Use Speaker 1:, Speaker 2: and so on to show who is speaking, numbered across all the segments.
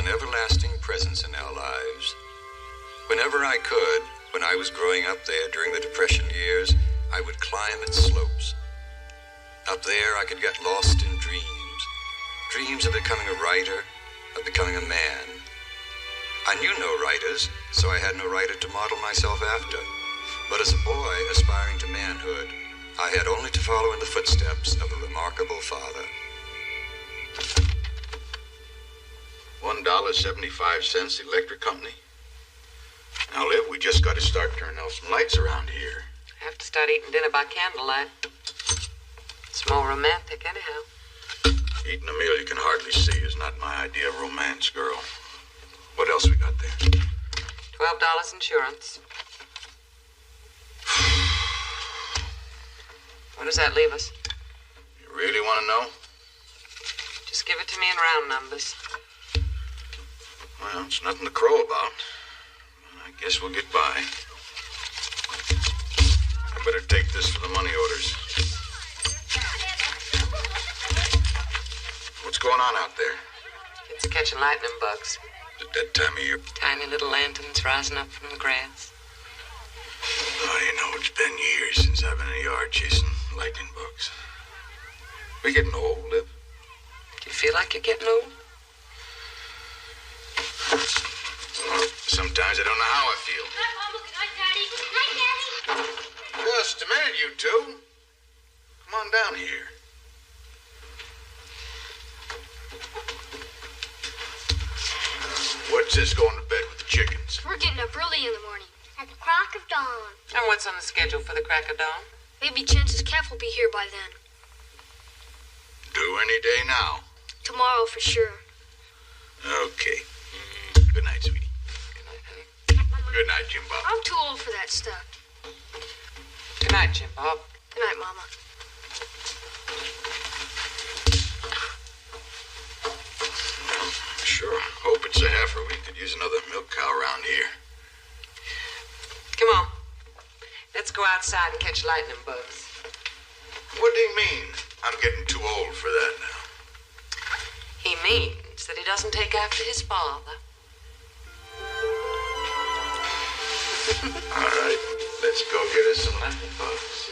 Speaker 1: an everlasting presence in our lives. Whenever I could, when I was growing up there during the Depression years, I would climb its slopes. Up there, I could get lost in dreams. Dreams of becoming a writer, of becoming a man. I knew no writers, so I had no writer to model myself after. But as a boy aspiring to manhood, I had only to follow in the footsteps of a remarkable father.
Speaker 2: $1.75 electric company. Now, Liv, we just got to start turning off some lights around here.
Speaker 3: Have to start eating dinner by candlelight. It's more romantic, anyhow.
Speaker 2: Eating a meal you can hardly see is not my idea of romance, girl. What else we got there?
Speaker 3: $12 insurance. What does that leave us?
Speaker 2: You really want to know?
Speaker 3: Just give it to me in round numbers.
Speaker 2: Well, it's nothing to crow about. I guess we'll get by. I better take this for the money orders. What's going on out there?
Speaker 3: It's catching lightning bugs.
Speaker 2: At that time of year.
Speaker 3: Tiny little lanterns rising up from the grass.
Speaker 2: Oh, you know, it's been years since I've been in the yard chasing lightning bugs. We getting old, Liv?
Speaker 3: Do you feel like you're getting old?
Speaker 2: Sometimes I don't know how I feel.
Speaker 4: Good night, Mama. Good night, Daddy. Good night, Daddy.
Speaker 2: Just a minute, you two. Come on down here. What's this going to bed with the chickens?
Speaker 4: We're getting up early in the morning. At the crack of dawn.
Speaker 3: And what's on the schedule for the crack of dawn?
Speaker 4: Maybe Chance's calf will be here by then.
Speaker 2: Due any day now.
Speaker 4: Tomorrow for sure.
Speaker 2: Okay. Good night, sweetie. Good night, Jim Bob.
Speaker 4: I'm too old for that stuff.
Speaker 3: Good night, Jim Bob.
Speaker 4: Good night, Mama.
Speaker 2: Sure hope it's a heifer. We could use another milk cow around here.
Speaker 3: Come on. Let's go outside and catch lightning bugs.
Speaker 2: What do you mean? I'm getting too old for that now.
Speaker 3: He means that he doesn't take after his father.
Speaker 2: All right, let's go get us some lightning bugs.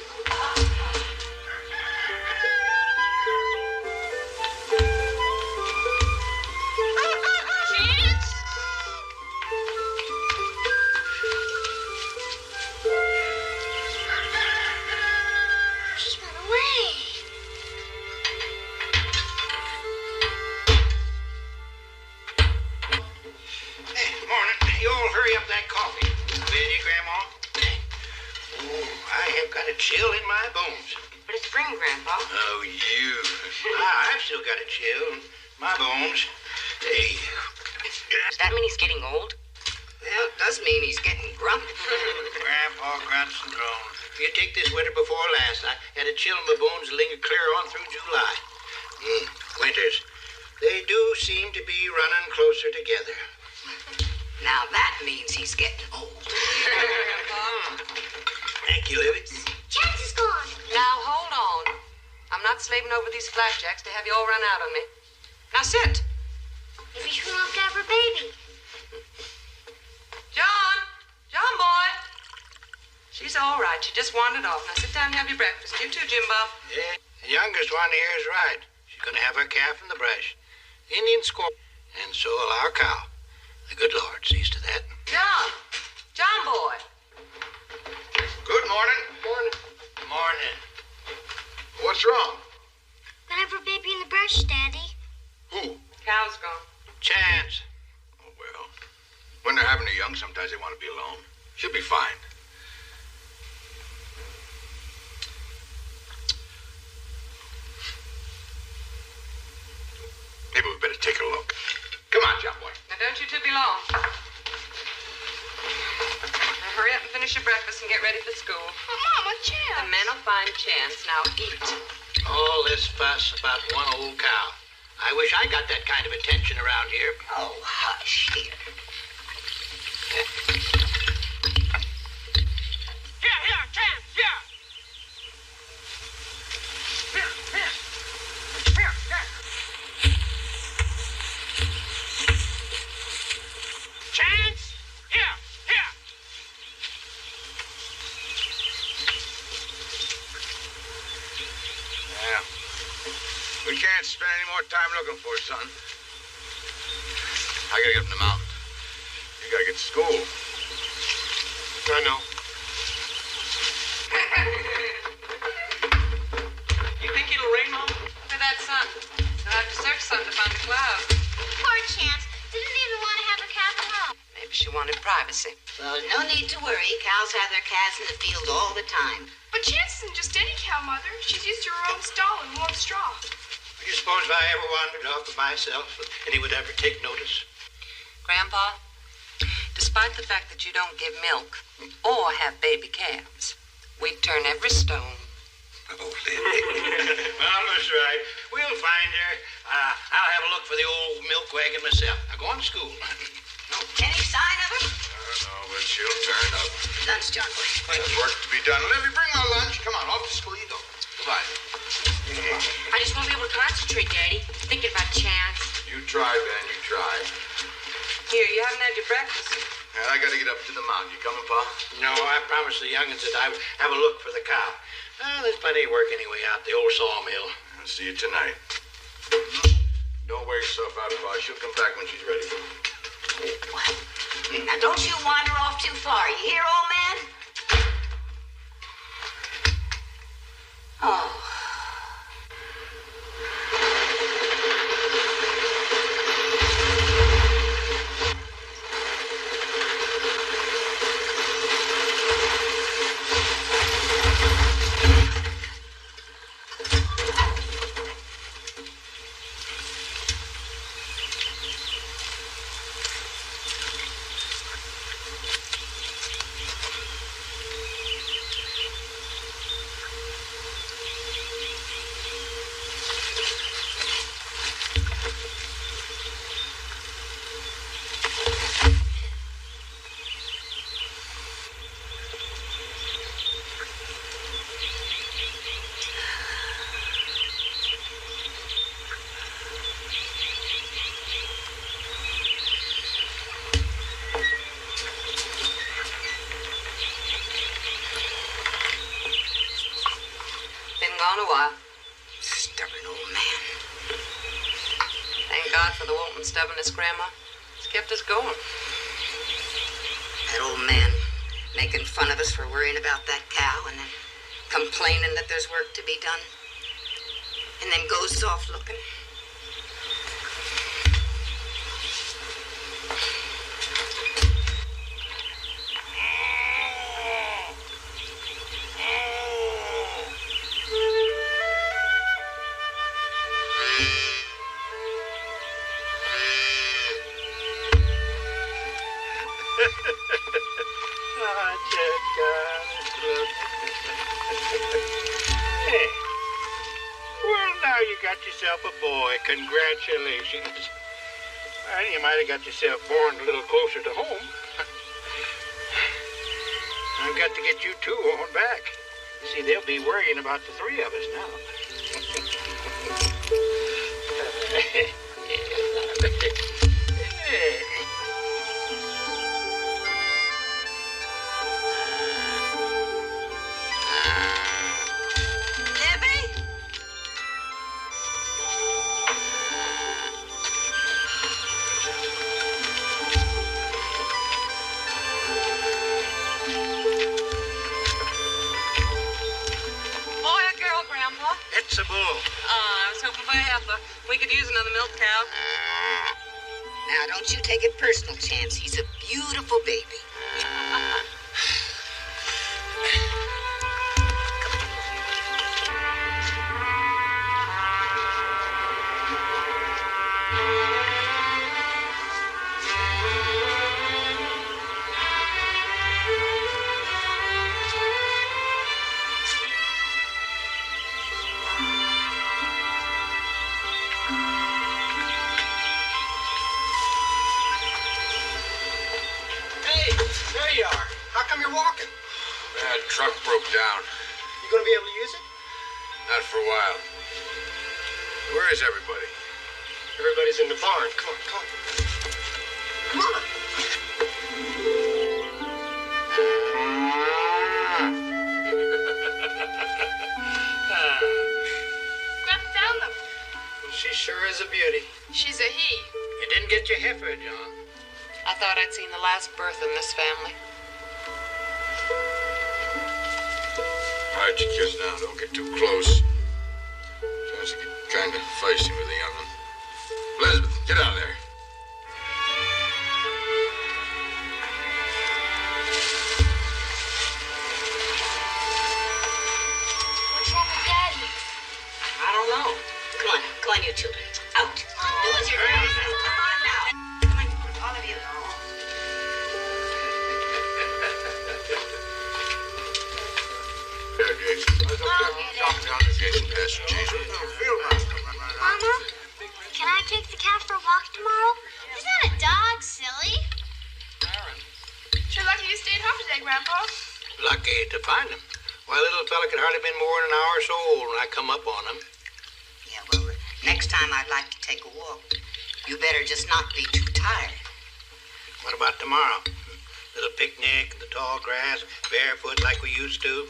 Speaker 4: She's run away.
Speaker 5: Hey, morning. You all hurry up that coffee. Ready, Grandma? Ooh, I have got a chill in my bones.
Speaker 3: But it's spring, Grandpa.
Speaker 2: Oh, you.
Speaker 5: I've still got a chill in my bones. Hey.
Speaker 3: Does that mean he's getting old? Well, it does mean he's getting grumpy.
Speaker 5: Grandpa grunts and groans. You take this winter before last, I had a chill in my bones linger clear on through July. Winters, they do seem to be running closer together.
Speaker 3: Now that means he's getting old.
Speaker 5: Thank you, Livy.
Speaker 4: Chance is gone.
Speaker 3: Now, hold on. I'm not slaving over these flapjacks to have you all run out on me. Now, sit.
Speaker 4: Maybe she won't have her baby.
Speaker 3: John boy. She's all right. She just wandered off. Now, sit down and have your breakfast. You too, Jim Bob.
Speaker 5: Yeah, the youngest one here is right. She's going to have her calf in the brush. Indian squaw. And so will our cow. The good Lord sees to that.
Speaker 3: John boy.
Speaker 2: Good morning.
Speaker 5: Morning.
Speaker 2: What's wrong?
Speaker 4: Gonna have her baby in the brush, Daddy.
Speaker 2: Who?
Speaker 3: Cow's gone.
Speaker 5: Chance.
Speaker 2: Oh, well. When they're having a young, sometimes they want to be alone. She'll be fine. Maybe we better take a look. Come on, John boy.
Speaker 3: Now, don't you two be long. Now, hurry up and finish your breakfast and get ready for school.
Speaker 4: Oh, Mama, Chance.
Speaker 3: The men will find Chance. Now, eat.
Speaker 5: All this fuss about one old cow. I wish I got that kind of attention around here.
Speaker 3: Oh, hush, dear.
Speaker 5: Here, Chance, here.
Speaker 2: can't spend any more time looking for it, son. I gotta get up in the mountain. You gotta get to school.
Speaker 5: I know.
Speaker 3: You think it'll rain, Mom? Look at that sun. I'll have to search sun to find the clouds.
Speaker 4: Poor Chance. Didn't even want to have her calf at home.
Speaker 3: Maybe she wanted privacy.
Speaker 6: Well, no need to worry. Cows have their calves in the field all the time.
Speaker 7: But Chance isn't just any cow, Mother. She's used to her own stall and warm straw.
Speaker 5: Do you suppose if I ever wandered off by myself, any would ever take notice?
Speaker 3: Grandpa, despite the fact that you don't give milk or have baby calves, we'd turn every stone.
Speaker 1: Oh, Lily.
Speaker 5: Mama's right. We'll find her. I'll have a look for the old milk wagon myself. Now go on to school.
Speaker 6: Any sign of her?
Speaker 2: I don't know, but she'll turn up.
Speaker 6: Lunch, John Boy.
Speaker 2: There's work to be done. Livy, bring my lunch. Come on, off to school you go. Goodbye.
Speaker 7: I just won't be able to concentrate, Daddy. Thinking about Chance.
Speaker 2: You try, Ben, you try.
Speaker 3: Here, you haven't had your breakfast.
Speaker 2: And I gotta get up to the mountain. You coming, Pa?
Speaker 5: No, I promised the young'uns that I would have a look for the cow. There's plenty of work anyway out the old sawmill.
Speaker 2: I'll see you tonight. Don't wear yourself out, Pa. She'll come back when she's ready.
Speaker 6: Now, don't you wander off too far. You hear, old man? Oh.
Speaker 3: Gone a while.
Speaker 6: Stubborn old man.
Speaker 3: Thank God for the Walton stubbornness, Grandma. It's kept us going.
Speaker 6: That old man making fun of us for worrying about that cow and then complaining that there's work to be done. And then goes soft looking.
Speaker 5: Hey. Well, now you got yourself a boy. Congratulations. Well, you might have got yourself born a little closer to home. I've got to get you two on back. See, they'll be worrying about the three of us now. It's a bull.
Speaker 3: I was hoping for a heifer. We could use another milk cow.
Speaker 6: Now, don't you take it personal, Chance. He's a beautiful baby.
Speaker 5: There you are. How come you're walking?
Speaker 2: That truck broke down.
Speaker 5: You gonna be able to use it?
Speaker 2: Not for a while. Where is everybody?
Speaker 5: Everybody's in the barn. Come on, come on. Come on.
Speaker 7: Grandpa found them.
Speaker 5: She sure is a beauty.
Speaker 8: She's a he.
Speaker 5: You didn't get your heifer, John.
Speaker 3: I thought I'd seen the last birth in this family.
Speaker 2: All right, you kids now. Don't get too close. Tries to get kind of feisty with the young one. Elizabeth, get out of there.
Speaker 4: What's wrong with Daddy?
Speaker 3: I don't know.
Speaker 6: Come on, you children. Out. Do as you're told. Come on now. Come on, all of you.
Speaker 2: Here, Jason. Jason, Pastor Jason.
Speaker 4: Mama, can I take the cat for a walk tomorrow? Isn't that a dog, silly?
Speaker 8: Sure lucky you stayed home today, Grandpa.
Speaker 5: Lucky to find him. Why, little fella could hardly been more than an hour or so old when I come up on him.
Speaker 6: Yeah, well, next time I'd like to take a walk. You better just not be too tired.
Speaker 5: What about tomorrow? Little picnic in the tall grass, barefoot like we used to.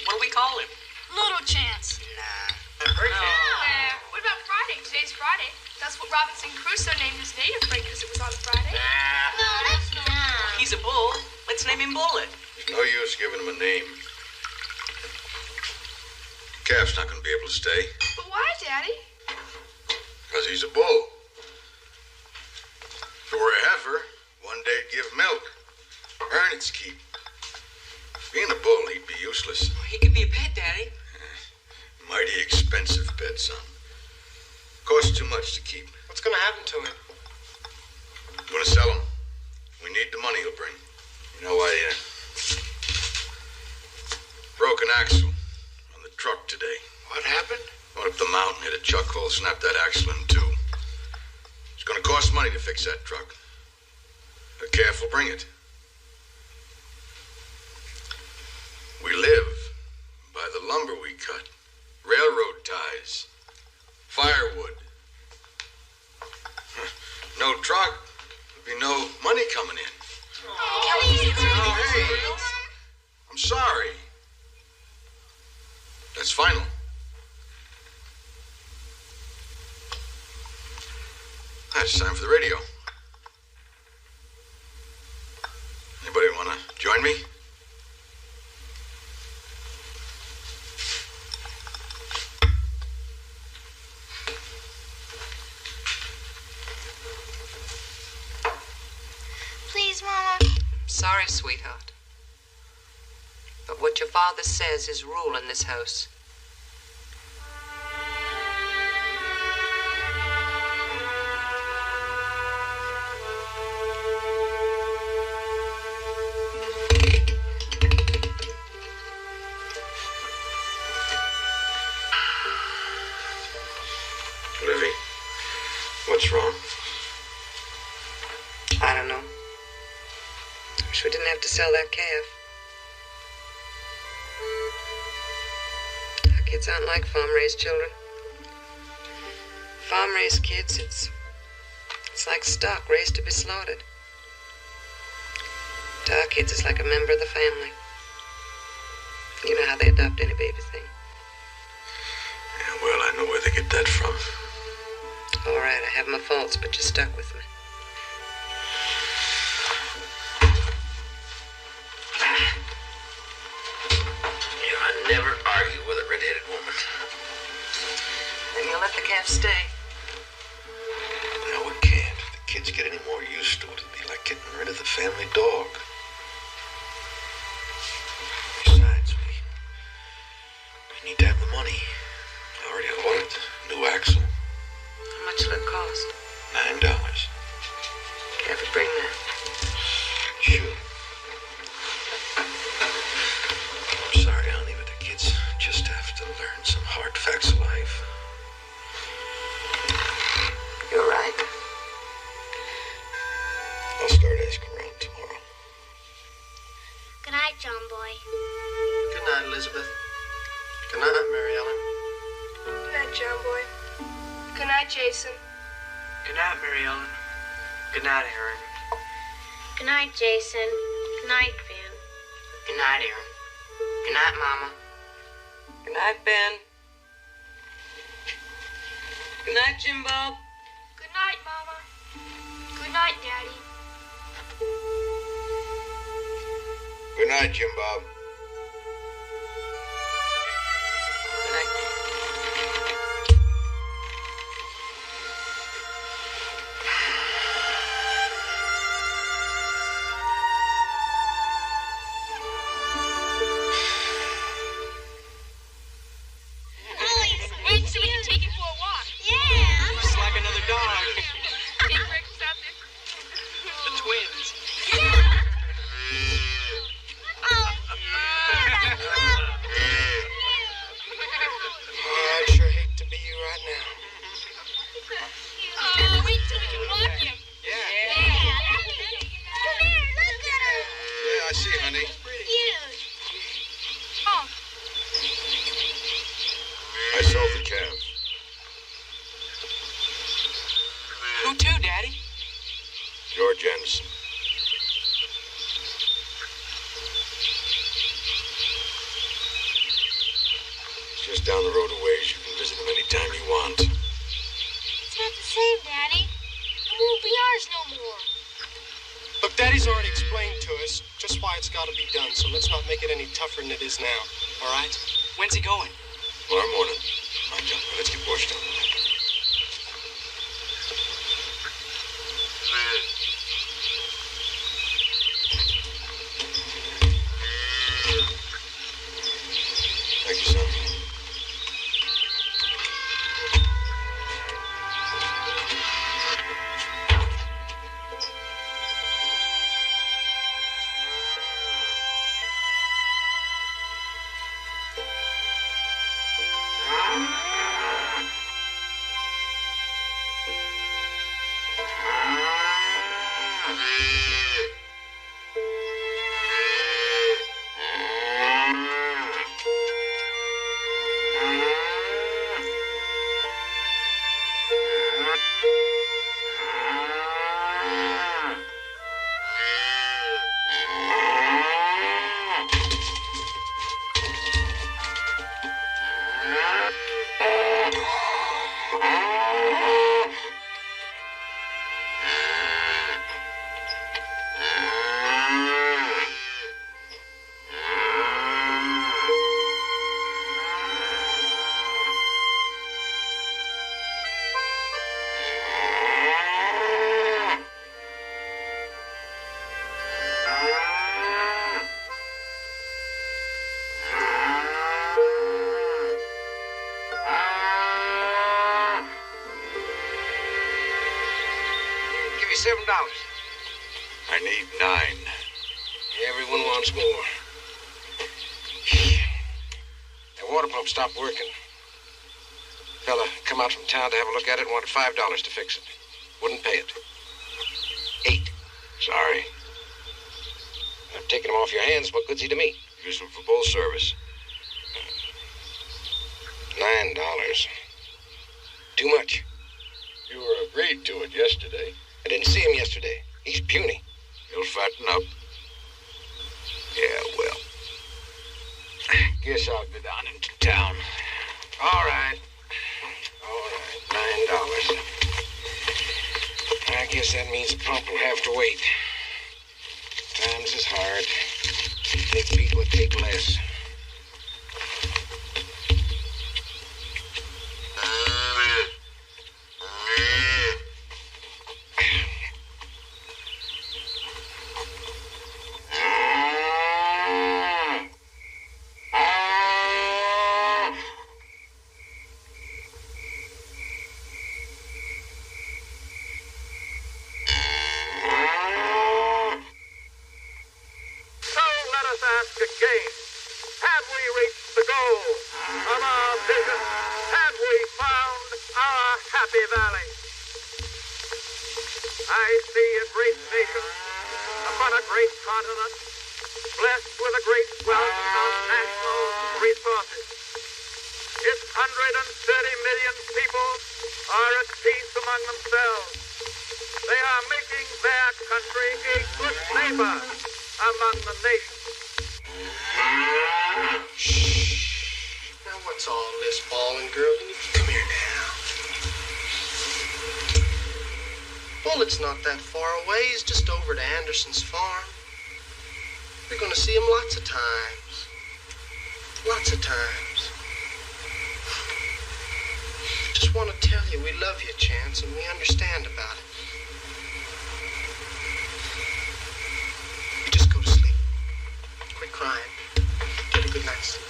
Speaker 3: What do we call him?
Speaker 8: Little Chance.
Speaker 6: Nah.
Speaker 8: What about Friday? Today's Friday. That's what Robinson Crusoe named his native friend because it was on a Friday.
Speaker 4: No, that's dumb.
Speaker 3: He's a bull. Let's name him Bullet.
Speaker 2: There's no use giving him a name. Calf's not going to be able to stay
Speaker 8: But why, Daddy?
Speaker 2: because he's a bull. If it were a heifer, one day it'd give milk, earn its keep. Being a bull, he'd be useless.
Speaker 3: He could be a pet, Daddy.
Speaker 2: Mighty expensive pet, son. Costs too much to keep.
Speaker 5: What's going to happen to him?
Speaker 2: I'm going to sell him. We need the money he'll bring. You know, I broke an axle on the truck today.
Speaker 5: What happened?
Speaker 2: Went up the mountain, hit a chuck hole, snapped that axle in two. It's going to cost money to fix that truck. The calf will bring it. We live by the lumber we cut, railroad ties, firewood. No truck, there'd be no money coming in. Oh, hey, I'm sorry. That's final. It's time for the radio. Anybody want to join me?
Speaker 4: Please, Mama.
Speaker 3: Sorry, sweetheart. But what your father says is rule in this house.
Speaker 2: Livy, what's wrong?
Speaker 3: I don't know. Wish we didn't have to sell that calf. Our kids aren't like farm-raised children. Farm-raised kids, it's like stock raised to be slaughtered. To our kids, it's like a member of the family. You know how they adopt any baby thing.
Speaker 2: Yeah, well, I know where they get that from.
Speaker 3: All right, I have my faults, but you're stuck with me.
Speaker 5: I never argue with a red-headed woman.
Speaker 3: Then you'll let the calf stay.
Speaker 2: No, we can't. If the kids get any more used to it, it'll be like getting rid of the family dog. Besides, we need to have the money. I already ordered the new axle.
Speaker 3: How much will it cost?
Speaker 2: $9.
Speaker 3: Can't we bring that?
Speaker 2: Sure. I'm sorry, honey, but the kids just have to learn some hard facts of life.
Speaker 3: You're right.
Speaker 2: I'll start asking around tomorrow.
Speaker 4: Good night, John Boy.
Speaker 5: Good night, Elizabeth. Good night, Mary Ellen.
Speaker 8: Good night, John Boy. Good night, Jason.
Speaker 9: Good night, Mary Ellen. Good night, Aaron.
Speaker 4: Good night, Jason. Good night, Ben.
Speaker 3: Good night, Aaron. Good night, Mama. Good night, Ben. Good night, Jim Bob.
Speaker 8: Good night, Mama. Good night, Daddy.
Speaker 2: Good night, Jim Bob.
Speaker 3: Good night.
Speaker 8: Wait so we can take him for a walk.
Speaker 4: Yeah.
Speaker 9: Just like another dog.
Speaker 8: Take breakfast out there.
Speaker 9: The twins.
Speaker 10: I'd sure hate to be you right now.
Speaker 8: Oh, wait till we can walk him.
Speaker 10: Yeah.
Speaker 4: Come here, look at her.
Speaker 2: Yeah, I see, honey.
Speaker 4: Cute.
Speaker 8: Oh,
Speaker 2: I sold the calves.
Speaker 9: Who to, Daddy?
Speaker 2: George Anderson. It's just down the road a ways. You can visit him anytime you want.
Speaker 4: It's not the same, Daddy. It won't be ours no more.
Speaker 10: Look, Daddy's already explained to us just why it's got to be done, so let's not make it any tougher than it is now. All right?
Speaker 9: When's he going?
Speaker 2: Tomorrow morning. Come on, John. Let's get washed up. Thank you, son.
Speaker 5: $7.
Speaker 2: I need 9.
Speaker 5: Everyone wants more. The water pump stopped working. Fella come out from town to have a look at it and wanted $5 to fix it. Wouldn't pay it. 8.
Speaker 2: Sorry.
Speaker 5: I've taken him off your hands. What good's he to me?
Speaker 2: Use them for bull service.
Speaker 5: $9. Too much.
Speaker 2: You were agreed to it yesterday.
Speaker 5: I didn't see him yesterday. He's puny.
Speaker 2: He'll fatten up. Yeah, well. Guess I'll go down into town.
Speaker 5: All right. $9. I guess that means the pump will have to wait. Times is hard. Take people that take less.
Speaker 10: Well, it's not that far away. He's just over to Anderson's farm. We're going to see him lots of times. Lots of times. Just want to tell you we love you, Chance, and we understand about it. You just go to sleep. Quit crying. Get a good night's sleep.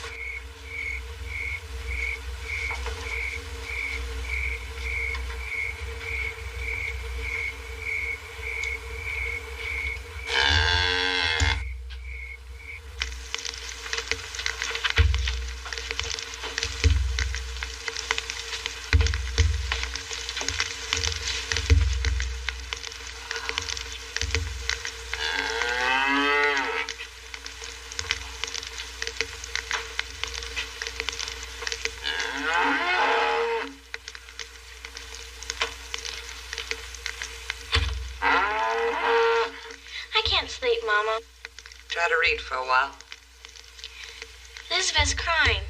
Speaker 4: Mama.
Speaker 3: Try to read for a while.
Speaker 4: Elizabeth's crying.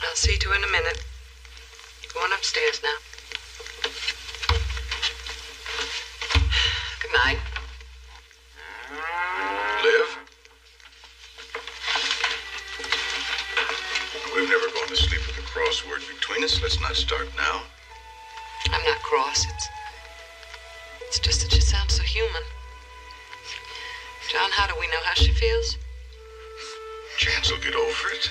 Speaker 3: I'll see to her in a minute. Go on upstairs now. Good night.
Speaker 2: Liv? We've never gone to sleep with a crossword between us. Let's not start now.
Speaker 3: I'm not cross. It's just that she sounds so human. John, how do we know how she feels?
Speaker 2: Chance will get over it.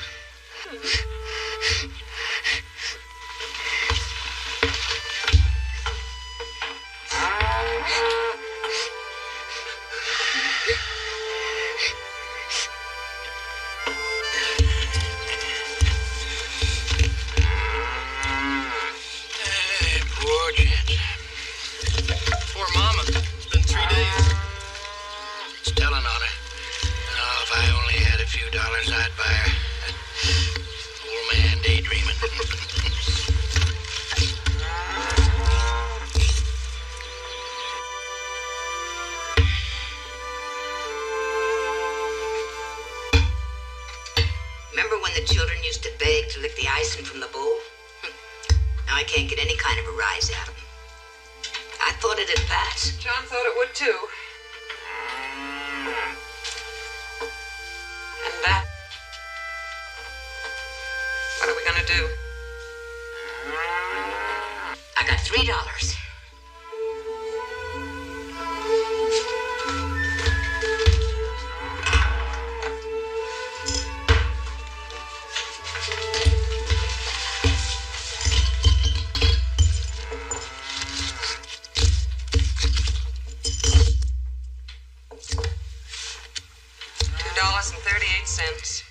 Speaker 5: Poor Chance.
Speaker 10: Poor Mama. It's been 3 days.
Speaker 5: It's telling on her. Oh, if I only had a few dollars, I'd buy her. Old man daydreaming.
Speaker 6: Remember when the children used to beg to lick the icing from the bowl? Now I can't get any kind of a rise out of them. I thought it'd pass.
Speaker 3: John thought it would too. And that. What are we gonna do?
Speaker 6: I got $3.
Speaker 3: $2.38.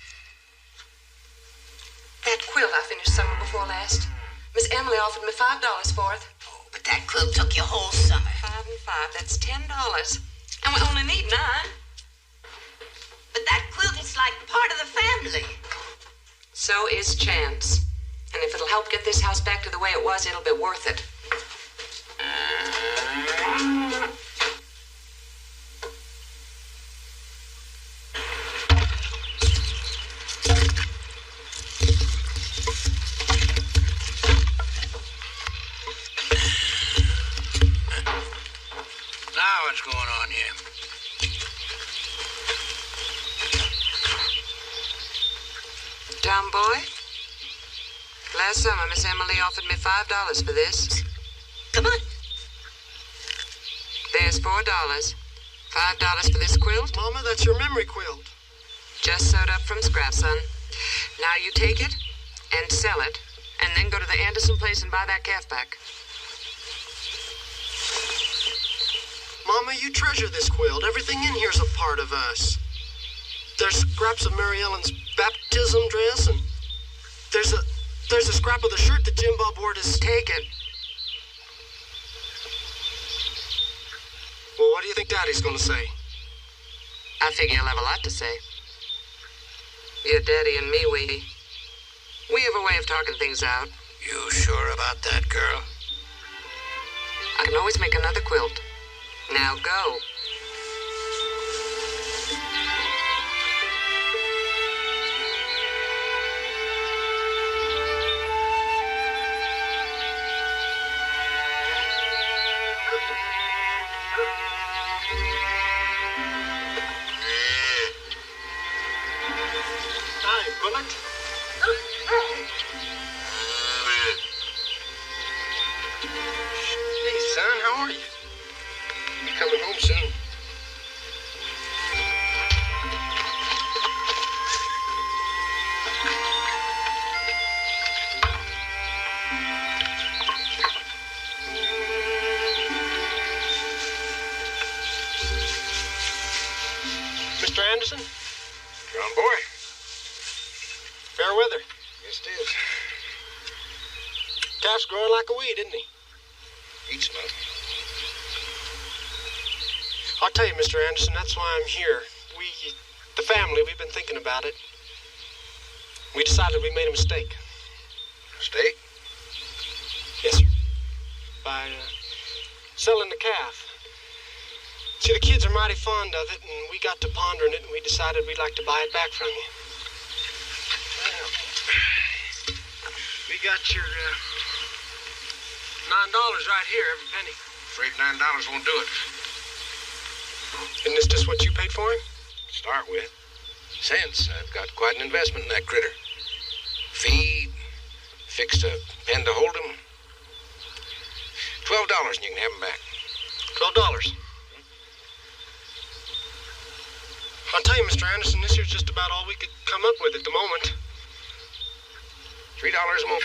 Speaker 3: That quilt I finished summer before last. Miss Emily offered me $5 for it.
Speaker 6: Oh, but that quilt took you whole summer.
Speaker 3: 5 and 5, that's $10. And we only need 9.
Speaker 6: But that quilt is like part of the family.
Speaker 3: So is Chance. And if it'll help get this house back to the way it was, it'll be worth it.
Speaker 5: Now what's going on here?
Speaker 3: John boy, last summer Miss Emily offered me $5 for this.
Speaker 6: Come on.
Speaker 3: There's $4. $5 for this quilt.
Speaker 10: Mama, that's your memory quilt.
Speaker 3: Just sewed up from scrap, son. Now you take it and sell it, and then go to the Anderson place and buy that calf back.
Speaker 10: Mama, you treasure this quilt. Everything in here's a part of us. There's scraps of Mary Ellen's baptism dress, and there's a scrap of the shirt that Jim Bob wore to...
Speaker 3: Take it.
Speaker 10: Well, what do you think Daddy's gonna say?
Speaker 3: I figure you'll have a lot to say. Your daddy and me, we have a way of talking things out.
Speaker 5: You sure about that, girl?
Speaker 3: I can always make another quilt. Now go.
Speaker 10: Bullet. Hey, son, how are you? You coming home soon? Mr. Anderson?
Speaker 2: John boy?
Speaker 10: Fair weather.
Speaker 2: Yes, it is.
Speaker 10: Calf's growing like a weed, isn't he?
Speaker 2: Eats enough.
Speaker 10: I'll tell you, Mr. Anderson, that's why I'm here. The family, we've been thinking about it. We decided we made a mistake.
Speaker 2: Mistake?
Speaker 10: Yes, sir. By selling the calf. See, the kids are mighty fond of it, and we got to pondering it, and we decided we'd like to buy it back from you. We got your $9 right here, every penny.
Speaker 2: Afraid $9 won't do it.
Speaker 10: Isn't this just what you paid for him?
Speaker 2: Start with. Since I've got quite an investment in that critter. Feed, fixed a pen to hold him. $12 and you can have him back.
Speaker 10: $12. I'll tell you, Mr. Anderson, this here's just about all we could come up with at the moment.
Speaker 2: $3 more.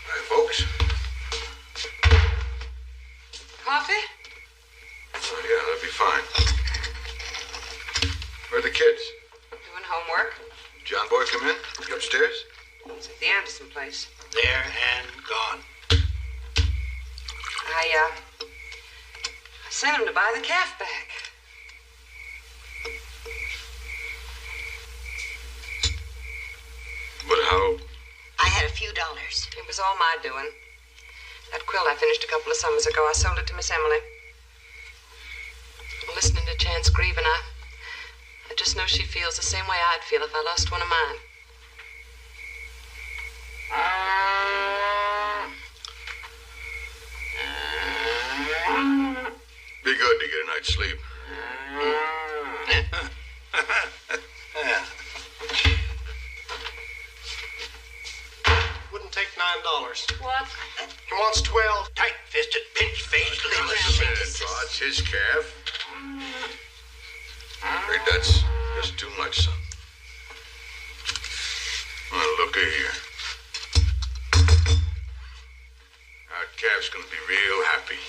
Speaker 2: Hi, folks.
Speaker 3: Coffee?
Speaker 2: Oh, yeah, that'd be fine. Where are the kids?
Speaker 3: Doing homework.
Speaker 2: John boy come in? You upstairs?
Speaker 3: It's at the Anderson place.
Speaker 5: There and gone.
Speaker 3: I sent him to buy the calf back.
Speaker 2: But how?
Speaker 6: I had a few dollars.
Speaker 3: It was all my doing. That quilt I finished a couple of summers ago, I sold it to Miss Emily. Listening to Chance grieving, I just know she feels the same way I'd feel if I lost one of mine.
Speaker 2: Be good to get a night's sleep.
Speaker 10: Wouldn't take $9.
Speaker 3: What?
Speaker 10: He wants 12.
Speaker 5: Tight-fisted, pinch-faced,
Speaker 2: It's his calf. Afraid that's just too much, son. Well, look here. Our calf's gonna be real happy.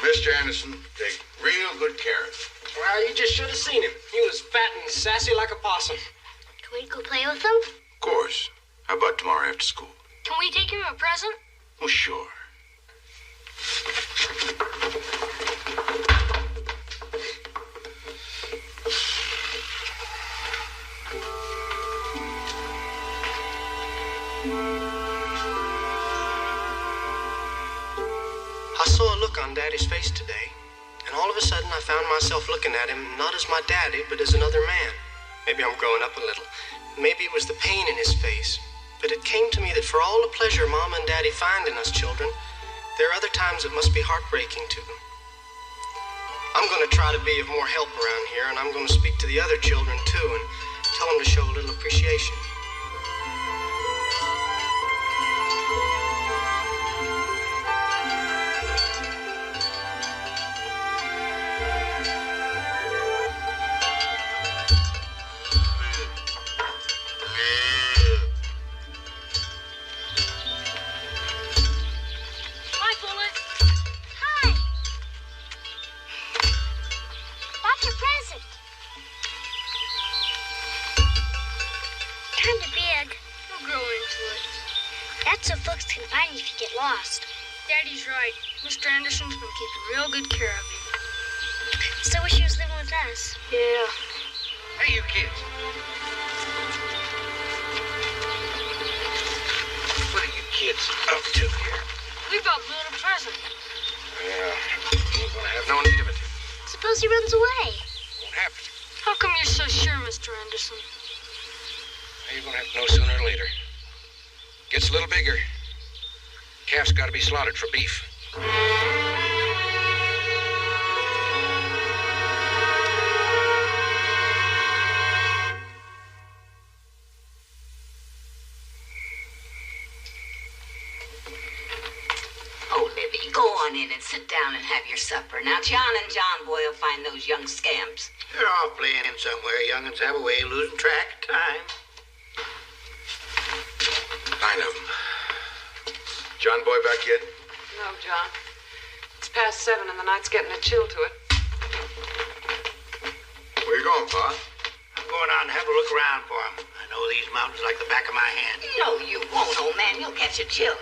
Speaker 2: Mr. Anderson, take real good care of it.
Speaker 10: Well, you just should have seen him. He was fat and sassy like a possum.
Speaker 4: Can we go play with him?
Speaker 2: Of course. How about tomorrow after school?
Speaker 4: Can we take him a present?
Speaker 2: Oh, sure.
Speaker 10: I saw a look on Daddy's face today, and all of a sudden I found myself looking at him not as my daddy, but as another man. Maybe I'm growing up a little. Maybe it was the pain in his face. But it came to me that for all the pleasure Mama and Daddy find in us children, there are other times it must be heartbreaking to them. I'm going to try to be of more help around here, and I'm going to speak to the other children too and tell them to show a little appreciation.
Speaker 4: Hi, Bullet. Hi. That's your present. Kind of big.
Speaker 8: We'll grow into it.
Speaker 4: That's so folks can find you if you get lost.
Speaker 8: Daddy's right. Mr. Anderson's been keeping real good care of you.
Speaker 4: So wish he was living with us.
Speaker 8: Yeah.
Speaker 5: Hey, you kids. What are you kids up to here?
Speaker 8: We brought Bullet a present.
Speaker 2: Yeah, ain't gonna have no need of it.
Speaker 4: Suppose he runs away.
Speaker 2: Won't have to.
Speaker 11: Mr. Anderson?
Speaker 12: You're gonna have to know sooner or later. Gets a little bigger. Calf's gotta be slaughtered for beef.
Speaker 6: Go on in and sit down and have your supper. Now, John and John Boy will find those young scamps.
Speaker 5: They're all playing in somewhere. Young'uns have a way of losing track of time.
Speaker 2: 9 of them. John Boy back yet?
Speaker 3: No, John. It's past 7 and the night's getting a chill to it.
Speaker 2: Where you going, Pa?
Speaker 5: I'm going out and have a look around for him. I know these mountains like the back of my hand.
Speaker 6: No, you won't, old man. You'll catch a chill.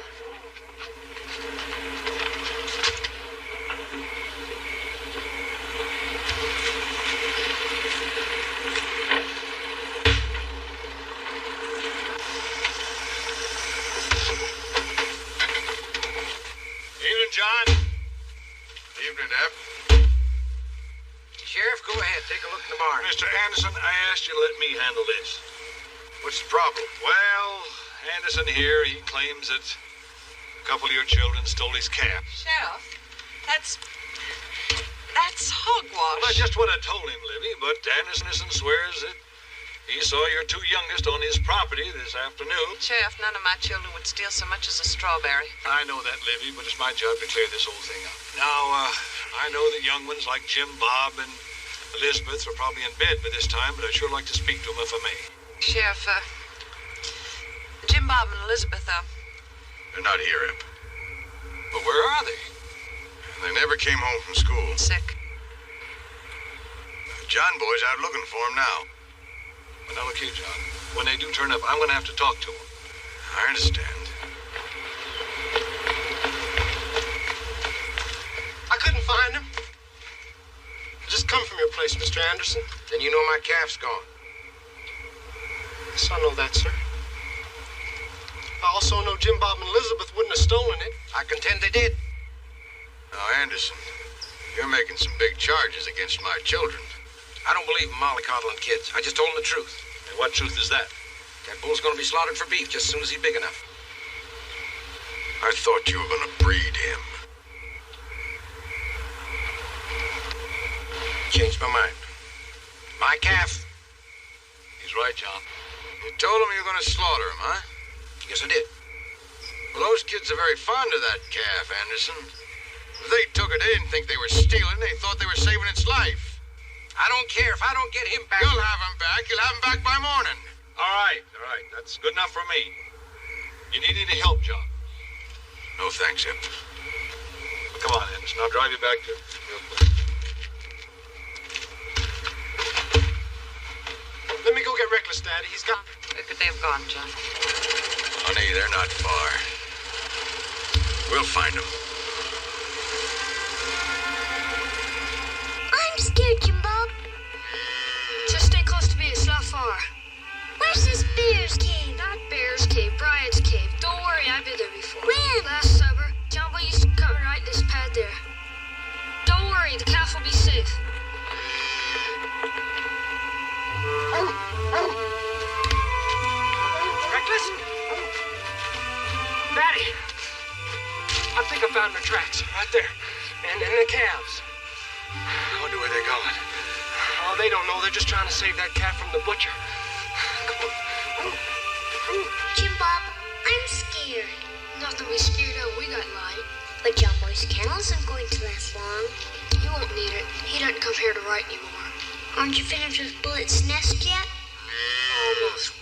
Speaker 2: John. Evening, Ep.
Speaker 12: Sheriff, go ahead. Take a look in the barn.
Speaker 2: Mr. Anderson, I asked you to let me handle this. What's the problem? Well, Anderson here, he claims that a couple of your children stole his calf.
Speaker 3: Sheriff, that's hogwash.
Speaker 2: Well, that's just what I told him, Libby, but Anderson swears that he saw your 2 youngest on his property this afternoon.
Speaker 3: Sheriff, none of my children would steal so much as a strawberry.
Speaker 2: I know that, Libby, but it's my job to clear this whole thing up. Now, I know the young ones like Jim Bob and Elizabeth are probably in bed by this time, but I'd sure like to speak to them if I may.
Speaker 3: Sheriff, Jim Bob and Elizabeth,
Speaker 2: They're not here, Ep. But where are they? They never came home from school.
Speaker 3: Sick.
Speaker 2: John Boy's out looking for him now. Now, look here, John. When they do turn up, I'm going to have to talk to them. I understand.
Speaker 10: I couldn't find him. I just come from your place, Mr. Anderson.
Speaker 12: Then you know my calf's gone.
Speaker 10: Yes, I know that, sir. I also know Jim Bob and Elizabeth wouldn't have stolen it.
Speaker 12: I contend they did.
Speaker 2: Now, Anderson, you're making some big charges against my children.
Speaker 12: I don't believe in mollycoddling kids. I just told them the truth.
Speaker 2: And what truth is that?
Speaker 12: That bull's gonna be slaughtered for beef just as soon as he's big enough.
Speaker 2: I thought you were going to breed him.
Speaker 12: Changed my mind. My calf.
Speaker 2: He's right, John. You told him you were going to slaughter him, huh?
Speaker 12: Yes, I did.
Speaker 2: Well, those kids are very fond of that calf, Anderson. If they took it, they didn't think they were stealing. They thought they were saving its life.
Speaker 12: I don't care if I don't get him back.
Speaker 2: You'll have him back. You'll have him back by morning. All right. That's good enough for me. You need any help, John? No, thanks, Ep. Come on, Anderson. I'll drive you back to your place.
Speaker 10: Let me go get Reckless, Daddy. He's got...
Speaker 3: Where could they have gone, John?
Speaker 2: Honey, they're not far. We'll find them.
Speaker 4: I'm scared, Jim Bob.
Speaker 11: Just stay close to me. It's not far.
Speaker 4: Where's this Bear's Cave?
Speaker 11: Not Bear's Cave, Brian's Cave. Don't worry, I've been there before.
Speaker 4: When?
Speaker 11: Last summer. John Boy used to cut right in this pad there. Don't worry, the calf will be safe.
Speaker 9: Reckless? Daddy! I think I found their tracks. Right there. And the calves.
Speaker 12: I wonder where they're going.
Speaker 9: Oh, they don't know. They're just trying to save that calf from the butcher. Come on.
Speaker 4: Jim Bob, I'm scared.
Speaker 11: Nothing to be scared of. We got light.
Speaker 4: But John Boy's kennel isn't going to last long.
Speaker 11: You won't need it. He doesn't come here to write anymore.
Speaker 4: Aren't you finished with Bullet's nest yet?
Speaker 11: Almost.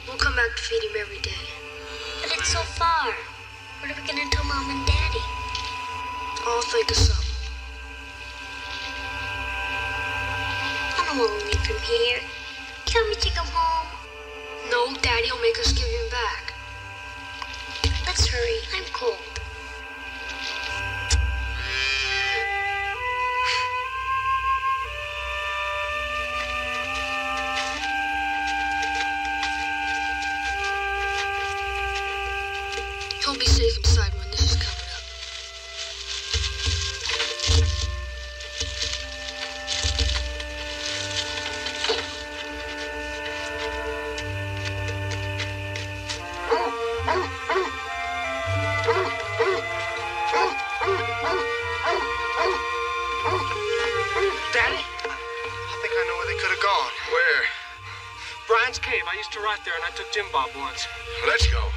Speaker 11: We'll come back to feed him every day.
Speaker 4: But it's so far. What are we going to tell Mom and Daddy?
Speaker 11: I'll think of something.
Speaker 4: I don't want to leave him here. Can't we take him home?
Speaker 11: No, Daddy will make us give him back.
Speaker 4: Let's hurry. I'm cold.
Speaker 11: He'll be safe inside when this is coming up.
Speaker 9: Giant's Cave. I used to ride there, and I took Jim Bob once.
Speaker 2: Let's go.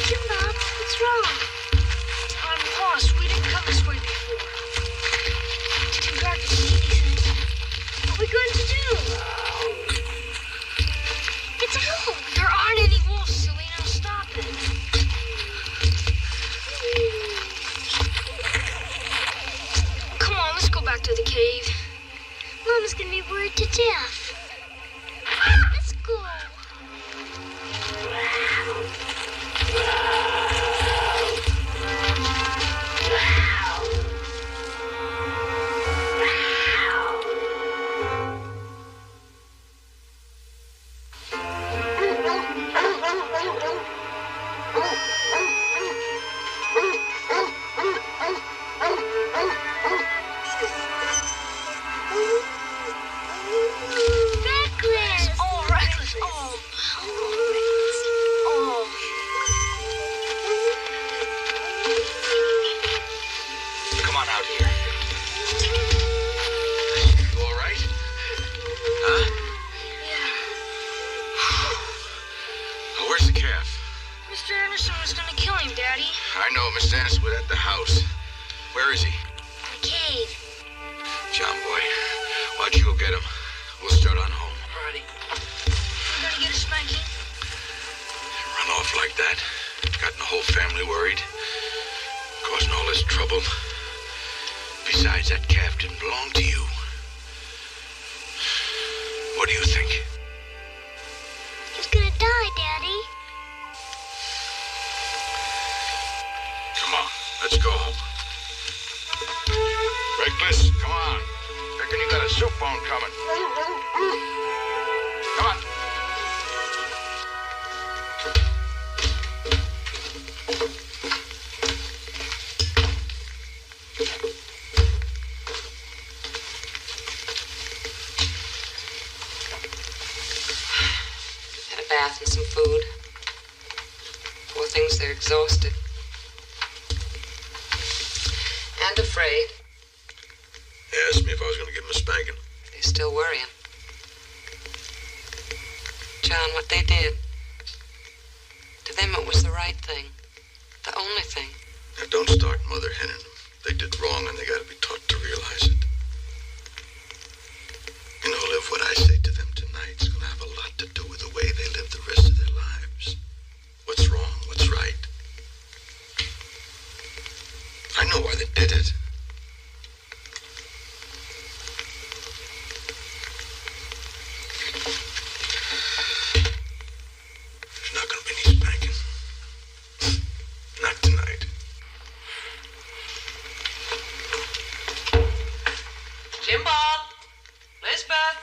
Speaker 11: Jim Bob, what's wrong? I'm lost. We didn't come this way before. It's too dark to see anything. What are we going to do? It's out. There aren't any wolves, silly. Now stop it. Come on, let's go back to the cave.
Speaker 4: Mama's gonna be worried to death. Let's go.
Speaker 2: Come on out here. You all right? Huh? Oh, where's the calf?
Speaker 11: Mr. Anderson was gonna kill him, Daddy.
Speaker 2: I know Miss Anderson was at the house. Where is he?
Speaker 11: In the cave.
Speaker 2: John boy, why don't you go get him? We'll start on home.
Speaker 11: Alrighty. We're gonna get a spanking.
Speaker 2: Run off like that. Gotten the whole family worried. Causing all this trouble. Besides, that calf didn't belong to you. What do you think?
Speaker 4: He's gonna die, Daddy.
Speaker 2: Come on, let's go home. Reckless, come on. Reckon you got a soup bone coming. Come on.
Speaker 3: Had a bath and some food. Poor things, they're exhausted. And afraid.
Speaker 2: They asked me if I was going to give him a spanking.
Speaker 3: They're still worrying. John, what they did, to them it was the right thing. The only thing.
Speaker 1: Now, don't start mother henning them. They did wrong, and they got to be taught to realize it. You know, Liv, what I say to them tonight is going to have a lot to do with the way they live the rest of their lives. What's wrong? What's right? I know why they did it. There's not going to be any spanking. Not tonight.
Speaker 3: Jim Bob, Lisbeth.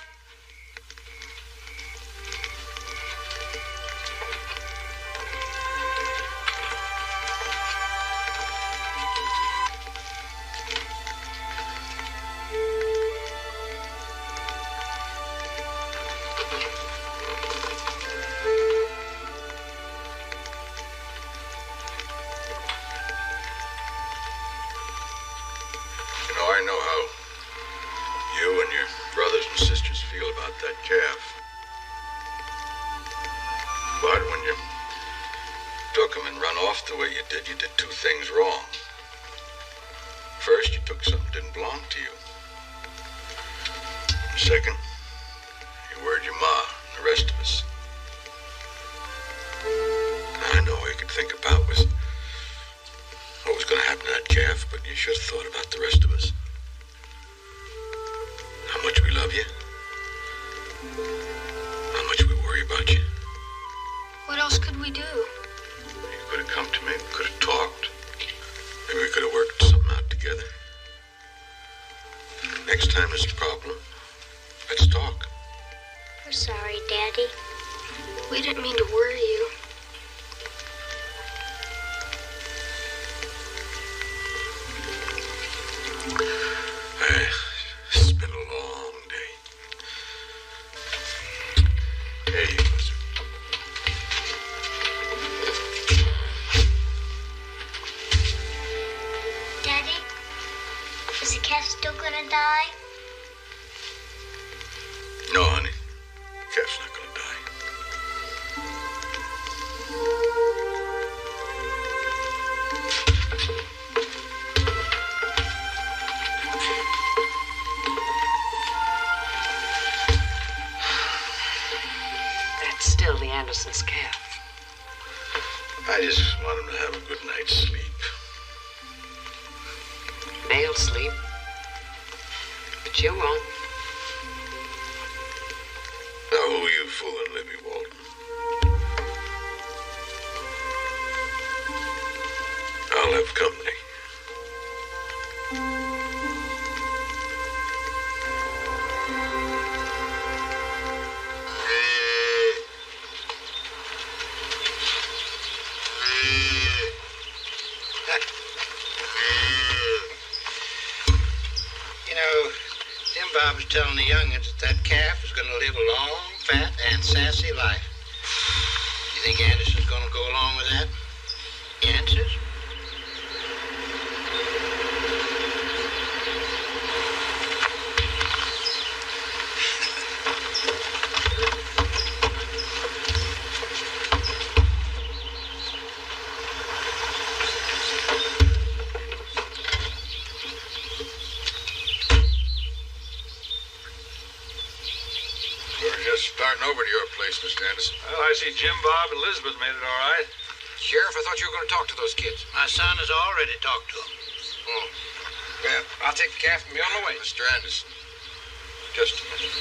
Speaker 1: You know, I know how you and your brothers and sisters feel about that calf. But when you took him and run off the way you did two things wrong. First, you took something that didn't belong to you. Second, you worried your ma and the rest of us. I know all you could think about was what was going to happen to that calf, but you should have thought about the rest of us. How much we love you. How much we worry about you.
Speaker 11: What else could we do?
Speaker 1: You could have come to me. We could have talked. Maybe we could have worked something out together. Next time there's a problem, let's talk.
Speaker 4: We're sorry, Daddy.
Speaker 11: We didn't mean to worry you.
Speaker 1: It's been a long day. Hey, Buster.
Speaker 4: Daddy, is the calf still gonna die?
Speaker 2: Calf's not gonna die.
Speaker 3: That's still the Andersons' calf.
Speaker 2: I just want him to have a good night's sleep.
Speaker 3: They'll sleep. But you won't.
Speaker 2: Now, who are you fooling, Libby Walton? I'll have company.
Speaker 5: You know, Jim Bob was telling the youngins that calf is going to live a long, fat, and sassy life. You think Anderson's going to go along with that? Answers?
Speaker 2: Starting over to your place, Mr. Anderson. Well, I see Jim, Bob, and Elizabeth made it all right.
Speaker 12: Sheriff, I thought you were going to talk to those kids.
Speaker 5: My son has already talked to them.
Speaker 12: Oh. Well, I'll take the calf and be on my way.
Speaker 2: Mr. Anderson, just a minute.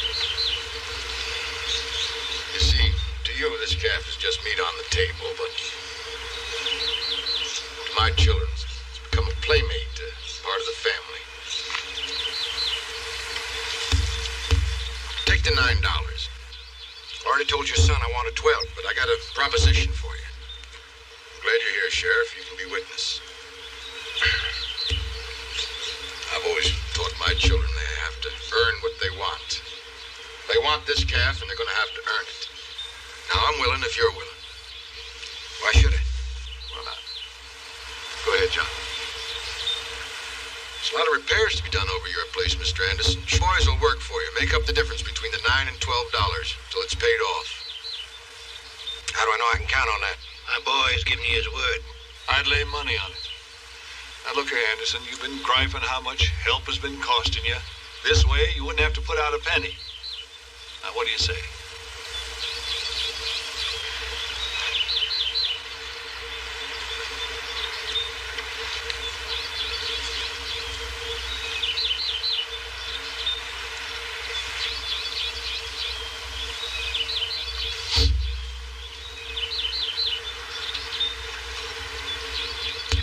Speaker 2: You see, to you, this calf is just meat on the table, but to my children, it's become a playmate, part of the family. Take the $9.
Speaker 12: Already told your son I wanted 12.
Speaker 2: But I got a proposition for you. Glad you're here, Sheriff. You can be witness. I've always taught my children they have to earn what they want. They want this calf, and they're going to have to earn it. Now, I'm willing if you're willing.
Speaker 12: Why should I?
Speaker 2: Well, now, go ahead, John. There's a lot of repairs to be done over your place, Mr. Anderson. Boys will work for you. Make up the difference between the $9 and $12 till it's paid off.
Speaker 12: How do I know I can count on that?
Speaker 5: My boy's giving you his word.
Speaker 2: I'd lay money on it. Now, look here, Anderson. You've been griping how much help has been costing you. This way, you wouldn't have to put out a penny. Now, what do you say?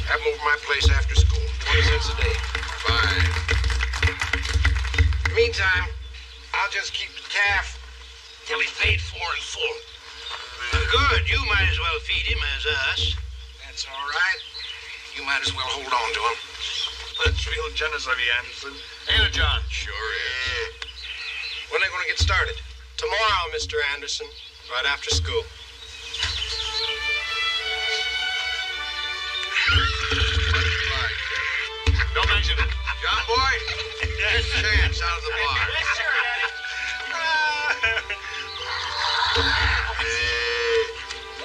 Speaker 12: Have him over my place after school. 20 cents a day.
Speaker 2: Fine.
Speaker 12: Meantime, I'll just keep the calf till he's paid for in full.
Speaker 5: Good. You might as well feed him as us.
Speaker 12: That's all right. You might as well hold on to him.
Speaker 2: That's real generous of you, Anderson. Ain't it, John? Sure is.
Speaker 12: When are they going to get started?
Speaker 10: Tomorrow, Mr. Anderson, right after school.
Speaker 2: Don't mention it.
Speaker 12: John boy, here's the chance out of the bar.
Speaker 8: Yes, sir, Daddy.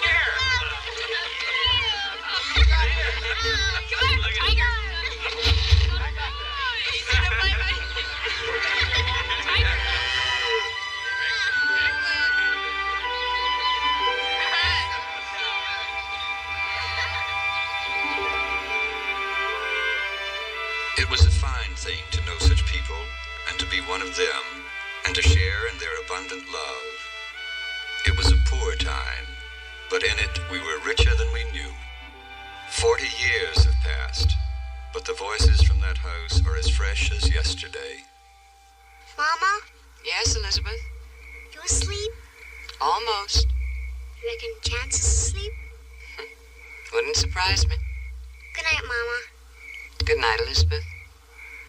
Speaker 11: Here.
Speaker 8: Come here, Tiger. Tiger.
Speaker 1: It was a fine thing to know such people, and to be one of them, and to share in their abundant love. It was a poor time, but in it we were richer than we knew. 40 years have passed, but the voices from that house are as fresh as yesterday.
Speaker 4: Mama,
Speaker 3: Yes, Elizabeth?
Speaker 4: you asleep?
Speaker 3: Almost.
Speaker 4: You reckon Chance is asleep?
Speaker 3: Wouldn't surprise me.
Speaker 4: Good night, Mama.
Speaker 3: Good night, Elizabeth.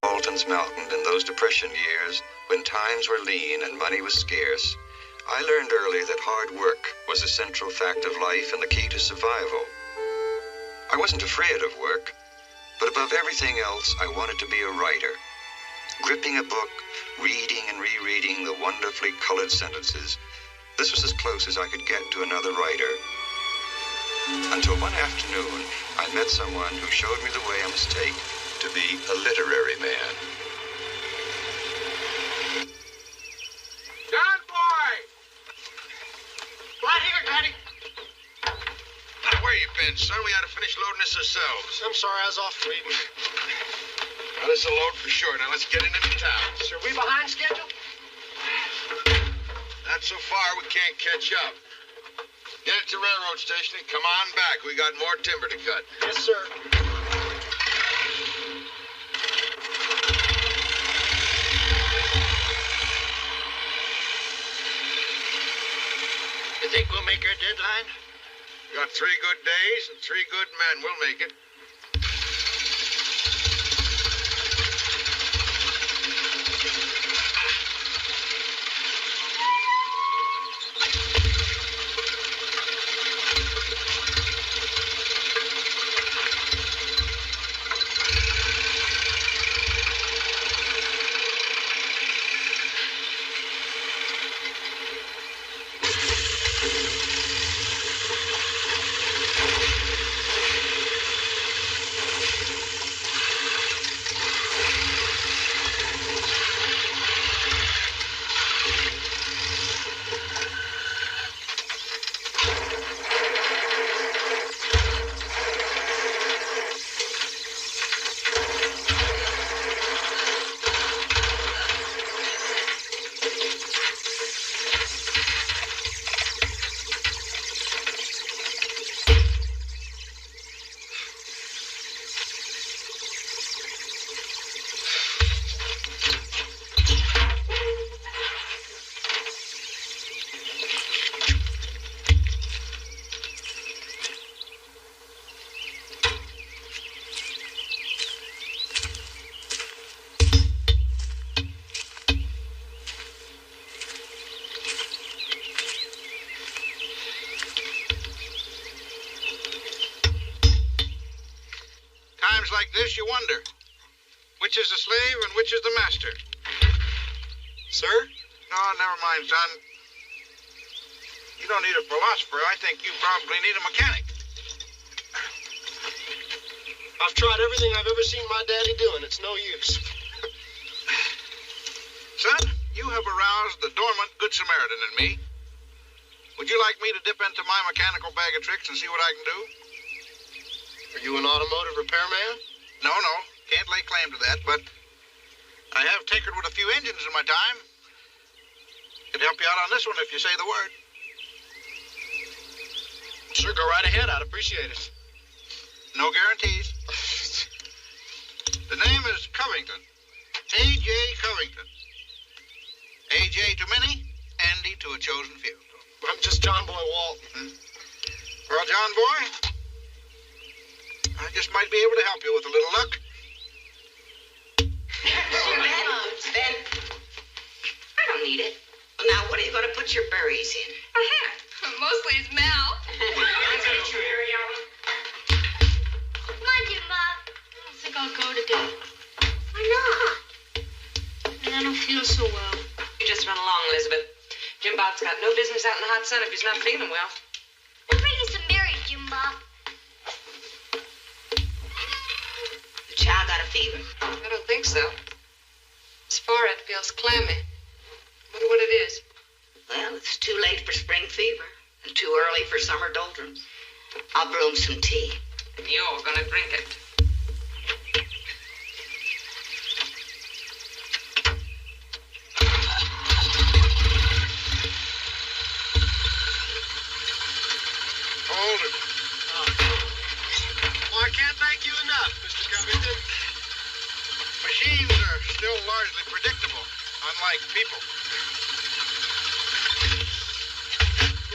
Speaker 1: Waltons Mountain in those Depression years, when times were lean and money was scarce, I learned early that hard work was a central fact of life and the key to survival. I wasn't afraid of work, but above everything else, I wanted to be a writer. Gripping a book, reading and rereading the wonderfully colored sentences, This was as close as I could get to another writer. Until one afternoon, I met someone who showed me the way I must take to be a literary man.
Speaker 2: John boy!
Speaker 5: Right here, Daddy.
Speaker 2: Where you been, son? We had to finish loading this ourselves.
Speaker 10: I'm sorry, I was off reading.
Speaker 2: Now, this will load for sure. Now, let's get into town.
Speaker 10: Sir, we behind schedule?
Speaker 2: Not so far, we can't catch up. Get it to the railroad station and come on back. We got more timber to cut.
Speaker 10: Yes, sir.
Speaker 5: You think we'll make our deadline?
Speaker 2: We got 3 good days and 3 good men. We'll make it. Times like this, you wonder, which is the slave and which is the master?
Speaker 10: Sir?
Speaker 2: No, never mind, son. You don't need a philosopher. I think you probably need a mechanic.
Speaker 10: I've tried everything I've ever seen my daddy do, and it's no use.
Speaker 2: Son, you have aroused the dormant Good Samaritan in me. Would you like me to dip into my mechanical bag of tricks and see what I can do?
Speaker 10: Are you an automotive repairman?
Speaker 2: No, can't lay claim to that, but I have tinkered with a few engines in my time. Could help you out on this one if you say the word.
Speaker 10: Sure, go right ahead. I'd appreciate it.
Speaker 2: No guarantees. The name is Covington. A.J. Covington. A.J. to many, Andy to a chosen few.
Speaker 10: I'm just John Boy Walton.
Speaker 2: Well, John Boy, I just might be able to help you with a little luck.
Speaker 6: Ben, I don't need it. Now, what are you going to put your berries in?
Speaker 8: A hat. Mostly his mouth.
Speaker 4: Come on, Jim Bob.
Speaker 11: I don't think I'll go today.
Speaker 4: Why not?
Speaker 11: I don't feel so well.
Speaker 3: You just run along, Elizabeth. Jim Bob's got no business out in the hot sun if he's not feeling well.
Speaker 4: We'll bring you some berries, Jim Bob.
Speaker 6: The child got a fever?
Speaker 3: I don't think so. His forehead feels clammy. Wonder what it is.
Speaker 6: Well, it's too late for spring fever and too early for summer doldrums. I'll brew him some tea.
Speaker 3: And you're gonna drink it.
Speaker 2: Hold it.
Speaker 10: Well, I can't thank you enough, Mr. Covington.
Speaker 2: Machines are still largely predictable, unlike people.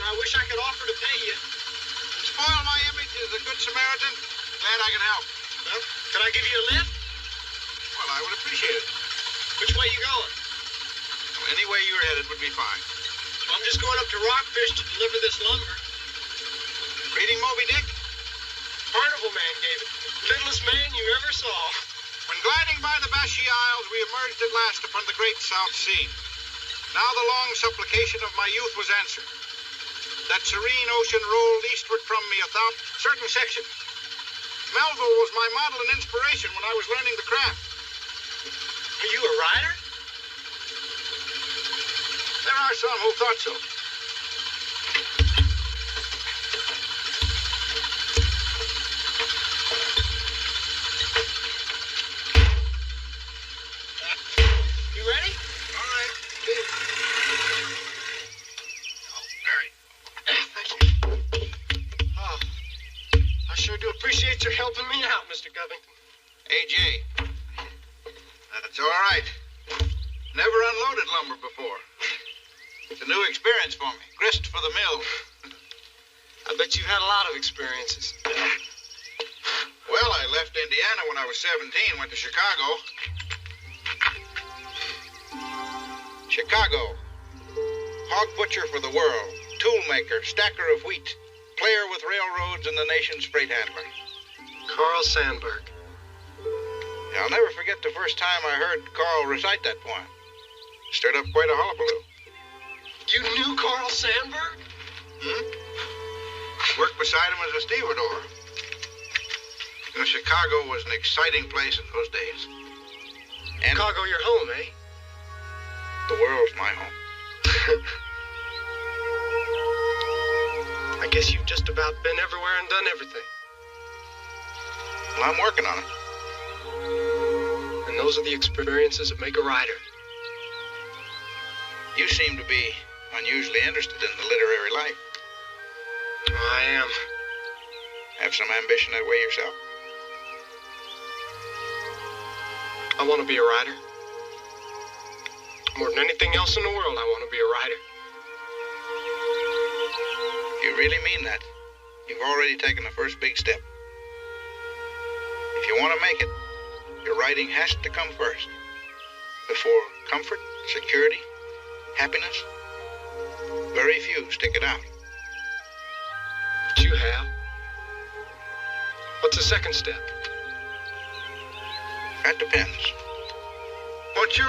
Speaker 10: I wish I could offer to pay you.
Speaker 2: To spoil my image as a good Samaritan, glad I can help.
Speaker 10: Well, can I give you a lift?
Speaker 2: Well, I would appreciate it.
Speaker 10: Which way you going?
Speaker 2: Well, any way you're headed would be fine.
Speaker 10: I'm just going up to Rockfish to deliver this lumber.
Speaker 2: Reading Moby Dick?
Speaker 10: Carnival man gave it. Littlest man you ever saw.
Speaker 2: When gliding by the Bashee Isles, we emerged at last upon the great South Sea. Now the long supplication of my youth was answered. That serene ocean rolled eastward from me athwart certain section. Melville was my model and inspiration when I was learning the craft.
Speaker 10: Are you a rider?
Speaker 2: There are some who thought so.
Speaker 10: You ready?
Speaker 2: All right.
Speaker 10: Oh, I sure do appreciate your helping me out, Mr. Covington.
Speaker 2: AJ, that's all right. Never unloaded lumber before. It's a new experience for me. Grist for the mill.
Speaker 10: I bet you've had a lot of experiences.
Speaker 2: Well, I left Indiana when I was 17, went to Chicago. Chicago. Hog butcher for the world. Tool maker, stacker of wheat. Player with railroads and the nation's freight handler.
Speaker 10: Carl Sandburg.
Speaker 2: Yeah, I'll never forget the first time I heard Carl recite that poem. Stirred up quite a hullabaloo.
Speaker 10: You knew Carl Sandburg?
Speaker 2: Worked beside him as a stevedore. You know, Chicago was an exciting place in those days. And
Speaker 10: Chicago, your home, eh?
Speaker 2: the world's my home.
Speaker 10: I guess you've just about been everywhere and done everything.
Speaker 2: Well, I'm working on it.
Speaker 10: And those are the experiences that make a writer.
Speaker 2: You seem to be unusually interested in the literary life.
Speaker 10: I am.
Speaker 2: Have some ambition that way yourself?
Speaker 10: I want to be a writer. More than anything else in the world, I want to be a writer.
Speaker 2: You really mean that? You've already taken the first big step. If you want to make it, your writing has to come first. Before comfort, security, happiness, very few stick it out.
Speaker 10: But you have. What's the second step?
Speaker 2: That depends. Won't your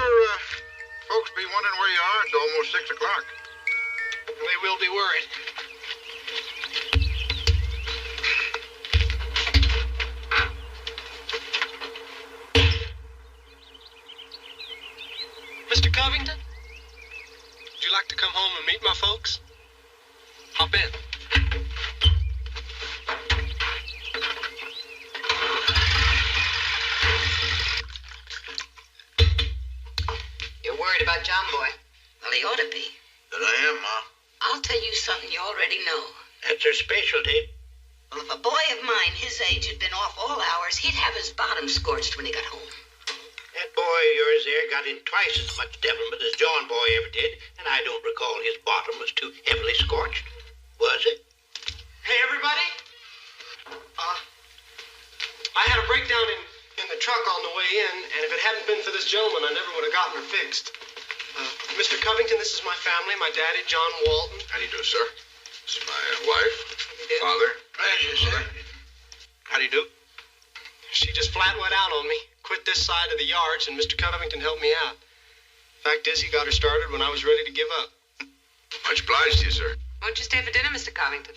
Speaker 2: folks be wondering where you are? It's almost 6 o'clock.
Speaker 10: They will be worried. Mr. Covington? Would you like to come home and meet my folks? Hop in.
Speaker 6: You're worried about John Boy? Well, he ought to be.
Speaker 2: That I am, Ma.
Speaker 6: I'll tell you something you already know.
Speaker 5: That's her specialty.
Speaker 6: Well, if a boy of mine his age had been off all hours, he'd have his bottom scorched when he got home.
Speaker 5: That boy of yours there got in twice as much devilment as John Boy ever did, and I don't recall his bottom was too heavily scorched. Was it?
Speaker 10: Hey, everybody. I had a breakdown in the truck on the way in, and if it hadn't been for this gentleman, I never would have gotten her fixed. Mr. Covington, this is my family, my daddy, John Walton.
Speaker 2: How do you do, sir? This is my wife, father.
Speaker 5: Pleasure, sir.
Speaker 2: How do you do?
Speaker 10: She just flat went out on me. Quit this side of the yards, and Mr. Covington helped me out. Fact is, he got her started when I was ready to give up.
Speaker 2: Much obliged to you, sir.
Speaker 3: Won't you stay for dinner, Mr. Covington?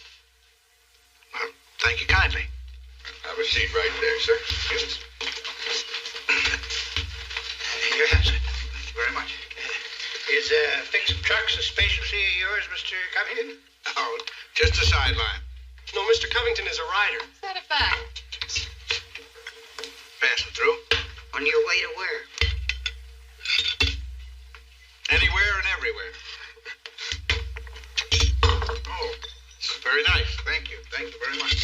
Speaker 2: Well, thank you kindly. Have a seat right there, sir. Yes.
Speaker 5: Here, sir.
Speaker 2: Thank you very much.
Speaker 5: Is fixing trucks a specialty of yours, Mr. Covington?
Speaker 2: Oh, just a sideline.
Speaker 10: No, Mr. Covington is a writer.
Speaker 3: Is that a fact?
Speaker 2: Passing through.
Speaker 6: On your way to where?
Speaker 2: Anywhere and everywhere. Oh, very nice. Thank you. Thank you very much.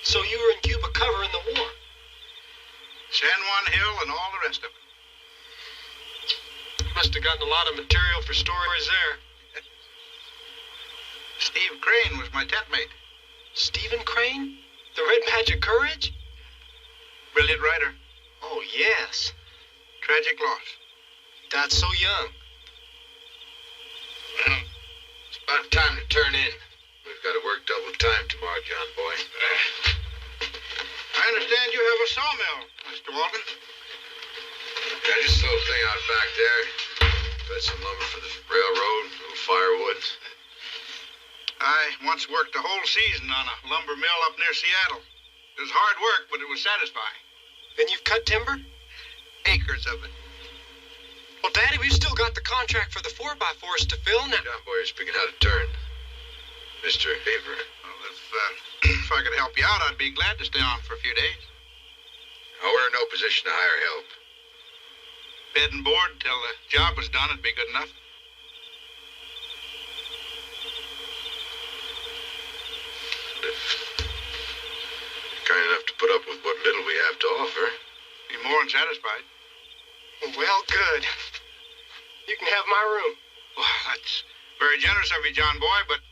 Speaker 10: So you were in Cuba covering the war?
Speaker 2: San Juan Hill and all the rest of it.
Speaker 10: Must have gotten a lot of material for stories there.
Speaker 2: Steve Crane was my tent mate.
Speaker 10: Stephen Crane? The Red Badge of Courage?
Speaker 2: Brilliant writer.
Speaker 10: Oh, yes.
Speaker 2: Tragic loss.
Speaker 10: Died so young.
Speaker 2: Well, it's about time to turn in. Got to work double time tomorrow, John boy. I understand you have a sawmill, Mr. Walton.
Speaker 1: Yeah, just a little thing out back there. Got some lumber for the railroad, a little firewood.
Speaker 2: I once worked a whole season on a lumber mill up near Seattle. It was hard work, but it was satisfying.
Speaker 10: And you've cut timber?
Speaker 2: Acres of it.
Speaker 10: Well, Daddy, we've still got the contract for the 4x4s to fill now.
Speaker 1: John boy, you're speaking out of turn. Mr. Haver.
Speaker 2: Well, if I could help you out, I'd be glad to stay on for a few days.
Speaker 1: Oh, we're in no position to hire help.
Speaker 2: Bed and board till the job was done would be good enough.
Speaker 1: If you're kind enough to put up with what little we have to offer.
Speaker 2: Be more than satisfied.
Speaker 10: Well, good. You can have my room.
Speaker 2: Well, that's very generous of you, John boy, but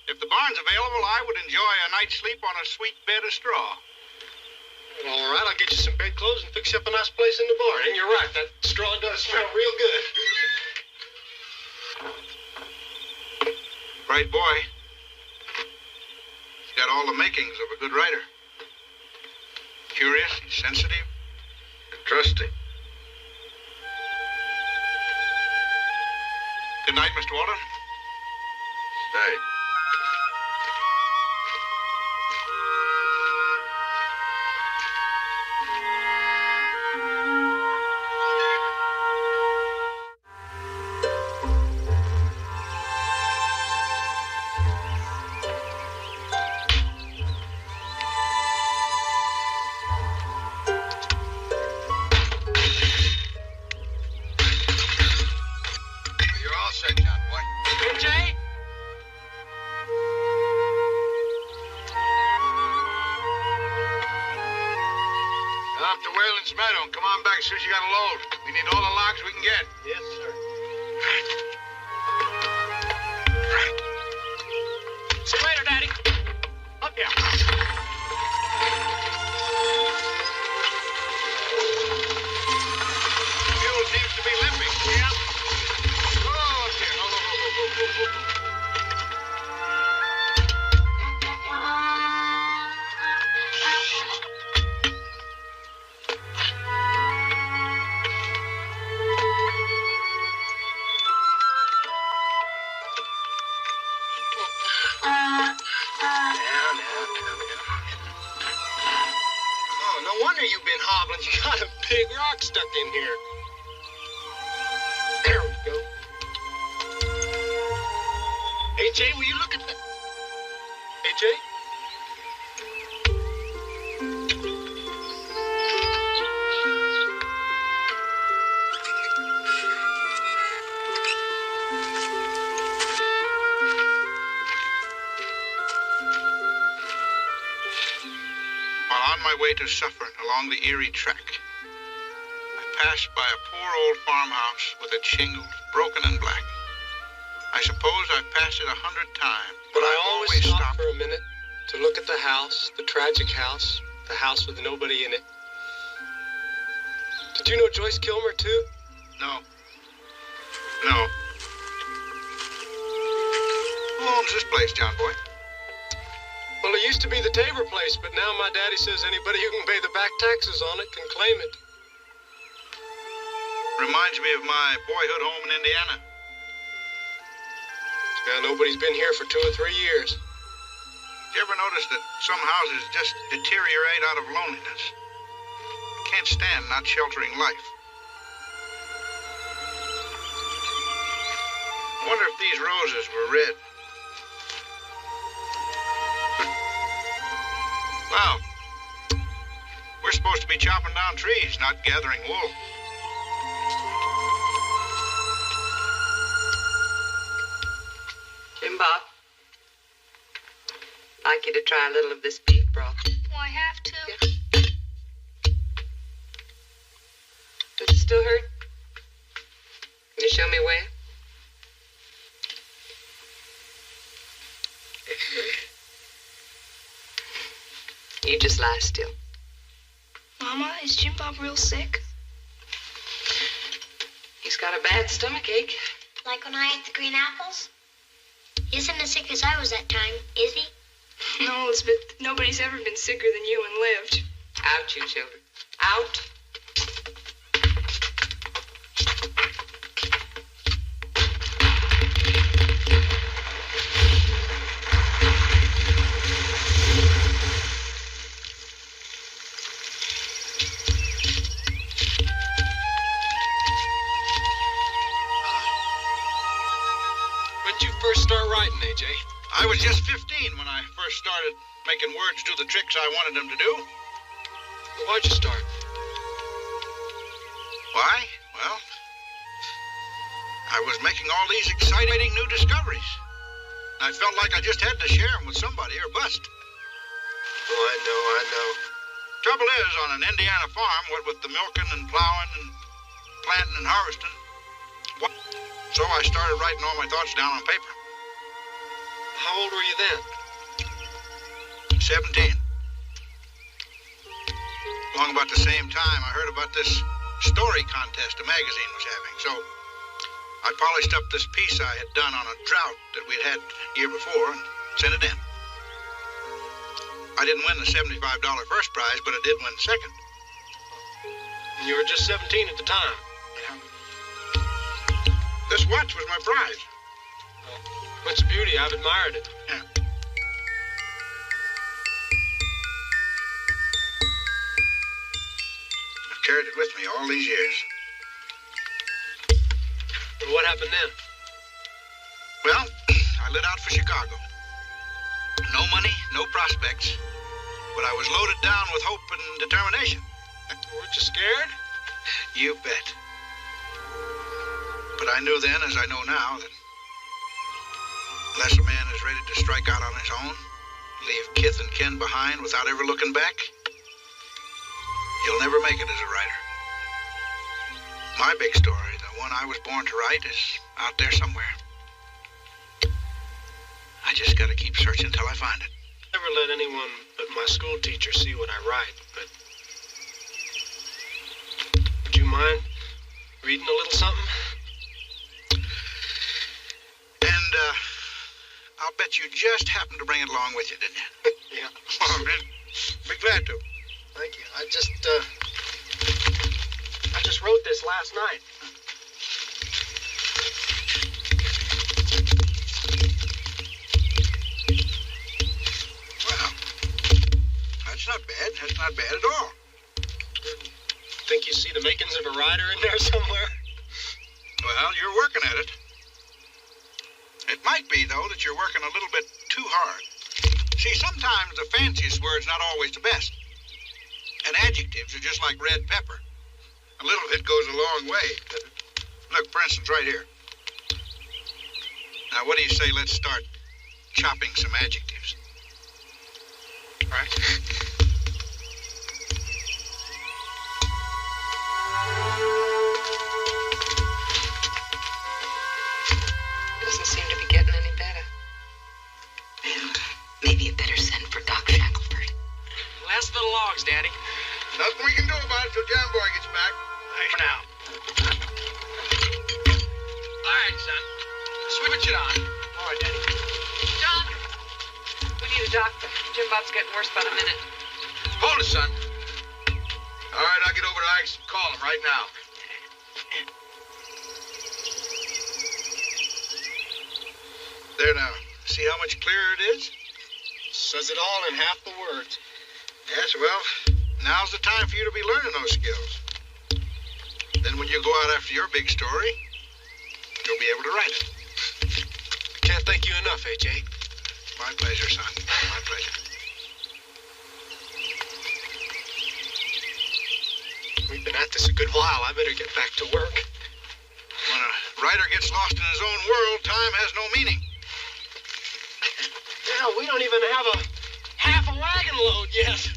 Speaker 2: if the barn's available, I would enjoy a night's sleep on a sweet bed of straw.
Speaker 10: All right, I'll get you some bedclothes and fix you up a nice place in the barn. And you're right, that straw does smell real good.
Speaker 2: Bright boy. He's got all the makings of a good writer. Curious, he's sensitive,
Speaker 1: and trusting.
Speaker 2: Good night, Mr. Walton.
Speaker 1: Night.
Speaker 2: As soon as you got a load. We need all the logs we can get.
Speaker 10: Yes, sir. See you later, Daddy. Up here.
Speaker 2: Fuel seems to be limping.
Speaker 10: Yeah.
Speaker 2: Oh, up here. Oh.
Speaker 10: You got a big rock stuck in here. There we go. Hey, Jay, will you look at that? Hey, Jay?
Speaker 2: On my way to Suffern along the Erie Track, I passed by a poor old farmhouse with it shingled, broken and black. I suppose I've passed it 100 times.
Speaker 10: But I always stop for a minute to look at the house, the tragic house, the house with nobody in it. Did you know Joyce Kilmer, too?
Speaker 2: No. Who owns this place, John boy?
Speaker 10: Well, it used to be the Tabor place, but now my daddy says anybody who can pay the back taxes on it can claim it.
Speaker 2: Reminds me of my boyhood home in Indiana.
Speaker 10: Yeah, nobody's been here for 2 or 3 years.
Speaker 2: You ever notice that some houses just deteriorate out of loneliness? Can't stand not sheltering life. I wonder if these roses were red. Well, we're supposed to be chopping down trees, not gathering wool.
Speaker 3: Jim Bob, I'd like you to try a little of this beef broth.
Speaker 8: Oh, I have to?
Speaker 3: Yeah. Does it still hurt? Can you show me where? You just lie still.
Speaker 8: Mama, is Jim Bob real sick?
Speaker 3: He's got a bad stomach ache.
Speaker 4: Like when I ate the green apples? He isn't as sick as I was that time, is he?
Speaker 8: No, Elizabeth, nobody's ever been sicker than you and lived.
Speaker 3: Out, you children. Out.
Speaker 9: When did you first start writing, AJ?
Speaker 2: I was just 15 when I first started making words do the tricks I wanted them to do.
Speaker 9: Why'd you start?
Speaker 2: Why? Well, I was making all these exciting new discoveries. I felt like I just had to share them with somebody or bust.
Speaker 9: Oh, I know.
Speaker 2: Trouble is, on an Indiana farm, what with the milking and plowing and planting and harvesting, so I started writing all my thoughts down on paper.
Speaker 9: How old were you then?
Speaker 2: 17. Along about the same time, I heard about this story contest a magazine was having, so I polished up this piece I had done on a drought that we'd had the year before and sent it in. I didn't win the $75 first prize, but I did win second.
Speaker 9: And you were just 17 at the time.
Speaker 2: Yeah. This watch was my prize.
Speaker 9: Oh, it's a beauty. I've admired it.
Speaker 2: Yeah. I've carried it with me all these years.
Speaker 9: Well, what happened then?
Speaker 2: Well, I lit out for Chicago. No money, no prospects, but I was loaded down with hope and determination.
Speaker 9: Weren't you scared?
Speaker 2: You bet. But I knew then, as I know now, that unless a man is ready to strike out on his own, leave kith and kin behind without ever looking back, he'll never make it as a writer. My big story, the one I was born to write, is out there somewhere. I just gotta keep searching till I find it.
Speaker 9: Never let anyone but my school teacher see what I write, but would you mind reading a little something?
Speaker 2: And I'll bet you just happened to bring it along with you, didn't you?
Speaker 9: Yeah.
Speaker 2: Oh, man. Be glad to.
Speaker 9: Thank you. I just wrote this last night.
Speaker 2: Well, that's not bad. That's not bad at all.
Speaker 9: Think you see the makings of a writer in there somewhere?
Speaker 2: Well, you're working at it. It might be, though, that you're working a little bit too hard. See, sometimes the fanciest word's not always the best. And adjectives are just like red pepper. A little bit goes a long way. Look, for instance, right here. Now, what do you say let's start chopping some adjectives? Right?
Speaker 3: Doesn't seem to be getting any better. Well, maybe you better send for Doc Shackelford.
Speaker 9: Last little logs, Daddy.
Speaker 2: Nothing we can do about it till John Boy gets back.
Speaker 9: For now.
Speaker 2: All right, son. Switch it on.
Speaker 9: All right, Daddy.
Speaker 3: John! We need a doctor. Jim Bob's getting worse by the minute.
Speaker 2: Hold it, son. All right, I'll get over to Ike's and call him right now. There now. See how much clearer it is?
Speaker 9: Says it all in half the words.
Speaker 2: Yes, well, now's the time for you to be learning those skills. Then when you go out after your big story, you'll be able to write it.
Speaker 9: Can't thank you enough, AJ.
Speaker 2: My pleasure, son. My pleasure.
Speaker 9: We've been at this a good while. I better get back to work.
Speaker 2: When a writer gets lost in his own world, time has no meaning.
Speaker 9: Hell, we don't even have half a wagon load yet.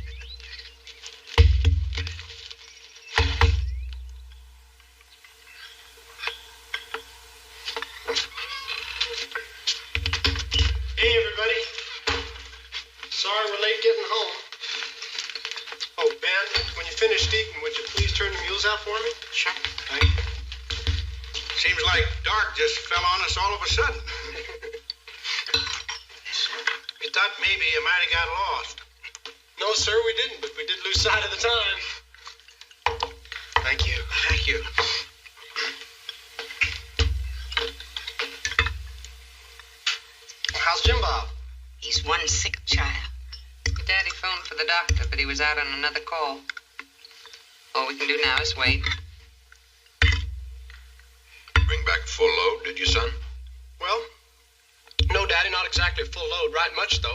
Speaker 9: Hey, everybody. Sorry we're late getting home. Oh, Ben, when you finished eating, would you please turn the mules out for me?
Speaker 2: Sure. Thank you. Seems like dark just fell on us all of a sudden.
Speaker 5: thought maybe you might have got lost.
Speaker 9: No, sir, we didn't, but we did lose sight of the time. Thank you.
Speaker 5: Thank you.
Speaker 9: How's Jim Bob?
Speaker 6: He's one sick child.
Speaker 3: Your daddy phoned for the doctor, but he was out on another call. All we can do now is wait.
Speaker 2: Bring back a full load, did you, son?
Speaker 9: Well, no, Daddy, not exactly a full load. Right much, though.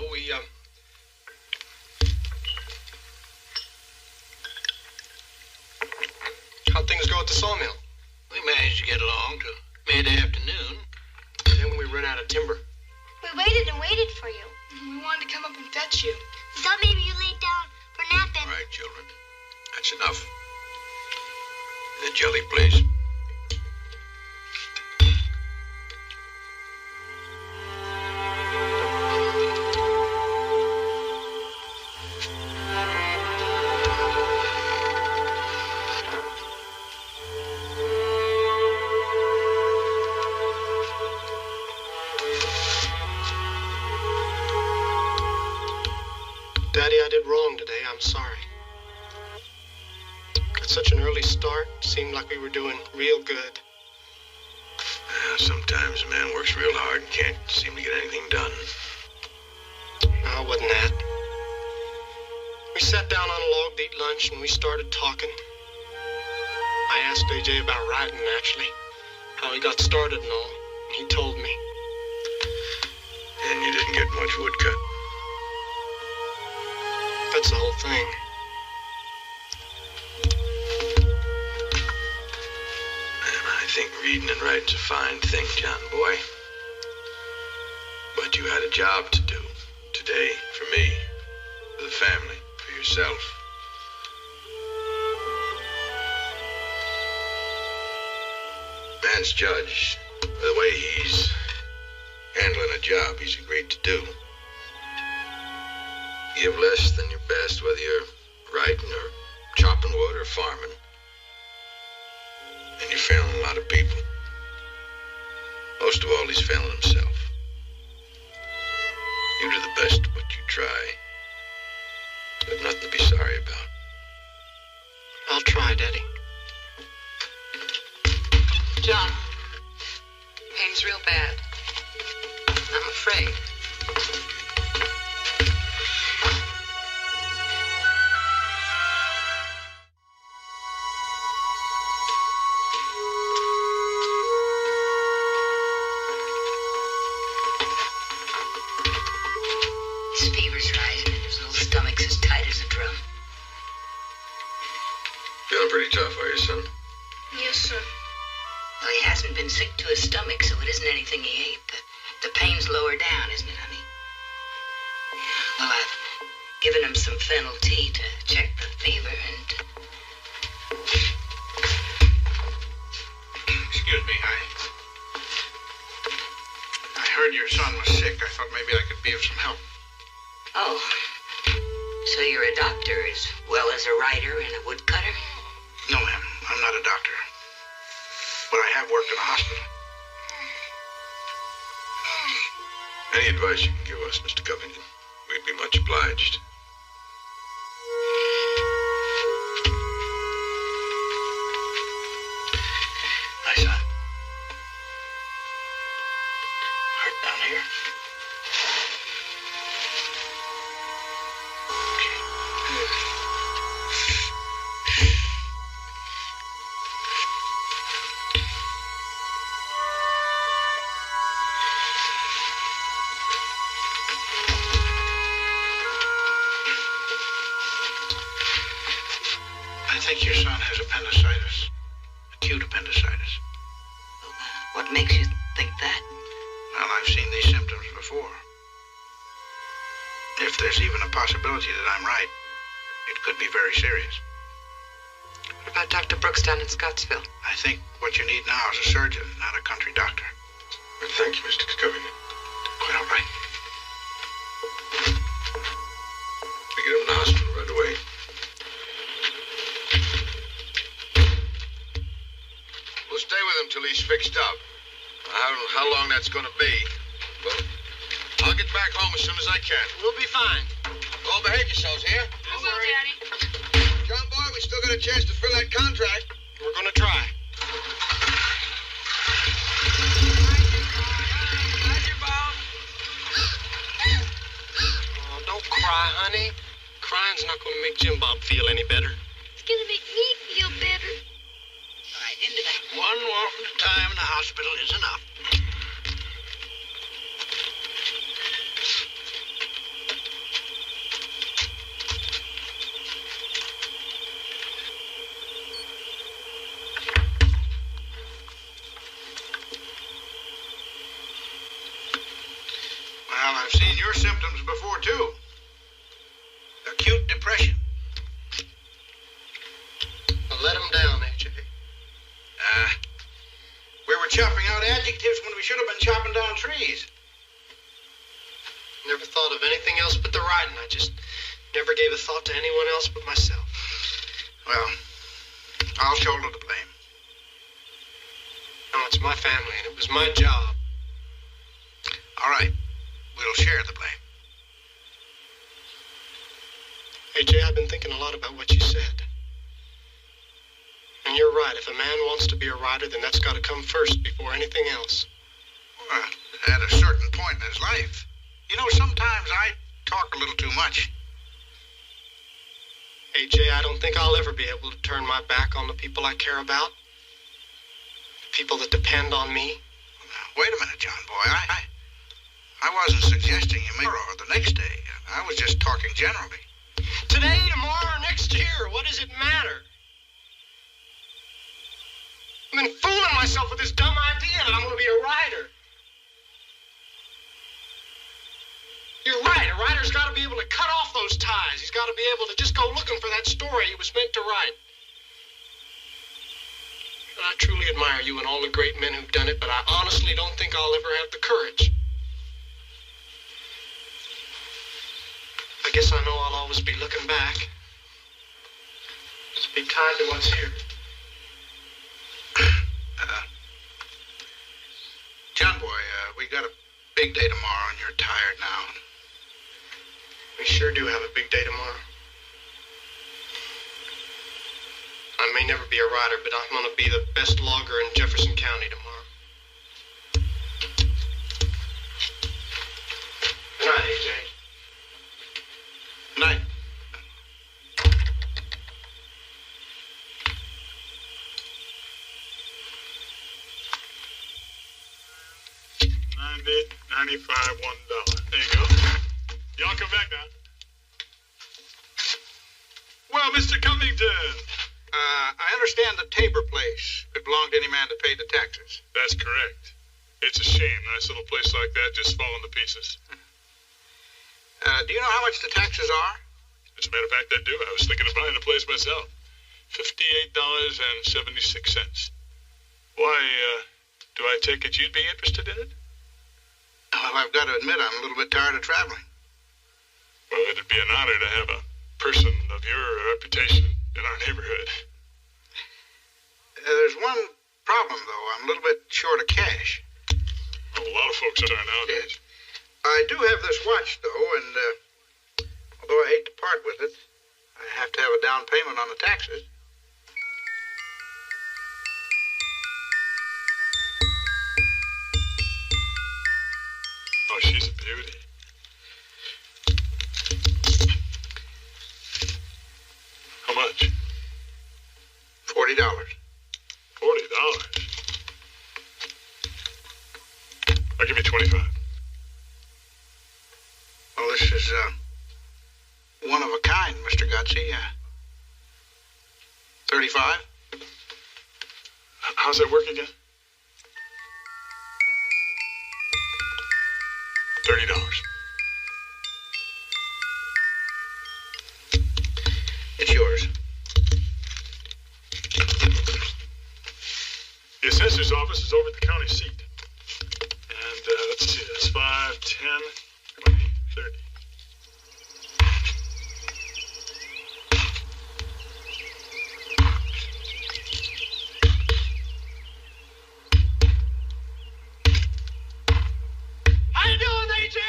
Speaker 9: How'd things go at the sawmill?
Speaker 5: We managed to get along to mid-afternoon.
Speaker 9: Then we ran out of timber.
Speaker 8: We waited and waited for you. We wanted to come up and fetch you.
Speaker 4: We thought maybe you laid down for napping.
Speaker 2: All right, children. That's enough. The jelly, please.
Speaker 9: Daddy, I did wrong today. I'm sorry. At such an early start, seemed like we were doing real good.
Speaker 2: Sometimes a man works real hard and can't seem to get anything done.
Speaker 9: No, it wasn't that. We sat down on a log to eat lunch and we started talking. I asked AJ about writing, actually. How he got started and all. And he told me.
Speaker 2: And you didn't get much wood cut.
Speaker 9: That's the whole thing.
Speaker 2: I think reading and writing's a fine thing, John boy. But you had a job to do today for me, for the family, for yourself. Man's judged by the way he's handling a job he's agreed to do. Give less than your best, whether you're writing or chopping wood or farming. And you're failing a lot of people. Most of all, he's failing himself. You do the best of what you try. There's nothing to be sorry about.
Speaker 9: I'll try, Daddy.
Speaker 3: John, pain's real bad. I'm afraid.
Speaker 6: His fever's rising and his little stomach's as tight as a drum.
Speaker 2: Feeling pretty tough, are you, son?
Speaker 8: Yes, sir.
Speaker 6: Well, he hasn't been sick to his stomach, so it isn't anything he ate. The pain's lower down, isn't it, honey? Well, I've given him some fennel tea to check the fever and...
Speaker 5: Excuse me, I heard your son was sick. I thought maybe I could be of some help.
Speaker 6: Oh, so you're a doctor as well as a writer and a woodcutter?
Speaker 5: No, ma'am, I'm not a doctor. But I have worked in a hospital.
Speaker 2: Any advice you can give us, Mr. Covington? We'd be much obliged.
Speaker 5: Hi, son. Hurt down here? I think your son has appendicitis. Acute appendicitis.
Speaker 6: What makes you think that?
Speaker 5: Well, I've seen these symptoms before. If there's even a possibility that I'm right, it could be very serious.
Speaker 3: What about Dr. Brooks down in Scottsville?
Speaker 5: I think what you need now is a surgeon, not a country doctor.
Speaker 2: Well, thank you, Mr. Covington.
Speaker 5: Quite all right.
Speaker 2: We get him to the hospital right away. We'll stay with him till he's fixed up. How long that's going to be? Well, I'll get back home as soon as I can.
Speaker 10: We'll be fine.
Speaker 2: All behave yourselves here.
Speaker 8: I will, Daddy.
Speaker 2: John Boy, we still got a chance to fill that contract.
Speaker 10: We're gonna try. Oh, don't cry, honey. Crying's not gonna make Jim Bob feel any better.
Speaker 11: It's gonna make me feel better.
Speaker 6: All right, into that.
Speaker 5: One walk at a time in the hospital is enough. Well, I've seen your symptoms before, too. Acute depression.
Speaker 10: Let him down, AJ.
Speaker 5: We were chopping out adjectives when we should have been chopping down trees.
Speaker 10: Never thought of anything else but the riding. I just never gave a thought to anyone else but myself.
Speaker 5: Well, I'll shoulder the blame.
Speaker 10: No, it's my family, and it was my job.
Speaker 5: All right. We'll share the blame.
Speaker 10: AJ, I've been thinking a lot about what you said. And you're right. If a man wants to be a rider, then that's got to come first before anything else.
Speaker 5: Well, at a certain point in his life. You know, sometimes I talk a little too much.
Speaker 10: AJ, I don't think I'll ever be able to turn my back on the people I care about. The people that depend on me.
Speaker 5: Now, wait a minute, John Boy. I wasn't suggesting you may or the next day. I was just talking generally.
Speaker 10: Today, tomorrow, or next year, what does it matter? I've been fooling myself with this dumb idea that I'm going to be a rider. You're right. A rider's got to be able to cut off those ties. He's got to be able to just go looking for that story he was meant to write. And I truly admire you and all the great men who've done it, but I honestly don't think I'll ever have the courage. I guess I know I'll always be looking back. Just be tied to what's here.
Speaker 5: John Boy, we got a big day tomorrow and you're tired now.
Speaker 10: We sure do have a big day tomorrow. I may never be a rider, but I'm going to be the best logger in Jefferson County tomorrow. Good night, AJ.
Speaker 5: Good night.
Speaker 2: $90, $95, $1. There you go. Y'all come back now. Well, Mr. Covington.
Speaker 5: I understand the Tabor place could belong to any man that paid the taxes.
Speaker 2: That's correct. It's a shame. Nice little place like that just falling to pieces.
Speaker 5: Do you know how much the taxes are?
Speaker 2: As a matter of fact, I do. I was thinking of buying the place myself. $58.76. Why, do I take it you'd be interested in it?
Speaker 5: Well, I've got to admit I'm a little bit tired of traveling.
Speaker 2: Well, it'd be an honor to have a person of your reputation in our neighborhood.
Speaker 5: There's one problem, though. I'm a little bit short of cash.
Speaker 2: Well, a lot of folks are nowadays.
Speaker 5: I do have this watch, though, and although I hate to part with it, I have to have a down payment on the taxes.
Speaker 2: Oh, she's a beauty. How much?
Speaker 5: $40.
Speaker 2: $40? I'll give you 25.
Speaker 5: Well, this is one of a kind, Mr. Gutsy. 35?
Speaker 2: How's that work again? $30.
Speaker 5: It's yours.
Speaker 2: The assessor's office is over at the county seat. And let's see, that's 5, 10, 20, 30.
Speaker 10: How you doing, AJ?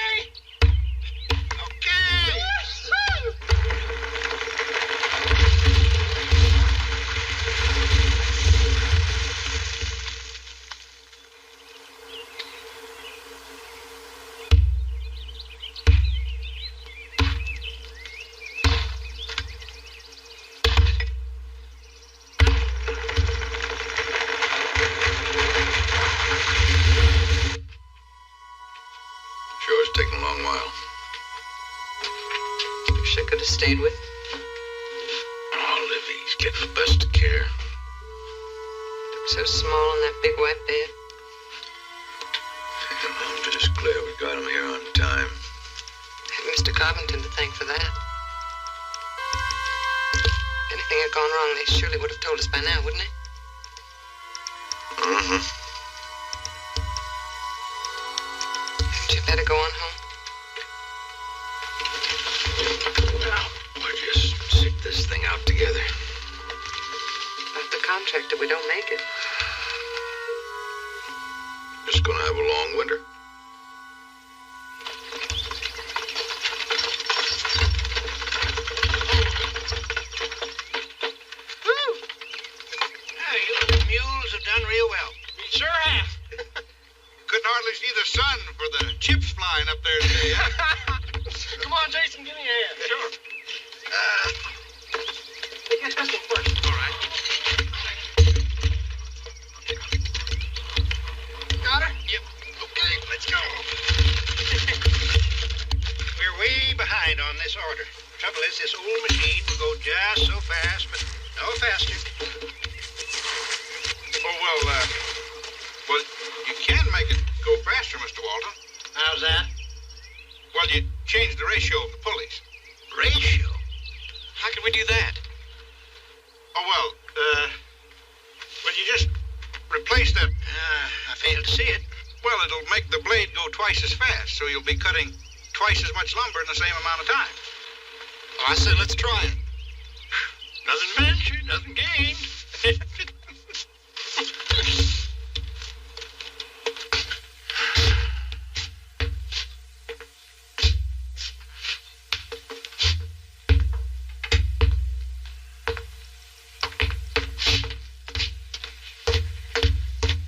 Speaker 1: in a long while.
Speaker 3: Wish I could have stayed with.
Speaker 1: Oh, Livy's getting the best of care.
Speaker 3: Look so small in that big white bed.
Speaker 1: I'm just glad we got him here on time.
Speaker 3: Had Mr. Covington to thank for that. Anything had gone wrong, they surely would have told us by now, wouldn't they?
Speaker 1: Mm-hmm.
Speaker 3: Hadn't you better go on home?
Speaker 1: Well, we'll just sit this thing out together.
Speaker 3: About the contract if we don't make it.
Speaker 1: Just gonna have a long winter.
Speaker 5: Done real well.
Speaker 2: We sure have. Couldn't hardly see the sun for the chips flying up there today.
Speaker 9: Come on, Jason, give me a hand.
Speaker 2: Sure.
Speaker 9: Get this one first.
Speaker 2: All right.
Speaker 5: Got her? Yep. Okay, let's go. We're way behind on this order. Trouble is, this old machine will go just so fast, but no faster.
Speaker 2: Oh, well, you can make it go faster, Mr. Walton.
Speaker 5: How's that?
Speaker 2: Well, you change the ratio of the pulleys.
Speaker 5: Ratio?
Speaker 2: How can we do that? Oh, well, you just replace that.
Speaker 5: I fail to see it.
Speaker 2: Well, it'll make the blade go twice as fast, so you'll be cutting twice as much lumber in the same amount of time.
Speaker 9: Oh, I say let's try it.
Speaker 2: Nothing ventured, nothing gained.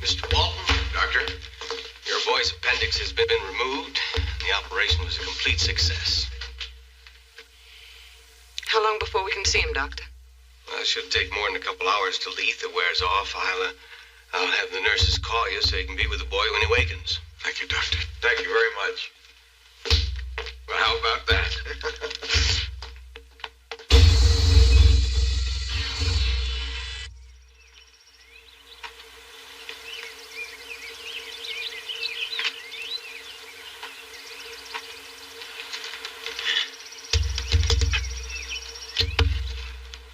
Speaker 12: Mr. Walton, Doctor, your boy's appendix has been removed. The operation was a complete success.
Speaker 3: How long before we can see him, Doctor?
Speaker 12: Well, it should take more than a couple hours till the ether wears off. I'll have the nurses call you so you can be with the boy when he wakens.
Speaker 1: Thank you, Doctor. Thank you very much. Well, how about that?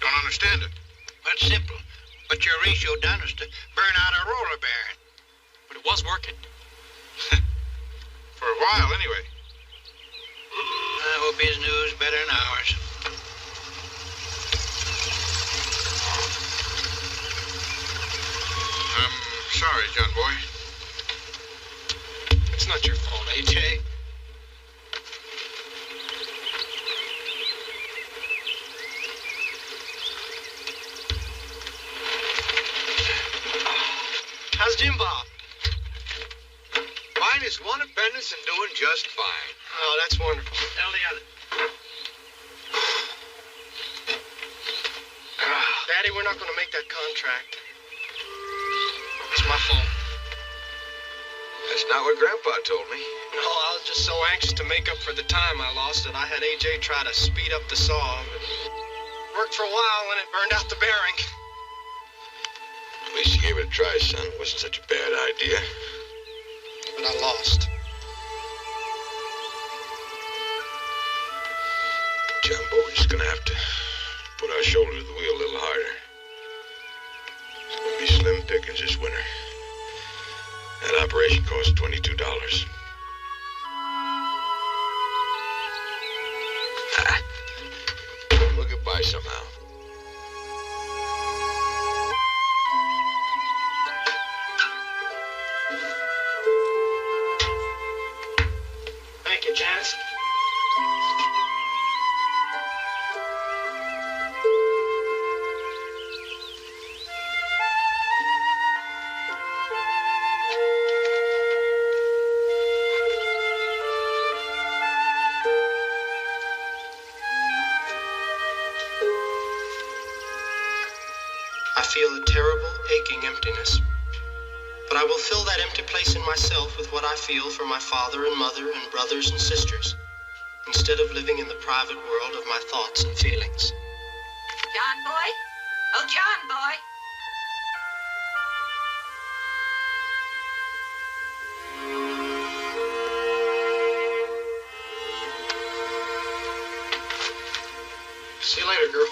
Speaker 2: Don't understand it.
Speaker 5: Well, it's simple. What your ratio done was to burn out a roller bearing.
Speaker 9: But it was working.
Speaker 2: For a while, anyway.
Speaker 5: I hope his news better than ours.
Speaker 2: I'm sorry, John boy.
Speaker 9: It's not your fault, AJ. How's Jim Bob?
Speaker 2: Mine is one appendix and doing just fine.
Speaker 9: Oh, that's wonderful.
Speaker 5: Tell the other.
Speaker 9: Daddy, we're not going to make that contract. It's my fault.
Speaker 1: That's not what Grandpa told me.
Speaker 9: No, I was just so anxious to make up for the time I lost that I had AJ try to speed up the saw. It worked for a while and it burned out the bearing.
Speaker 1: At least you gave it a try, son. It wasn't such a bad idea.
Speaker 9: But I lost.
Speaker 1: Jumbo, we're just gonna have to put our shoulder to the wheel a little harder. It's gonna be slim pickings this winter. That operation cost $22. We'll get by somehow.
Speaker 9: Thank you, Chance. I feel a terrible, aching emptiness.
Speaker 10: But I will fill that empty place in myself with what I feel for my father and mother and brothers and sisters, instead of living in the private world of my thoughts and feelings.
Speaker 6: John boy? Oh, John boy.
Speaker 9: See you later, girl.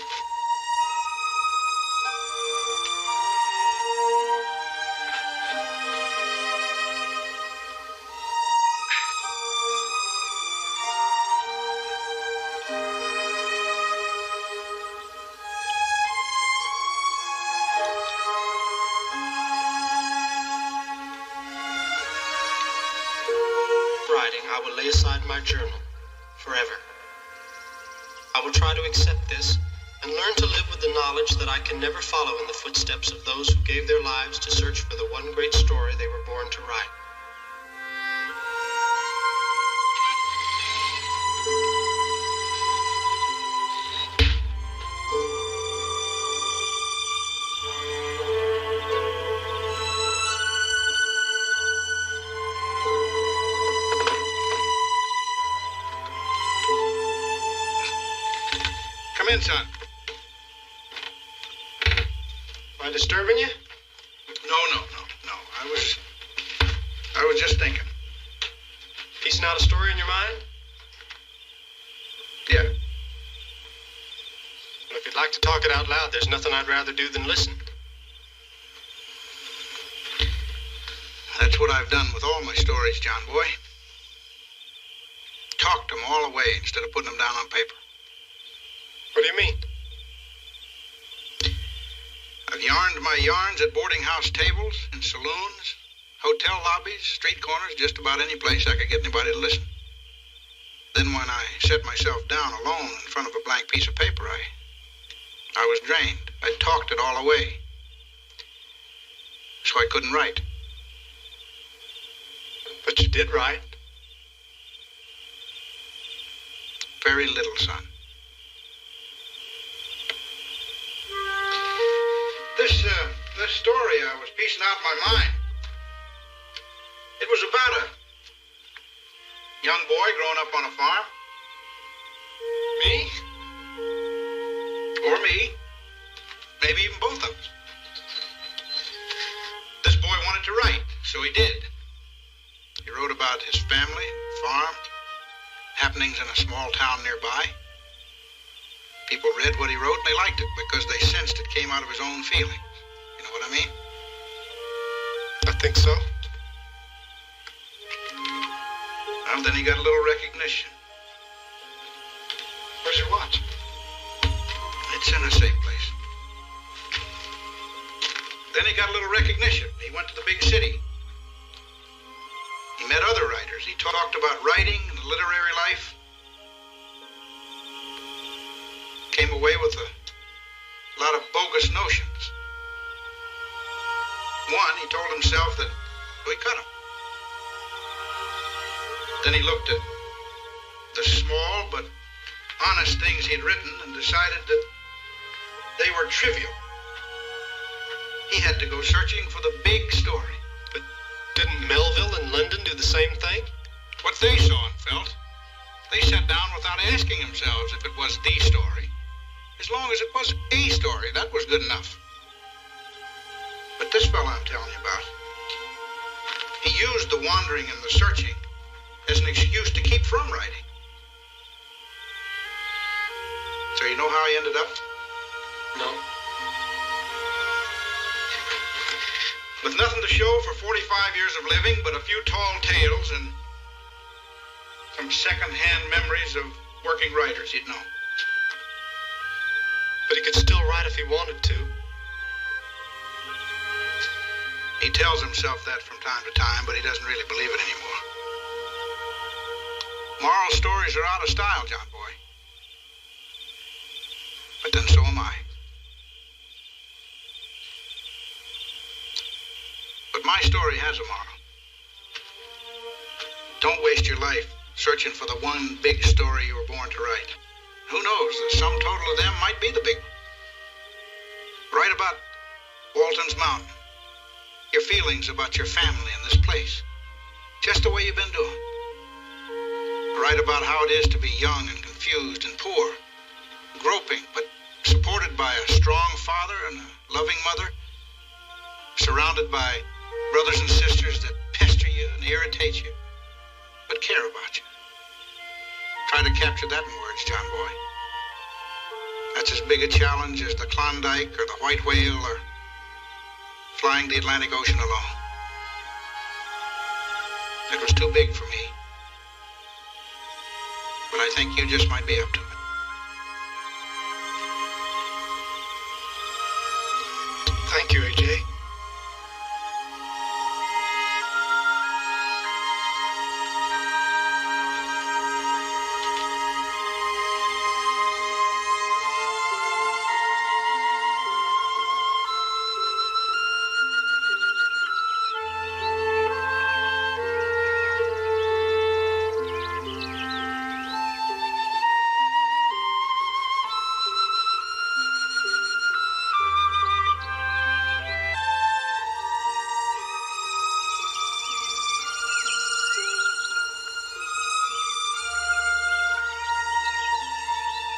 Speaker 10: Writing, I will lay aside my journal forever. I will try to accept this and learn to live with the knowledge that I can never follow in the footsteps of those who gave their lives to search for the one great story they were born to write.
Speaker 9: Come in, son. Am I disturbing you?
Speaker 2: No. I was just thinking.
Speaker 10: Piecing out a story in your mind?
Speaker 2: Yeah.
Speaker 10: Well, if you'd like to talk it out loud, there's nothing I'd rather do than listen.
Speaker 2: That's what I've done with all my stories, John boy. Talked them all away instead of putting them down on paper.
Speaker 10: What do you mean?
Speaker 2: I've yarned my yarns at boarding house tables, in saloons, hotel lobbies, street corners, just about any place I could get anybody to listen. Then when I set myself down alone in front of a blank piece of paper, I was drained. I talked it all away. So I couldn't write.
Speaker 10: But you did write.
Speaker 2: Very little, son. This story I was piecing out in my mind. It was about a young boy growing up on a farm. Me? Or me. Maybe even both of us. This boy wanted to write, so he did. He wrote about his family, farm, happenings in a small town nearby. People read what he wrote and they liked it because they sensed it came out of his own feelings. You know what I mean?
Speaker 10: I think so.
Speaker 2: Well, then he got a little recognition.
Speaker 10: Where's your watch?
Speaker 2: It's in a safe place. Then he got a little recognition. He went to the big city. He met other writers. He talked about writing and the literary life. Came away with a lot of bogus notions. One, he told himself that we cut him. Then he looked at the small but honest things he'd written and decided that they were trivial. He had to go searching for the big story.
Speaker 10: But didn't Melville and London do the same thing?
Speaker 2: What they saw and felt. They sat down without asking themselves if it was the story. As long as it was a story, that was good enough. But this fellow I'm telling you about, he used the wandering and the searching as an excuse to keep from writing. So you know how he ended up?
Speaker 10: No.
Speaker 2: With nothing to show for 45 years of living but a few tall tales and some second-hand memories of working writers he'd known.
Speaker 10: But he could still write if he wanted to.
Speaker 2: He tells himself that from time to time, but he doesn't really believe it anymore. Moral stories are out of style, John boy. But then so am I. But my story has a moral. Don't waste your life searching for the one big story you were born to write. Who knows, the sum total of them might be the big one. Write about Waltons Mountain.
Speaker 5: your feelings about your family and this place, just the way you've been doing. Write about how it is to be young and confused and poor, groping, but supported by a strong father and a loving mother, surrounded by brothers and sisters that pester you and irritate you, but care about you. Try to capture that in words, John Boy. That's as big a challenge as the Klondike or the white whale or flying the Atlantic Ocean alone. It was too big for me. But I think you just might be up to it.
Speaker 10: Thank you, AJ.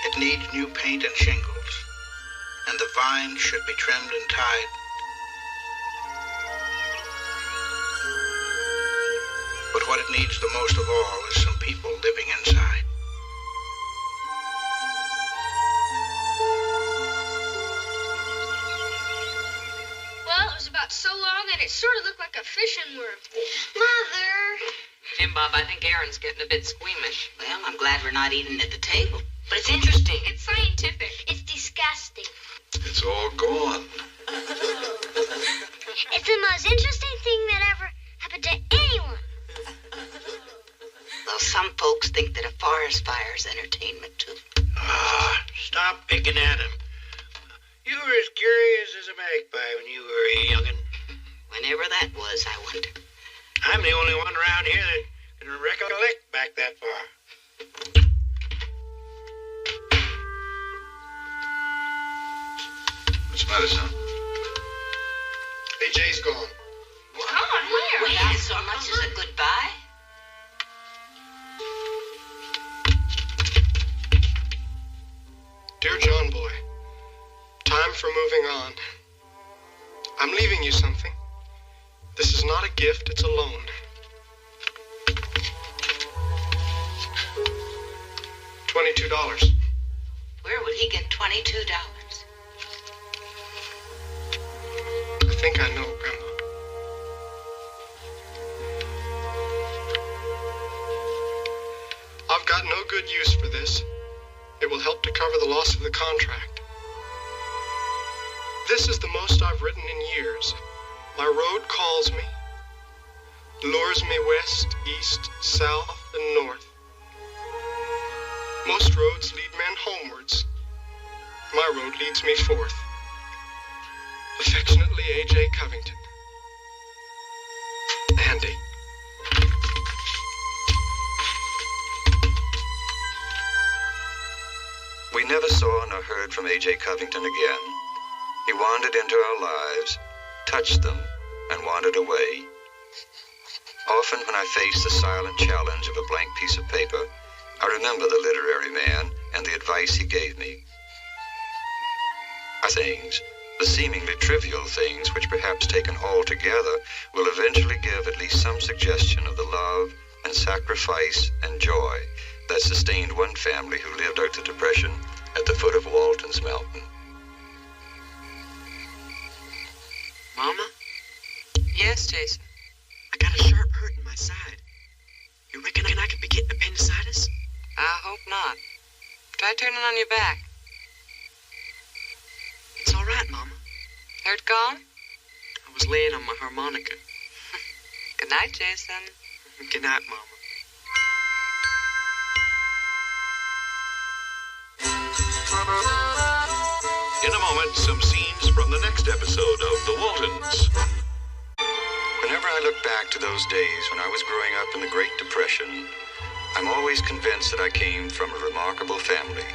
Speaker 5: It needs new paint and shingles, and the vines should be trimmed and tied. But what it needs the most of all is some people living inside.
Speaker 11: Well, it was about so long and it sort of looked like a fishing worm.
Speaker 4: Mother!
Speaker 3: Jim Bob, I think Aaron's getting a bit squeamish.
Speaker 6: Well, I'm glad we're not eating at the table.
Speaker 3: But it's interesting.
Speaker 8: It's scientific.
Speaker 4: It's disgusting.
Speaker 2: It's all gone.
Speaker 4: It's the most interesting thing that ever happened to anyone.
Speaker 6: Though some folks think that a forest fire's entertainment, too.
Speaker 5: Stop picking at him. You were as curious as a magpie when you were a young'un.
Speaker 6: Whenever that was, I wonder.
Speaker 5: I'm the only one around here that can recollect back that far.
Speaker 2: What's the matter, son?
Speaker 10: AJ's gone.
Speaker 8: Gone? Where?
Speaker 6: Without so much as a goodbye?
Speaker 10: Dear John Boy, time for moving on. I'm leaving you something. This is not a gift, it's a loan. $22.
Speaker 6: Where would he get $22?
Speaker 10: I think I know, Grandma. I've got no good use for this. It will help to cover the loss of the contract. This is the most I've written in years. My road calls me, lures me west, east, south, and north. Most roads lead men homewards. My road leads me forth. Affectionately, A.J. Covington. Andy.
Speaker 1: We never saw nor heard from A.J. Covington again. He wandered into our lives, touched them, and wandered away. Often when I face the silent challenge of a blank piece of paper, I remember the literary man and the advice he gave me. Things, the seemingly trivial things which perhaps taken all together will eventually give at least some suggestion of the love and sacrifice and joy that sustained one family who lived out the Depression at the foot of Waltons Mountain.
Speaker 13: Mama?
Speaker 3: Yes, Jason?
Speaker 13: I got a sharp hurt in my side. You reckon I could be getting appendicitis?
Speaker 3: I hope not. Try turning on your back.
Speaker 13: It's all right, Mama.
Speaker 3: Hurt gone?
Speaker 13: I was laying on my harmonica.
Speaker 3: Good night, Jason.
Speaker 13: Good night, Mama.
Speaker 2: In a moment, some scenes from the next episode of The Waltons.
Speaker 1: Whenever I look back to those days when I was growing up in the Great Depression, I'm always convinced that I came from a remarkable family.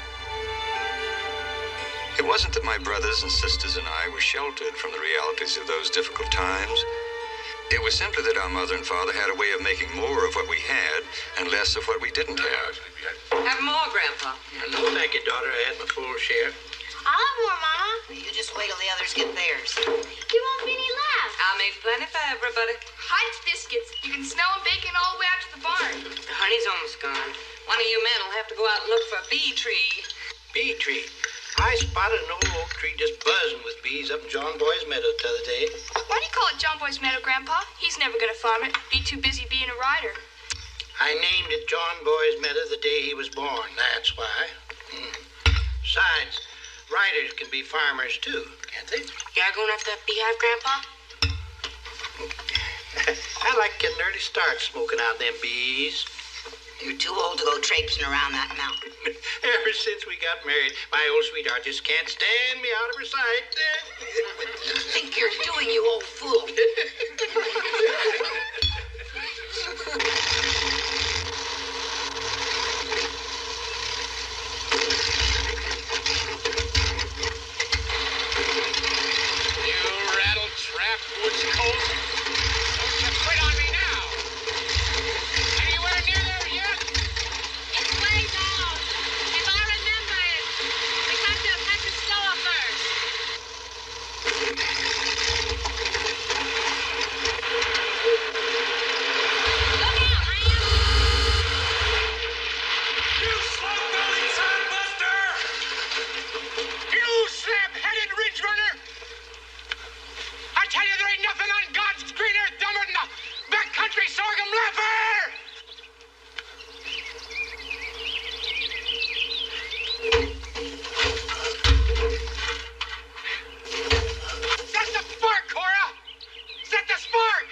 Speaker 1: It wasn't that my brothers and sisters and I were sheltered from the realities of those difficult times. It was simply that our mother and father had a way of making more of what we had and less of what we didn't have.
Speaker 3: Have more, Grandpa.
Speaker 5: No, thank you, daughter. I had my full share.
Speaker 4: I'll have more, Mama.
Speaker 6: You just wait till the others get theirs.
Speaker 4: There won't be any left.
Speaker 3: I made plenty for everybody.
Speaker 8: Heinz biscuits. You can smell them baking all the way out to the barn.
Speaker 3: The honey's almost gone. One of you men will have to go out and look for a bee tree.
Speaker 5: Bee tree. I spotted an old oak tree just buzzing with bees up in John Boy's meadow the other day.
Speaker 8: Why do you call it John Boy's Meadow, Grandpa? He's never gonna farm it. Be too busy being a rider.
Speaker 5: I named it John Boy's meadow the day he was born. That's why. Besides, riders can be farmers too, can't they?
Speaker 7: Y'all going after that beehive, Grandpa?
Speaker 5: I like getting early start smoking out them bees.
Speaker 6: You're too old to go traipsing around that mountain.
Speaker 5: Ever since we got married, my old sweetheart just can't stand me out of her sight.
Speaker 6: Think you're doing, you old fool.
Speaker 12: You rattle-trap woods colt. Don't you quit on me now. Anywhere near there yet?
Speaker 4: It's ways off. If I remember it, we have to pack the store first. Look out, Ram!
Speaker 2: You slow-bellied son-buster!
Speaker 12: You slab-headed ridge runner! I tell you, there ain't nothing on God's green earth dumber than a backcountry sorghum leopard! Set the spark, Cora! Set the spark!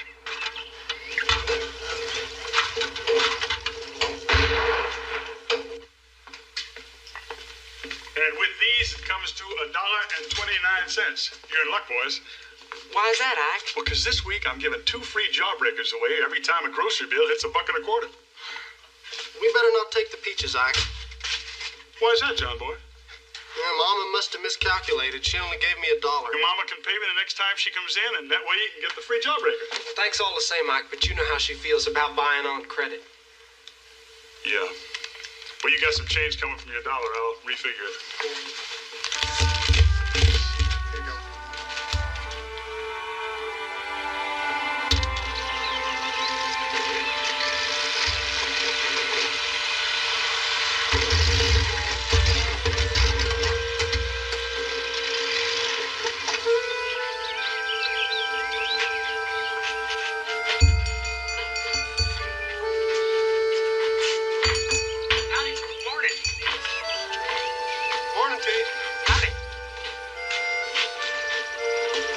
Speaker 2: And with these, it comes to $1.29. You're in luck, boys.
Speaker 7: Why is that, Ike?
Speaker 2: Well, because this week I'm giving 2 free jawbreakers away every time a grocery bill hits $1.25.
Speaker 10: We better not take the peaches, Ike.
Speaker 2: Why is that, John Boy?
Speaker 10: Yeah, Mama must have miscalculated. She only gave me $1.
Speaker 2: Your mama can pay me the next time she comes in, and that way you can get the free jawbreaker.
Speaker 10: Thanks all the same, Ike, but you know how she feels about buying on credit.
Speaker 2: Yeah. Well, you got some change coming from your $1. I'll refigure it. Here you go.
Speaker 12: Howdy, morning.
Speaker 10: Morning, Pete.
Speaker 12: Howdy.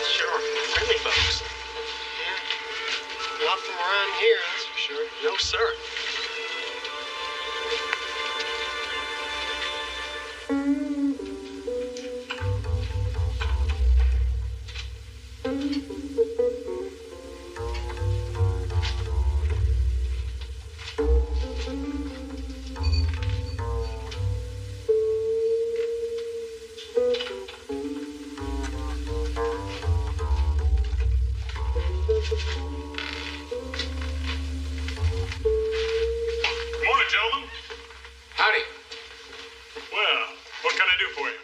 Speaker 12: Sure, friendly folks.
Speaker 10: Yeah. Not from around here, that's for sure.
Speaker 12: No, sir.
Speaker 2: Good morning, gentlemen.
Speaker 12: Howdy.
Speaker 2: Well, what can I do for you?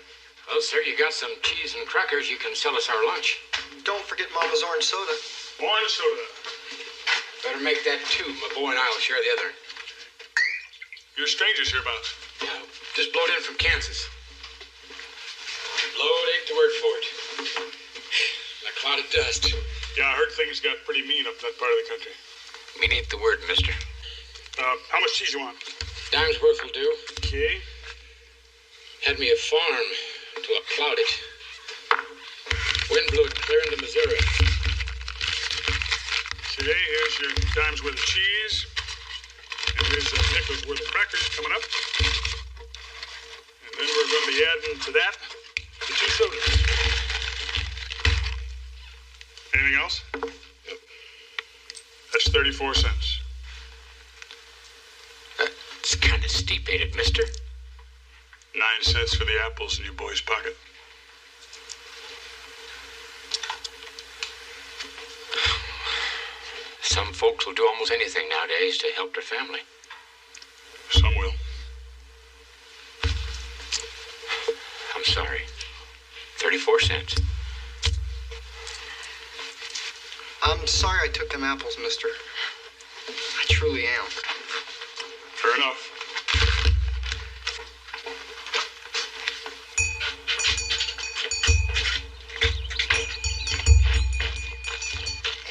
Speaker 12: Well, sir, you got some cheese and crackers. You can sell us our lunch.
Speaker 10: Don't forget Mama's orange soda.
Speaker 2: Orange soda.
Speaker 12: Better make that 2. My boy and I will share the other.
Speaker 2: You're strangers hereabouts.
Speaker 12: Just blowed in from Kansas. Blowed ain't the word for it. Like a cloud of dust.
Speaker 2: Yeah, I heard things got pretty mean up in that part of the country.
Speaker 12: Mean ain't the word, mister.
Speaker 2: How much cheese you want?
Speaker 12: Dime's worth will do.
Speaker 2: Okay.
Speaker 12: Had me a farm until I plowed it. Wind blew it clear into Missouri.
Speaker 2: Okay, here's your dime's worth of cheese. And here's a nickel's worth of crackers coming up. And then we're going to be adding to that the 2 sodas. Anything else?
Speaker 12: Nope.
Speaker 2: That's 34 cents.
Speaker 12: It's kind of steep, ain't it, mister?
Speaker 2: 9 cents for the apples in your boy's pocket.
Speaker 14: Some folks will do almost anything nowadays to help their family.
Speaker 2: Some will.
Speaker 14: I'm sorry. 34 cents.
Speaker 10: I'm sorry I took them apples, mister. I truly am.
Speaker 2: Fair enough.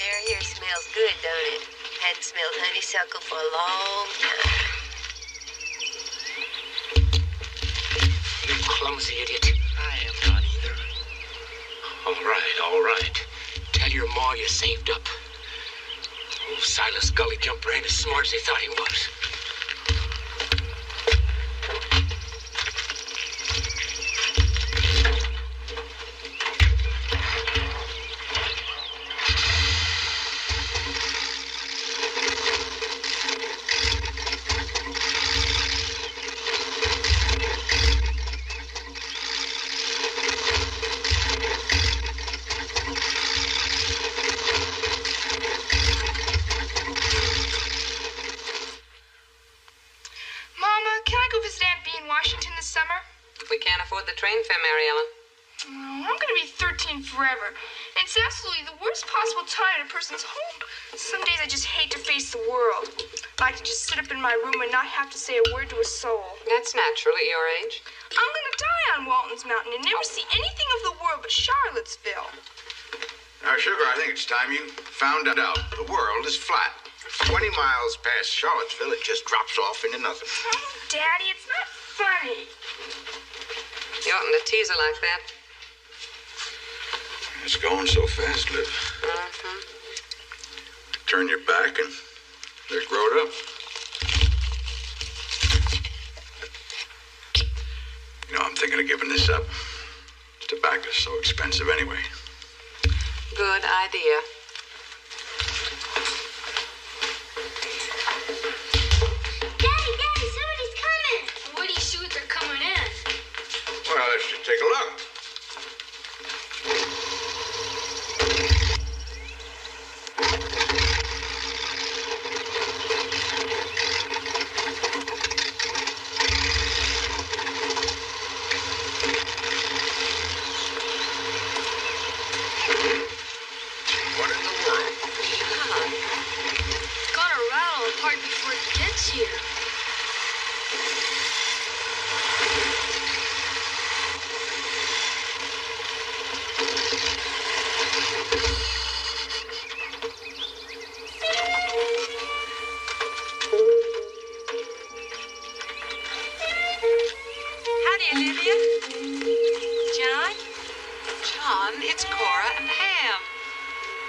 Speaker 15: Air here smells good, don't it? Hadn't smelled honeysuckle for a long time.
Speaker 14: You clumsy idiot.
Speaker 10: I am not either.
Speaker 14: All right. Tell your ma you saved up. Old Silas Gully Jumper ain't as smart as he thought he was.
Speaker 3: Train fare, Mary Ellen.
Speaker 8: I'm going to be 13 forever. And it's absolutely the worst possible time in a person's home. Some days I just hate to face the world. I like to just sit up in my room and not have to say a word to a soul.
Speaker 3: That's natural at your age.
Speaker 8: I'm going to die on Waltons Mountain and never see anything of the world but Charlottesville.
Speaker 2: Now, Sugar, I think it's time you found out the world is flat. 20 miles past Charlottesville, it just drops off into nothing.
Speaker 8: Oh, Daddy, it's not funny.
Speaker 3: You oughtn't to tease her like that.
Speaker 2: It's going so fast, Liv.
Speaker 3: Mm-hmm.
Speaker 2: Turn your back and they're growed up. You know, I'm thinking of giving this up. Tobacco's so expensive anyway.
Speaker 3: Good idea.
Speaker 4: Daddy, somebody's coming.
Speaker 11: What do you see what they're coming in?
Speaker 2: Well, let's just take a look. What in the world?
Speaker 11: It's gonna rattle apart before it gets here.
Speaker 3: Olivia? John? John, it's Cora and Ham.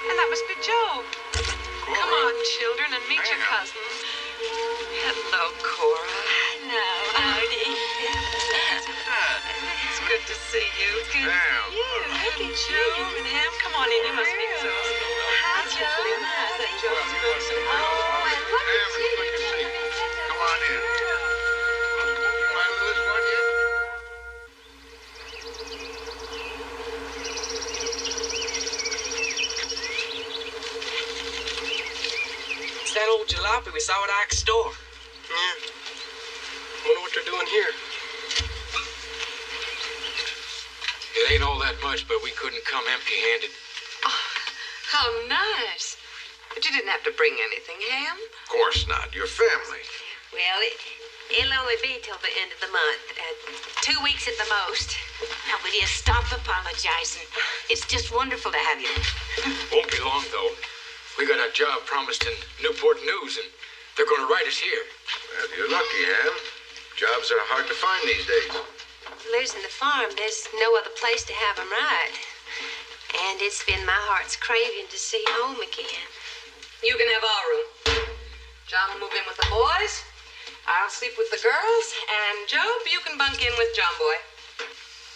Speaker 3: And that must be Joe.
Speaker 2: Cora?
Speaker 3: Come on, children, and meet your cousin. Hello, Cora.
Speaker 15: Hello, howdy.
Speaker 3: It's good to see you. Good
Speaker 2: Ham.
Speaker 3: to see you. Look at Joe and Ham. Come on in, you must be exhausted.
Speaker 15: Hi, Joe.
Speaker 3: Is that Joe's good?
Speaker 15: Oh, and look
Speaker 2: Ham,
Speaker 15: at you.
Speaker 2: it's good to see you. Come on in. You mind with this one yet?
Speaker 13: It's that old jalopy we saw at Ike's store.
Speaker 10: Yeah. Wonder what they're doing here.
Speaker 14: It ain't all that much, but we couldn't come empty-handed.
Speaker 3: Oh, how nice. But you didn't have to bring anything, Ham.
Speaker 2: Of course not. Your family.
Speaker 15: Well, it'll only be till the end of the month. 2 weeks at the most.
Speaker 6: Now, will you stop apologizing? It's just wonderful to have you.
Speaker 14: Won't be long, though. We got a job promised in Newport News, and they're going to write us here.
Speaker 2: Well, you're lucky, Ham. Jobs are hard to find these days.
Speaker 15: Losing the farm, there's no other place to have 'em right. And it's been my heart's craving to see home again.
Speaker 3: You can have our room. John will move in with the boys. I'll sleep with the girls. And Job, you can bunk in with John Boy.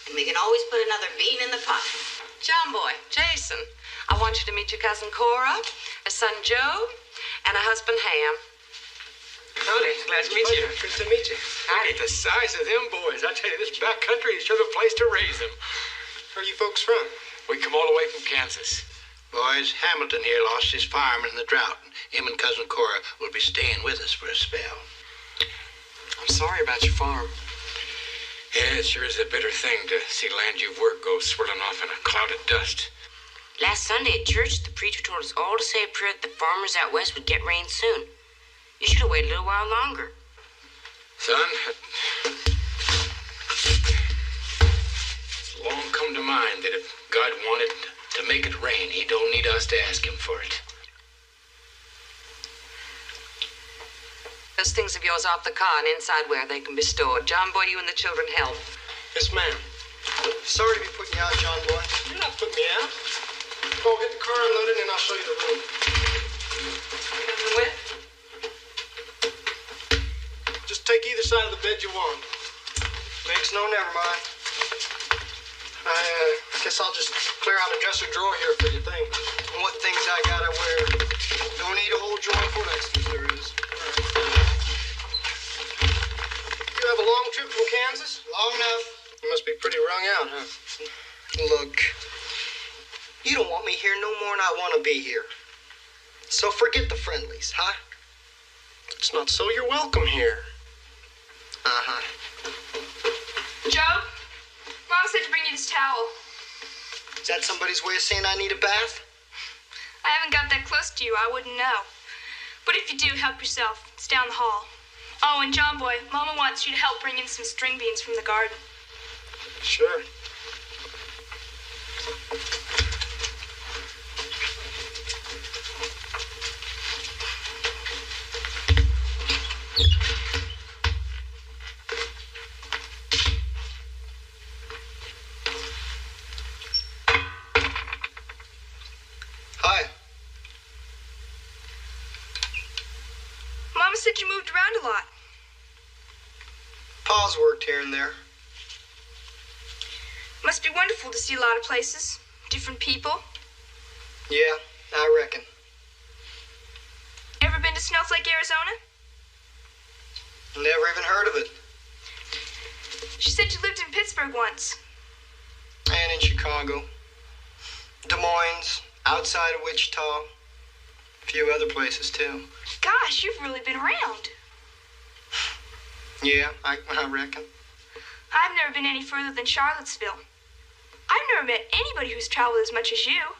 Speaker 6: And we can always put another bean in the pot.
Speaker 3: John Boy, Jason, I want you to meet your cousin Cora, a son Joe, and a husband Ham.
Speaker 13: Howdy, glad to meet you.
Speaker 10: Good to meet you.
Speaker 14: Hey, the size of them boys. I tell you, this back country is sure the place to raise them.
Speaker 10: Where are you folks from?
Speaker 14: We come all the way from Kansas.
Speaker 5: Boys, Hamilton here lost his farm in the drought, and him and Cousin Cora will be staying with us for a spell.
Speaker 13: I'm sorry about your farm.
Speaker 14: Yeah, it sure is a bitter thing to see land you've worked go swirling off in a cloud of dust.
Speaker 7: Last Sunday at church, the preacher told us all to say a prayer that the farmers out west would get rain soon. You should have waited a little while longer.
Speaker 14: Son, it's long come to mind that if God wanted to make it rain, he don't need us to ask him for it.
Speaker 3: Those things of yours off the car and inside where they can be stored. John Boy, you and the children help.
Speaker 10: Yes, ma'am. Sorry to be putting you out, John Boy. You're not putting me out. Go get the car unloaded and I'll show you the room.
Speaker 3: Where?
Speaker 10: Just take either side of the bed you want. Legs, no, never mind. I guess I'll just clear out a dresser drawer here for your things. And what things I gotta wear. Don't need a whole drawer full of extras, there is. You have a long trip from Kansas? Long enough. You must be pretty wrung out, huh? Look, you don't want me here no more than I want to be here. So forget the friendlies, huh? It's not so. You're welcome here. Uh-huh.
Speaker 8: Joe, Mom said to bring you this towel.
Speaker 10: Is that somebody's way of saying I need a bath?
Speaker 8: I haven't got that close to you. I wouldn't know. But if you do, help yourself. It's down the hall. Oh, and John Boy, Mama wants you to help bring in some string beans from the garden.
Speaker 10: Sure. Hi.
Speaker 8: Mama said you moved around a lot.
Speaker 10: Pa's worked here and there.
Speaker 8: Must be wonderful to see a lot of places, different people.
Speaker 10: Yeah, I reckon.
Speaker 8: Ever been to Snowflake, Arizona?
Speaker 10: Never even heard of it.
Speaker 8: She said you lived in Pittsburgh once.
Speaker 10: And in Chicago. Des Moines, outside of Wichita. A few other places, too.
Speaker 8: Gosh, you've really been around.
Speaker 10: Yeah, I reckon.
Speaker 8: I've never been any further than Charlottesville. I've never met anybody who's traveled as much as you.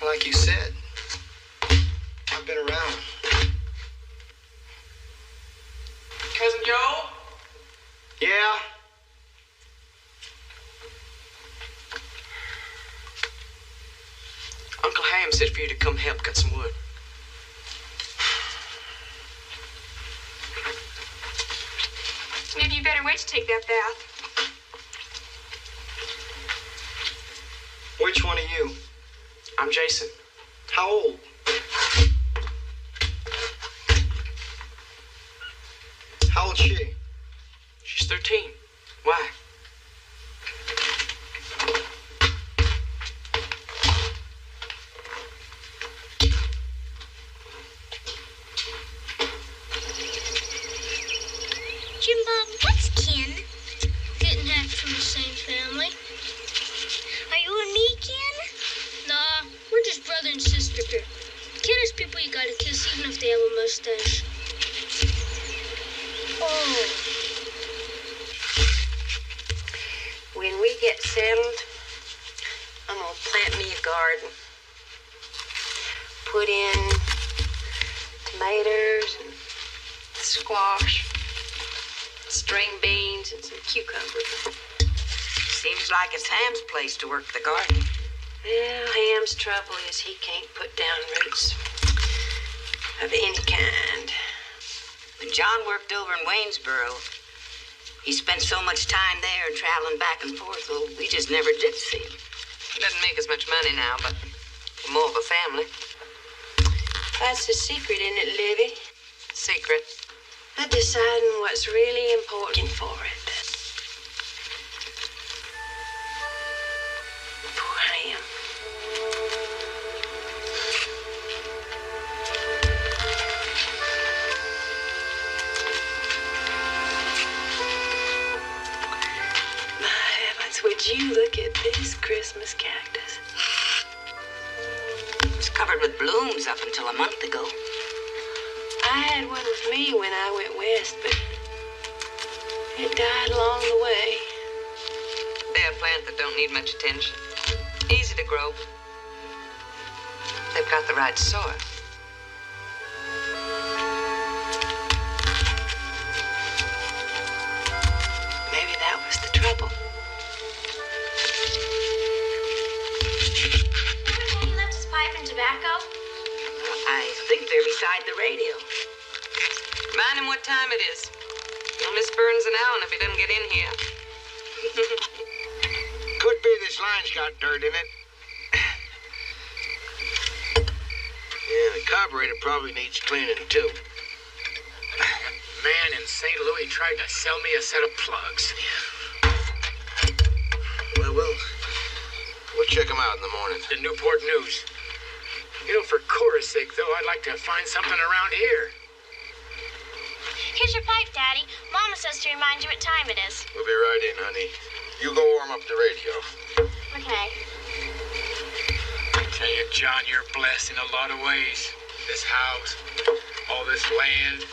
Speaker 10: Like you said, I've been around.
Speaker 13: Cousin Joe?
Speaker 10: Yeah?
Speaker 13: Uncle Ham said for you to come help cut some wood.
Speaker 8: Maybe you better wait to take that bath.
Speaker 10: Which one are you?
Speaker 13: I'm Jason.
Speaker 10: How old? How old's she?
Speaker 13: She's 13. Why?
Speaker 4: Jim Bob, that's Ken. Getting half from the same family. Are you and me, Ken? Nah, we're just brother and sister here. Ken is people you gotta kiss even if they have a mustache. Oh.
Speaker 15: When we get settled, I'm gonna plant me a garden. Put in tomatoes and squash, string beans, and some cucumbers.
Speaker 7: Seems like it's Ham's place to work the garden.
Speaker 15: Well, Ham's trouble is he can't put down roots of any kind.
Speaker 7: When John worked over in Waynesboro, he spent so much time there traveling back and forth, well, we just never did see him.
Speaker 3: He doesn't make as much money now, but we're more of a family.
Speaker 15: That's the secret, isn't it, Livy?
Speaker 3: Secret.
Speaker 15: Of deciding what's really important for it. Poor Ham. My heavens, would you look at this Christmas cactus?
Speaker 7: It was covered with blooms up until a month ago.
Speaker 15: I had one with me when I went west, but it died along the way.
Speaker 3: They're a plant that don't need much attention. Easy to grow. They've got the right soil. Maybe that was the trouble.
Speaker 11: He left his pipe and tobacco?
Speaker 7: I think they're beside the radio.
Speaker 3: Remind him what time it is. He'll miss Burns and Allen if he doesn't get in here.
Speaker 5: Could be this line's got dirt in it. Yeah, the carburetor probably needs cleaning, too.
Speaker 14: Man in St. Louis tried to sell me a set of plugs.
Speaker 5: Well, we'll check them out in the morning.
Speaker 14: The Newport News. You know, for Cora's sake, though, I'd like to find something around here.
Speaker 11: Here's your pipe, Daddy. Mama says to remind you what time it is.
Speaker 5: We'll be right in, honey. You go warm up the radio.
Speaker 11: Okay.
Speaker 14: I tell you, John, you're blessed in a lot of ways. This house, all this land.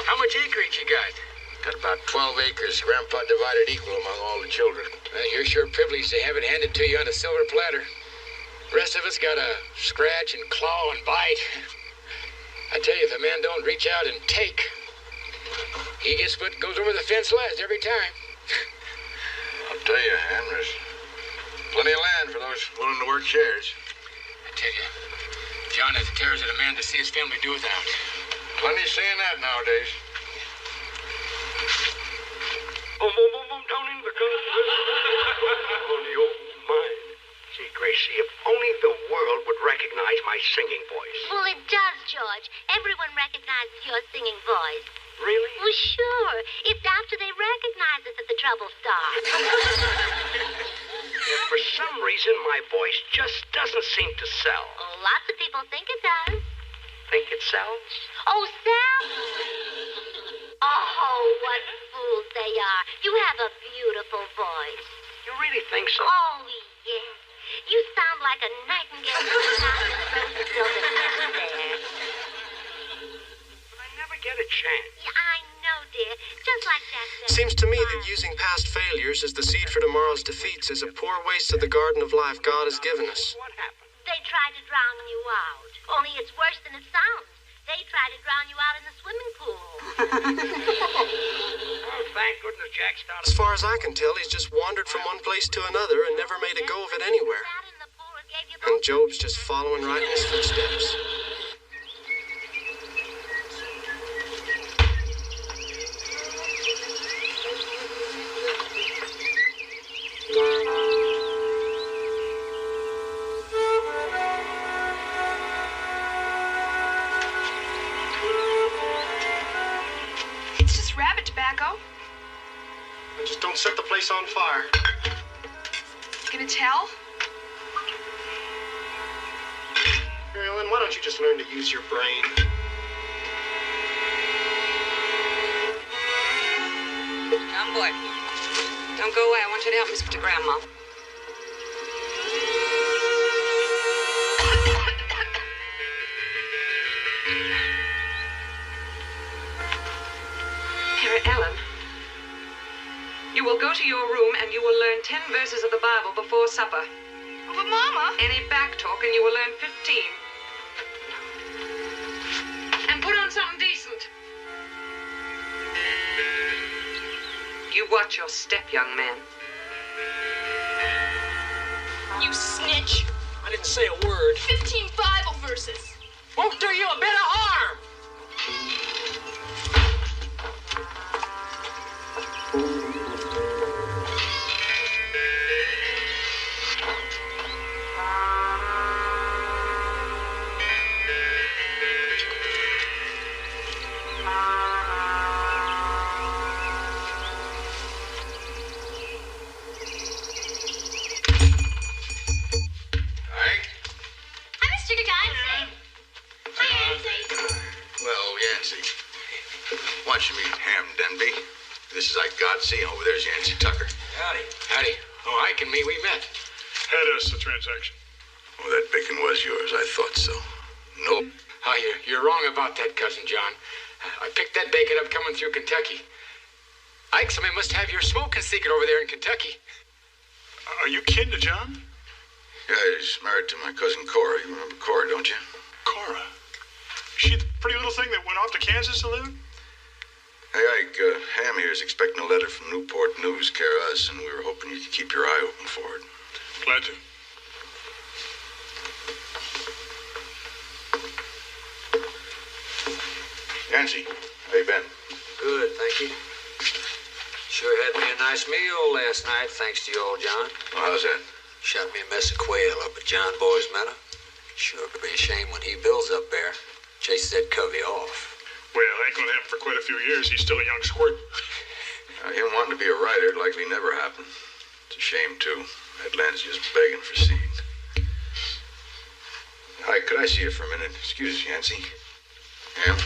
Speaker 14: How much acreage you got?
Speaker 5: Got about 12 acres. Grandpa divided equal among all the children.
Speaker 14: Well, you're sure privileged to have it handed to you on a silver platter. The rest of us got to scratch and claw and bite. I tell you, if a man don't reach out and take, he gets what goes over the fence last every time.
Speaker 5: I'll tell you, Ham, there's plenty of land for those willing to work shares.
Speaker 14: I tell you, John has the terrors of a man to see his family do without.
Speaker 5: Plenty saying that nowadays.
Speaker 12: Boom, boom, boom, boom, down in the country. On your mind. See, Gracie, if only the world would recognize my singing voice.
Speaker 11: Well, it does, George. Everyone recognizes your singing voice.
Speaker 12: Really?
Speaker 11: Well, sure. It's after they recognize it that the trouble starts.
Speaker 12: If for some reason my voice just doesn't seem to sell.
Speaker 11: Oh, lots of people think it does.
Speaker 12: Think it sells?
Speaker 11: Oh, sells? Oh, what fools they are. You have a beautiful voice.
Speaker 12: You really think so?
Speaker 11: Oh, yes. You sound like a nightingale singing out in the roses of the there.
Speaker 12: But I never get a chance.
Speaker 11: Yeah, I know, dear. Just like Jack said.
Speaker 10: Seems to me that using past failures as the seed for tomorrow's defeats is a poor waste of the garden of life God has given us.
Speaker 12: What happened?
Speaker 11: They tried to drown you out. Only it's worse than it sounds. They tried to drown you out in the swimming pool.
Speaker 12: Oh, thank goodness Jack started.
Speaker 10: As far as I can tell, he's just wandered from one place to another and never made a go of it anywhere. And Job's just following right in his footsteps.
Speaker 8: It's just rabbit tobacco.
Speaker 10: And just don't set the place on fire.
Speaker 8: Gonna tell?
Speaker 10: Marilyn, why don't you just learn to use your brain?
Speaker 3: John boy, don't go away. I want you to help me speak to Grandma. Here, Ellen. You will go to your room and you will learn 10 verses of the Bible before supper.
Speaker 8: But, Mama...
Speaker 3: Any back talk and you will learn 15. And put on something decent. You watch your step, young man.
Speaker 8: You snitch.
Speaker 14: I didn't say a word.
Speaker 8: 15 Bible verses.
Speaker 14: Won't do you a bit of harm.
Speaker 1: Watch you meet Ham Denby. This is Ike Godsey, and over there's Yancey Tucker.
Speaker 14: Howdy. Howdy. Oh, Ike and me, we met.
Speaker 2: Head us the transaction.
Speaker 1: Oh, that bacon was yours. I thought so. No.
Speaker 14: Oh, you're wrong about that, Cousin John. I picked that bacon up coming through Kentucky. Ike, somebody must have your smoking secret over there in Kentucky.
Speaker 2: Are you kin to John?
Speaker 1: Yeah, he's married to my cousin Cora. You remember Cora, don't you?
Speaker 2: Cora? She the pretty little thing that went off to Kansas to live?
Speaker 1: Hey, Ike, Ham here is expecting a letter from Newport News, care us, and we were hoping you could keep your eye open for it.
Speaker 2: Glad to.
Speaker 1: Nancy, how you been?
Speaker 16: Good, thank you. Sure had me a nice meal last night, thanks to you, old John.
Speaker 1: Well, how's that?
Speaker 16: Shot me a mess of quail up at John Boy's meadow. Sure could be a shame when he builds up there. Chases that covey off.
Speaker 2: Well, ain't gonna happen for quite a few years. He's still a young squirt.
Speaker 1: Him wanting to be a writer likely never happened. It's a shame, too. That land's just begging for seeds. Hi, could I see you for a minute? Excuse us, Yancy. Yeah?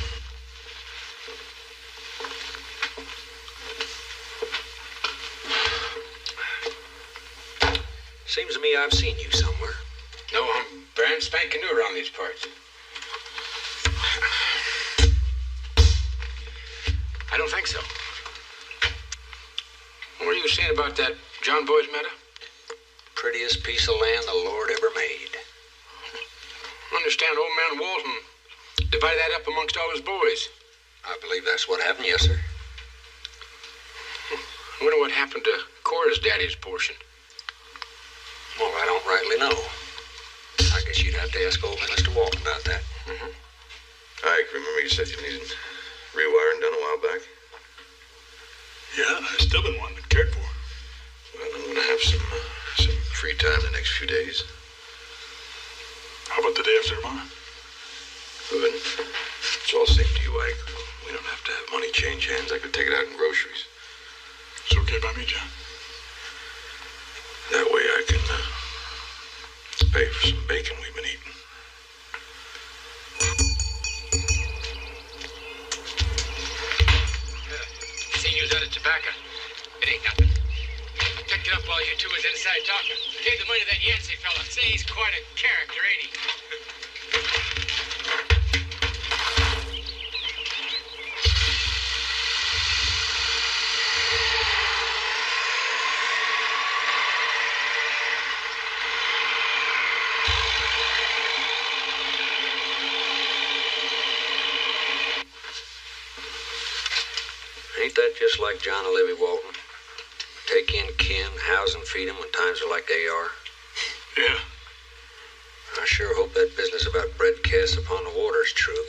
Speaker 16: Seems to me I've seen you somewhere.
Speaker 14: No, I'm brand spanking new around these parts. I don't think so. What were you saying about that John Boy's meadow?
Speaker 16: Prettiest piece of land the Lord ever made.
Speaker 14: I understand old man Walton divided that up amongst all his boys.
Speaker 16: I believe that's what happened, yes, sir.
Speaker 14: I wonder what happened to Cora's daddy's portion.
Speaker 16: Well, I don't rightly know. I guess you'd have to ask old Mr. Walton about that.
Speaker 1: Mm-hmm. Ike, remember you said you needed rewiring done a while back?
Speaker 2: Yeah, I've still been wanting it cared for.
Speaker 1: Well, I'm going to have some free time the next few days.
Speaker 2: How about the day after tomorrow?
Speaker 1: Good. It's all safe to you, Ike. We don't have to have money change hands. I could take it out in groceries.
Speaker 2: It's okay by me, John.
Speaker 1: That way I can pay for some bacon we've been eating.
Speaker 14: Seen you was out of tobacco. It ain't nothing. I picked it up while you two was inside talking. I gave the money to that Yancey fella. Say he's quite a character, ain't he?
Speaker 16: Ain't that just like John and Libby Walton? Take in kin, house and feed them when times are like they are.
Speaker 2: Yeah.
Speaker 16: I sure hope that business about bread cast upon the water's true.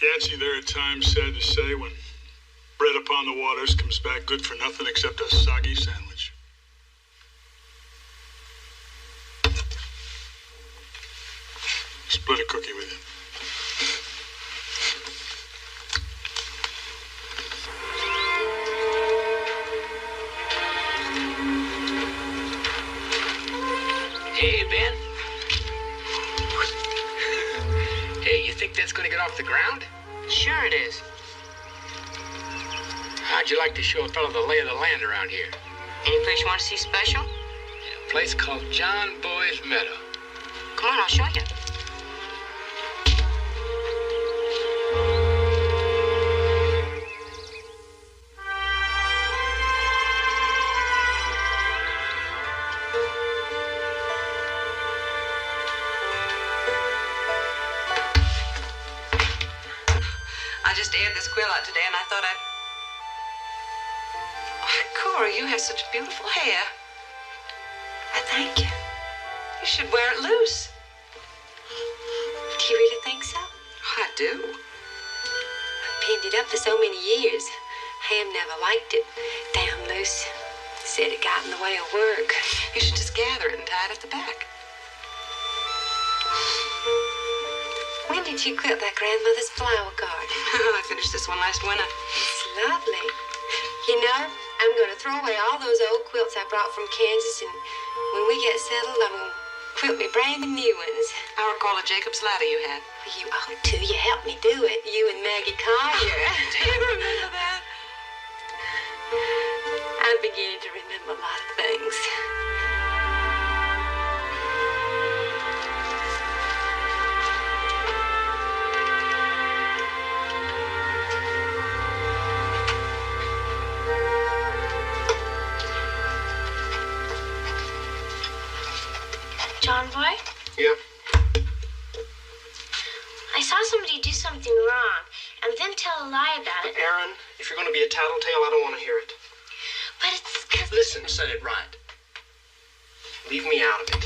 Speaker 2: Yancey there at times, sad to say, when bread upon the waters comes back good for nothing except a soggy sandwich. Split a cookie with you.
Speaker 14: Hey, Ben. Hey, you think that's gonna get off the ground?
Speaker 7: Sure it is.
Speaker 14: How'd you like to show a fellow the lay of the land around here?
Speaker 7: Any place you want to see special?
Speaker 14: A place called John Boy's Meadow.
Speaker 7: Come on, I'll show you.
Speaker 3: I just aired this quill out today, and I thought I'd... Oh, Cora, you have such beautiful hair. I thank you. You should wear it loose.
Speaker 15: Do you really think so?
Speaker 3: I do.
Speaker 15: I've pinned it up for so many years. Ham never liked it down loose. Said it got in the way of work.
Speaker 3: You should just gather it and tie it at the back.
Speaker 15: When did you quilt that grandmother's flower garden?
Speaker 3: I finished this one last winter.
Speaker 15: It's lovely. You know, I'm going to throw away all those old quilts I brought from Kansas, and when we get settled, I'm going to quilt me brand new ones.
Speaker 3: I recall a Jacob's ladder you had.
Speaker 15: You ought to. You helped me do it. You and Maggie Collier.
Speaker 3: Do you remember that?
Speaker 15: I'm beginning to remember a lot of things.
Speaker 10: If you're going to be a tattletale, I don't want to hear it.
Speaker 15: But it's 'cause...
Speaker 10: Listen, said it right. Leave me out of it.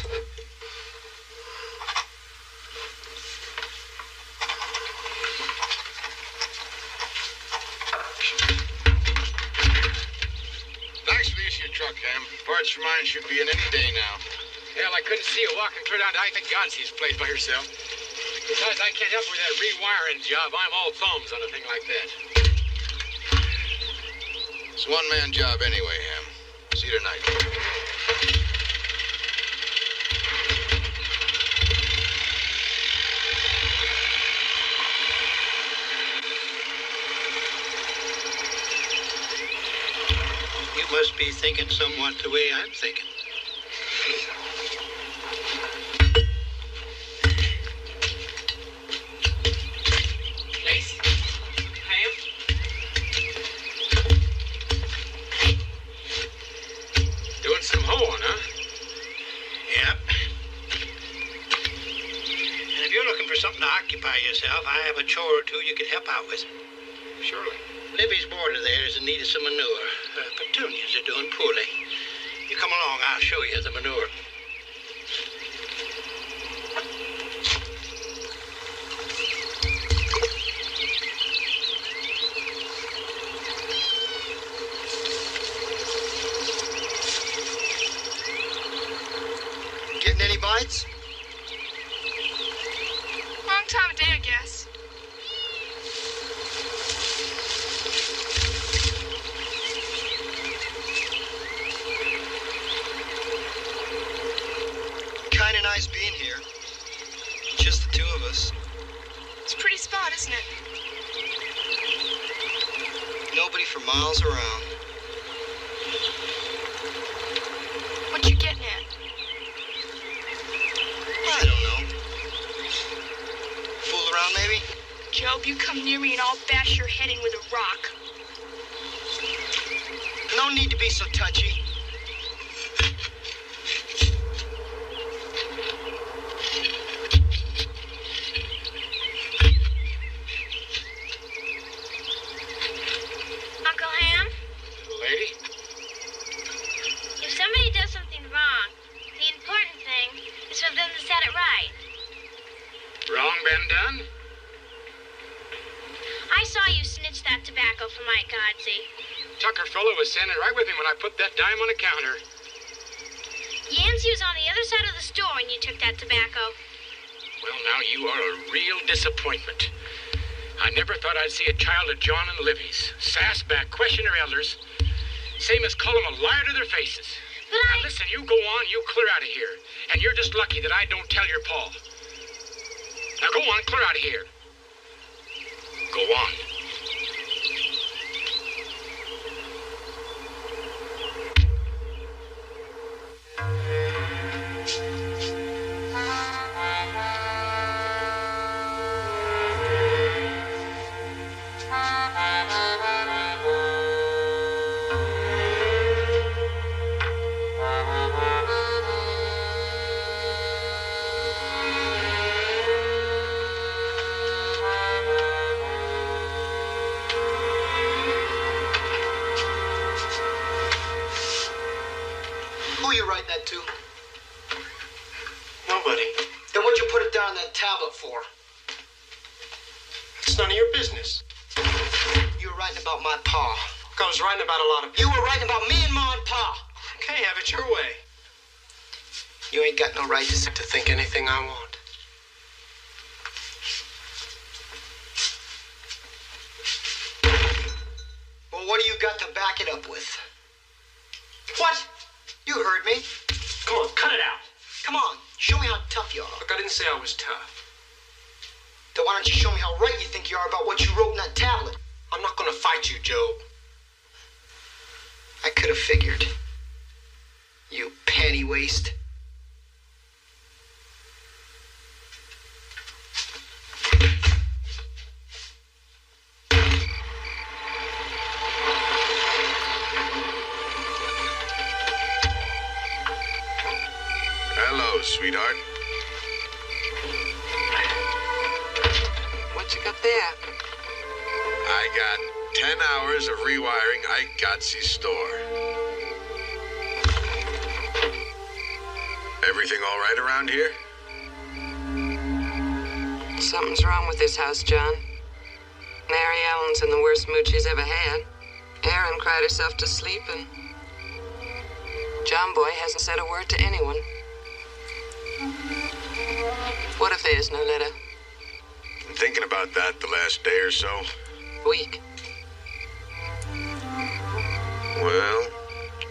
Speaker 2: Thanks for the use of your truck, Ham. Parts for mine should be in any day now.
Speaker 14: Hell, I couldn't see you walking clear down to Godsy's place by yourself. Besides, I can't help with that rewiring job. I'm all thumbs on a thing like that.
Speaker 2: It's a one-man job anyway, Ham. See you tonight.
Speaker 5: You must be thinking somewhat the way I'm thinking.
Speaker 14: Some hoeing, huh?
Speaker 5: Yep. And if you're looking for something to occupy yourself, I have a chore or two you could help out with.
Speaker 14: Surely.
Speaker 5: Libby's border there is in need of some manure. Petunias are doing poorly. You come along, I'll show you the manure.
Speaker 10: Getting any bites?
Speaker 8: Long time of day, I guess.
Speaker 10: Kinda nice being here. Just the two of us.
Speaker 8: It's a pretty spot, isn't it?
Speaker 10: Nobody for miles around.
Speaker 8: What you getting at?
Speaker 10: I don't know. Fool around, maybe?
Speaker 8: Job, you come near me and I'll bash your head in with a rock.
Speaker 10: No need to be so touchy.
Speaker 11: Uncle Ham,
Speaker 14: Little lady?
Speaker 11: if somebody does something wrong, the important thing is for them to set it right.
Speaker 14: Wrong been done?
Speaker 11: I saw you snitch that tobacco for Mike Godsey.
Speaker 14: Tucker fellow was standing right with me when I put that dime on the counter.
Speaker 11: Yancey was on the other side of the store when you took that tobacco.
Speaker 14: Well, now you are a real disappointment. I never thought I'd see a child of John and Livy's sass back, question their elders, same as call them a liar to their faces.
Speaker 11: But
Speaker 14: now listen, you go on, you clear out of here. And you're just lucky that I don't tell your pa. Now go on, clear out of here. Go on.
Speaker 10: Who you write that to? Nobody. Then what'd you put it down on that tablet for? It's none of your business. You were writing about my pa. I was writing about a lot of people. You were writing about me and Ma and Pa. Okay, have it your way. You ain't got no right to think anything I want. Well, what do you got to back it up with? What? You heard me. Come on, cut it out. Come on, show me how tough you are. Look, I didn't say I was tough. Then why don't you show me how right you think you are about what you wrote in that tablet? I'm not gonna fight you, Job. I could have figured. You panty waste.
Speaker 2: Hello, sweetheart.
Speaker 3: What you got there?
Speaker 2: I got 10 hours of rewiring Ike Gotsy's store. Everything all right around here?
Speaker 3: Something's wrong with this house, John. Mary Ellen's in the worst mood she's ever had. Erin cried herself to sleep, and John Boy hasn't said a word to anyone. What if there's no letter?
Speaker 2: Been thinking about that the last day or so.
Speaker 3: Week.
Speaker 2: Well,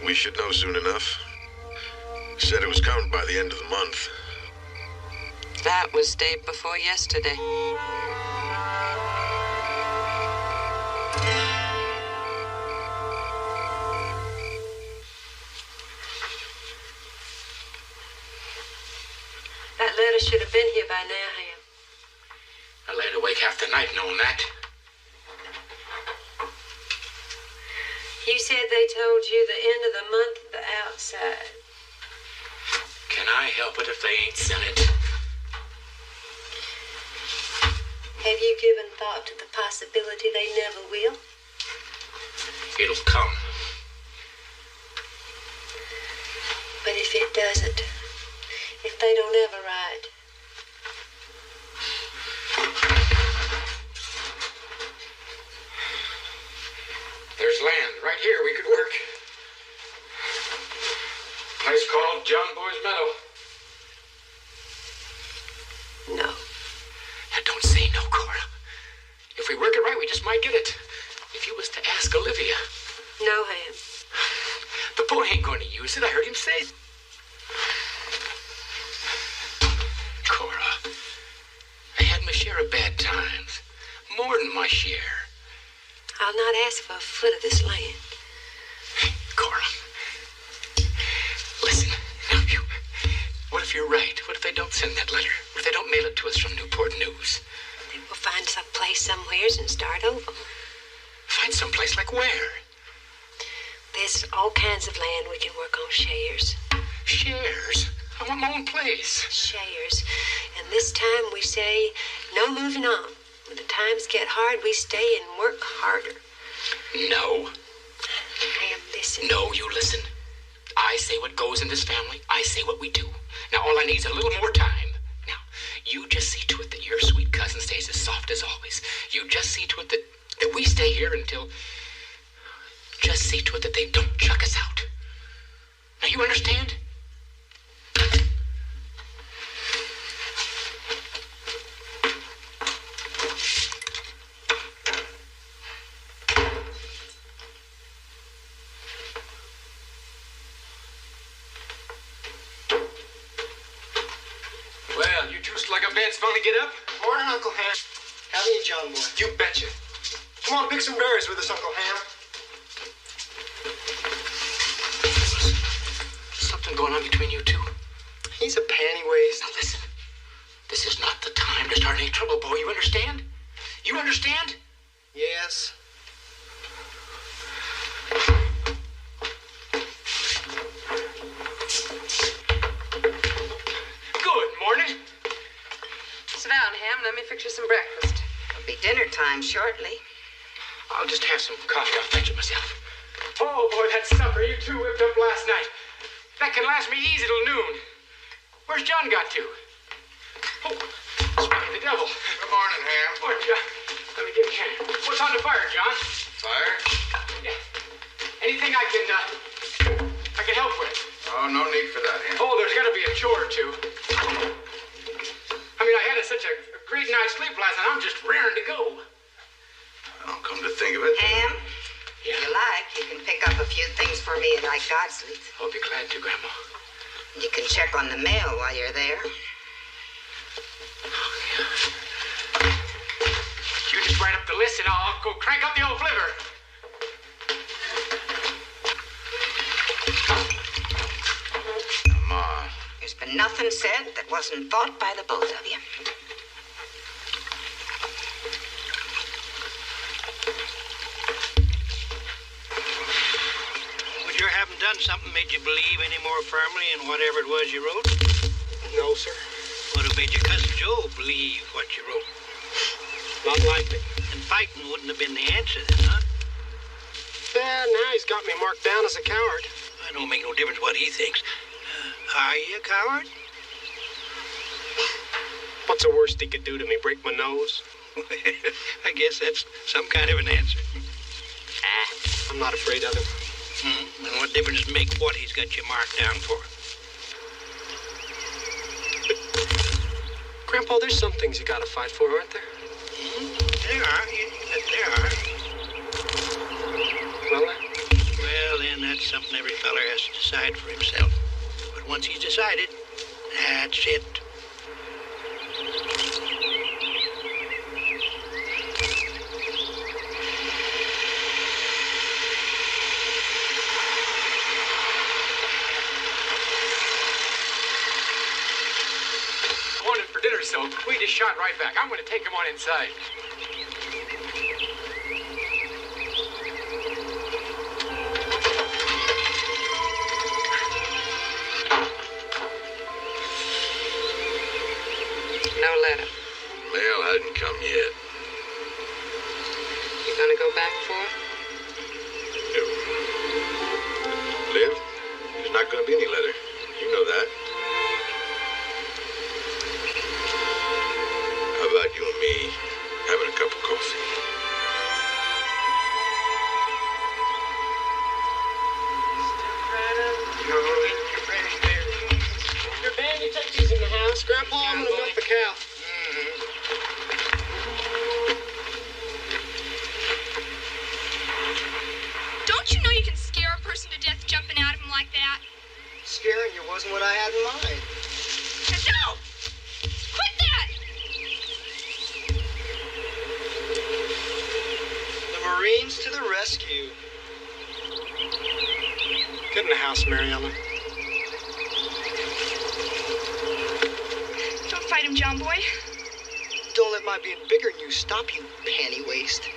Speaker 2: we should know soon enough. Said it was coming by the end of the month.
Speaker 3: That was day before yesterday. That letter should have been here by now, Ham.
Speaker 14: I laid awake half the night knowing that.
Speaker 15: You said they told you the end of the month at the outside.
Speaker 14: Can I help it if they ain't sent it?
Speaker 15: Have you given thought to the possibility they never will?
Speaker 14: It'll come.
Speaker 15: But if it doesn't, if they don't ever write,
Speaker 14: There's land right here we could work. Place called John Boy's Meadow.
Speaker 15: no.
Speaker 14: Now don't say no, Cora. If we work it right, we just might get it. If you was to ask Olivia.
Speaker 15: No, Ham.
Speaker 14: The boy ain't going to use it. I heard him say it. Cora, I had my share of bad times. More than my share.
Speaker 15: I'll not ask for a foot of this land.
Speaker 14: Cora, listen. What if you're right? What if they don't send that letter? What if they don't mail it to us from Newport News?
Speaker 15: Then we'll find some place somewheres and start over.
Speaker 14: Find some place like where?
Speaker 15: There's all kinds of land we can work on shares.
Speaker 14: Shares? I want my own place.
Speaker 15: Shares. And this time we say, no moving on. When the times get hard, we stay and work harder.
Speaker 14: No.
Speaker 15: Ham, listen.
Speaker 14: No, you listen. I say what goes in this family. I say what we do. Now, all I need is a little more time. Now, you just see to it that your sweet cousin stays as soft as always. You just see to it that we stay here until... Just see to it that they don't chuck us out. Now, you understand? Like a bed's finally get up?
Speaker 10: Morning, Uncle Ham. How are you, John Boy?
Speaker 14: You betcha.
Speaker 10: Come on, pick some berries with us, Uncle Ham.
Speaker 14: Something going on between you two?
Speaker 10: He's a panty-waist.
Speaker 14: Now listen, this is not the time to start any trouble, boy. You understand? You understand?
Speaker 10: Yes.
Speaker 14: Good morning.
Speaker 3: Sit down, Ham. Let me fix you some breakfast.
Speaker 7: It'll be dinner time shortly.
Speaker 14: I'll just have some coffee. I'll fetch it myself. Oh, boy, that supper you two whipped up last night. That can last me easy till noon. Where's John got to? Oh, speak of the devil.
Speaker 2: Good morning, Ham.
Speaker 14: Morning, John. Let me give you a hand. What's on the fire, John?
Speaker 2: Fire?
Speaker 14: Yeah. Anything I can help with?
Speaker 2: Oh, no need for that, Ham.
Speaker 14: Oh, there's got to be a chore or two. I mean, I had such a great night's sleep last night. I'm just raring to go.
Speaker 2: Well, come to think of it.
Speaker 7: Ham, if you like, you can pick up a few things for me at Ike Godsley's.
Speaker 14: I'll be glad to, Grandma.
Speaker 7: You can check on the mail while you're there.
Speaker 14: You just write up the list and I'll go crank up the old flivver.
Speaker 2: Ma.
Speaker 7: There's been nothing said that wasn't thought by the both of you.
Speaker 5: Would your having done something made you believe any more firmly in whatever it was you wrote?
Speaker 10: No, sir.
Speaker 5: Would have made your cousin Joe believe what you wrote?
Speaker 10: Not likely.
Speaker 5: And fighting wouldn't have been the answer then, huh?
Speaker 10: got me marked down as a coward.
Speaker 5: It don't make no difference what he thinks. Are you a coward?
Speaker 10: What's the worst he could do to me? Break my nose?
Speaker 5: I guess that's some kind of an answer.
Speaker 10: I'm not afraid of him.
Speaker 5: And what difference does it make what he's got you marked down for?
Speaker 10: Grandpa, there's some things you gotta fight for, aren't there?
Speaker 5: There are. There are. Well, then that's something every feller has to decide for himself. But once he's decided, that's it.
Speaker 14: Wanted for dinner, so we just shot right back. I'm going to take him on inside.
Speaker 3: No letter.
Speaker 1: Mail hadn't come yet.
Speaker 3: You gonna go back for it?
Speaker 1: Liv, there's not going to be any letter. You know that. How about you and me having a cup of coffee?
Speaker 10: Your band, you take these in the house. Grandpa, I'm gonna milk the cow.
Speaker 8: Don't you know you can scare a person to death jumping out of him like that?
Speaker 17: Scaring you wasn't what I had in mind.
Speaker 8: No! Quit that!
Speaker 17: The Marines to the rescue.
Speaker 10: Get in the house, Mary Ellen.
Speaker 8: Don't fight him, John Boy.
Speaker 17: Don't let my being bigger than you stop you, panty waste.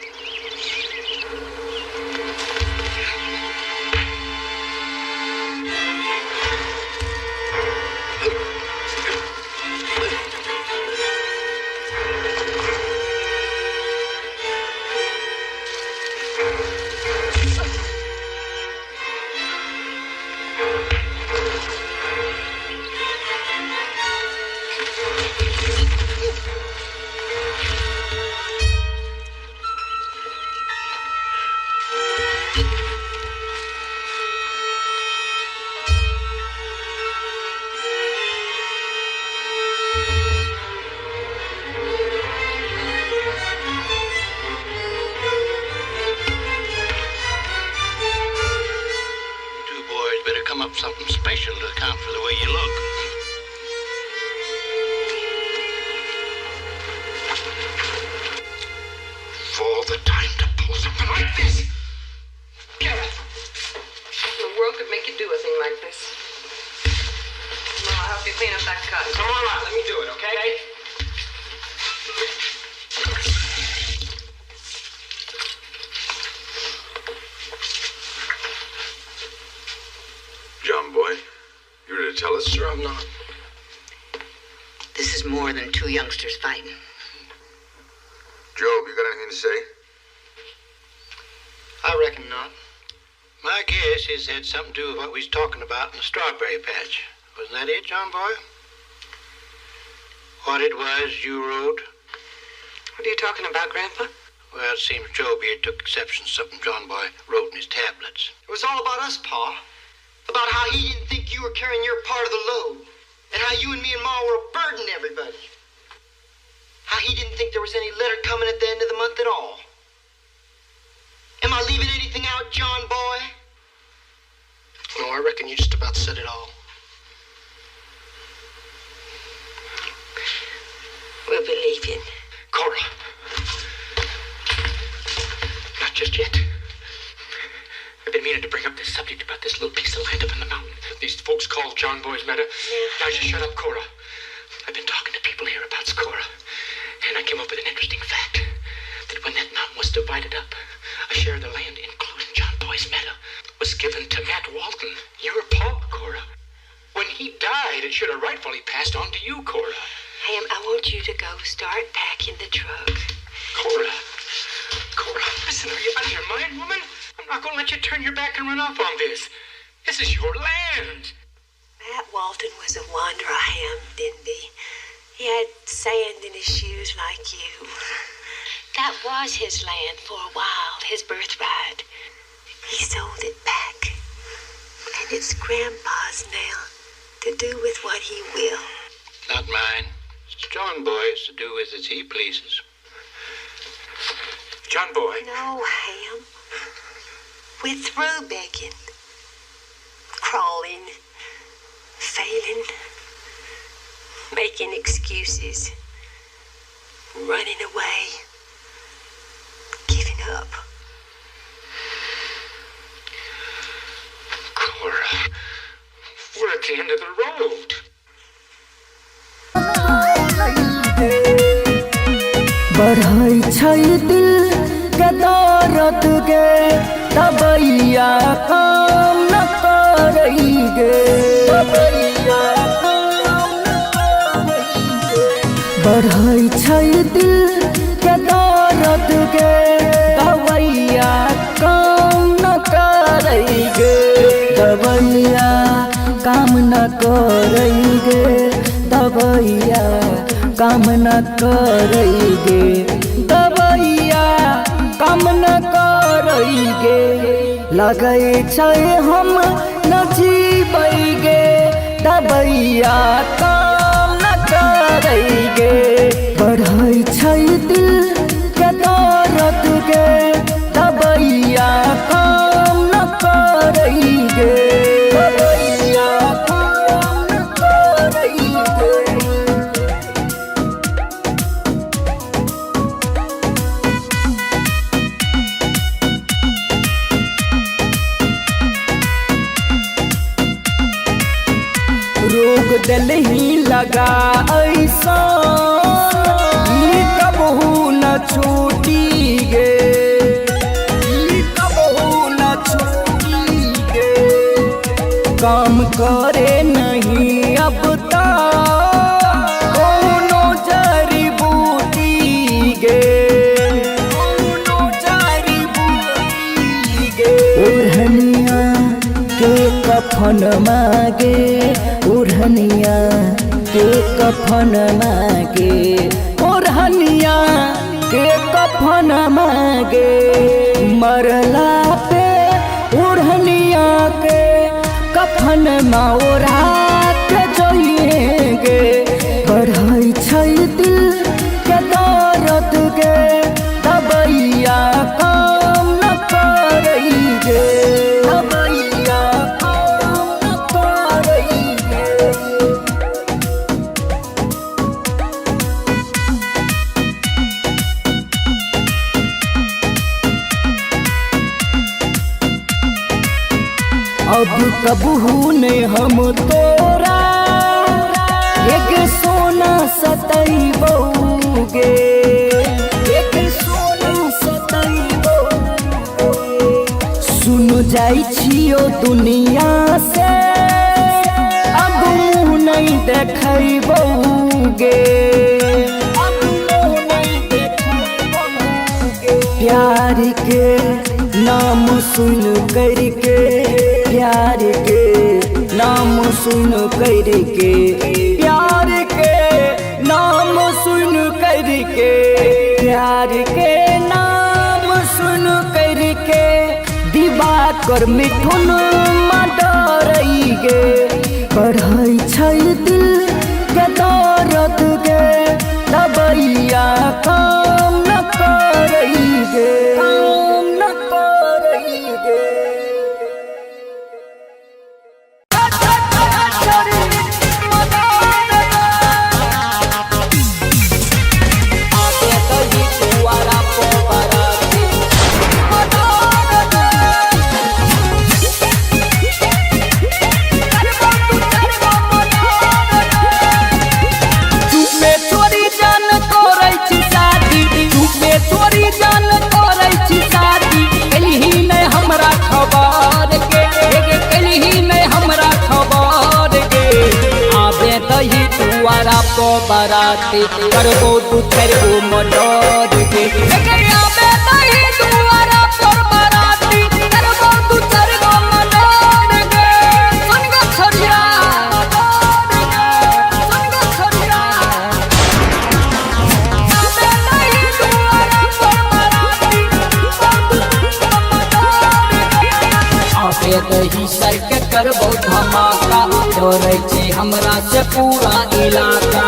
Speaker 5: Something special to account for the way you look.
Speaker 12: For the time to pull something like this.
Speaker 3: Gareth, the world could make you do a thing like this. No, I'll help you clean up that cut.
Speaker 14: Come on out, let me do it, okay?
Speaker 1: John Boy, you ready to tell us?
Speaker 10: Sure, I'm not.
Speaker 7: This is more than two youngsters fighting.
Speaker 1: Job, you got anything to say?
Speaker 17: I reckon not.
Speaker 5: My guess is it had something to do with what we was talking about in the strawberry patch. Wasn't that it, John Boy? What it was you wrote?
Speaker 3: What are you talking about, Grandpa?
Speaker 5: Well, it seems Job here took exception to something John Boy wrote in his tablets.
Speaker 17: It was all about us, Pa. About how he didn't think you were carrying your part of the load. And how you and me and Ma were a burden to everybody. How he didn't think there was any letter coming at the end of the month at all. Am I leaving anything out, John Boy?
Speaker 10: No, I reckon you just about said it all.
Speaker 15: We'll believe you.
Speaker 14: Cora. Not just yet. I've been meaning to bring up this subject about this little piece of land up in the mountain. These folks call John Boy's Meadow. Now just shut up, Cora. I've been talking to people here about Cora, and I came up with an interesting fact. That when that mountain was divided up, a share of the land, including John Boy's Meadow, was given to Matt Walton, your pa, Cora. When he died, it should have rightfully passed on to you, Cora.
Speaker 15: Ham, I want you to go start packing the truck.
Speaker 14: Cora, listen, are you out of your mind, woman? I'm not going to
Speaker 12: Don't let you turn your back and run off on this. This is your land.
Speaker 15: Matt Walton was a wanderer, Ham, didn't he? He had sand in his shoes like you. That was his land for a while, his birthright. He sold it back. And it's Grandpa's now, to do with what he will.
Speaker 5: Not mine. It's John Boy's to do with as he pleases.
Speaker 12: John Boy.
Speaker 15: No, Ham. We're through begging, crawling, failing, making excuses, running away, giving up.
Speaker 12: Cora, we're at the end of the road.
Speaker 18: बढ़ई छै दिल के दर्द गे दबैया काम न करई गे बढ़ई छै दिल के दर्द गे दबैया काम न करई गे दबैया काम न करई गे दबैया काम न करई गे दबैया काम न करई गे लगै छै हम न जीबै गे दबैया काम न करई गे बढ़ै छै दिल के दर्द गे दबैया काम न करई गे दबैया काम न करई गे रोग दिल ही लगा ऐसा ये कबहू न छूटी गे ये कबहू न छूटी गे काम करे नहीं अब तक कोनो जड़ी बूटी गे कोनो जड़ी बूटी गे ओढ़निया के कफन मागे ओढ़निया के कफन मागे ओढ़निया के कफन मागे मरला पे ओढ़निया के कफन मा ओढ़ा के जोइएगे बढ़ई छै दिल के दर्द गे दबैया काम न करई गे दबैया काम न करई गे अब कबहू ने हम तोरा एक सोना सतैबौगे एक सोना सतैबौगे सुन जाइ छियो दुनिया से अब मुँह नहीं देखैबौगे अब मुँह नहीं देखैबौगे प्यार के नाम सुन करके प्यार के नाम सुन करके प्यार के नाम सुन करके प्यार के नाम सुन करके दिवाकर मिठुन मडरई गे बढ़ई छै दिल के दर्द गे दबैया काम न करई गे काम न करई गे चोरी जान करै छी शादी कलही नहीं हमरा खबर के कलही नहीं हमरा खबर के आबे दही तुआरा पो बराती करबो तू करबो मडर के आबे दही तुआरा पो बराती करबो आबे दही सर के करबो धमाका, डरै छै हमरा से पूरा इलाका,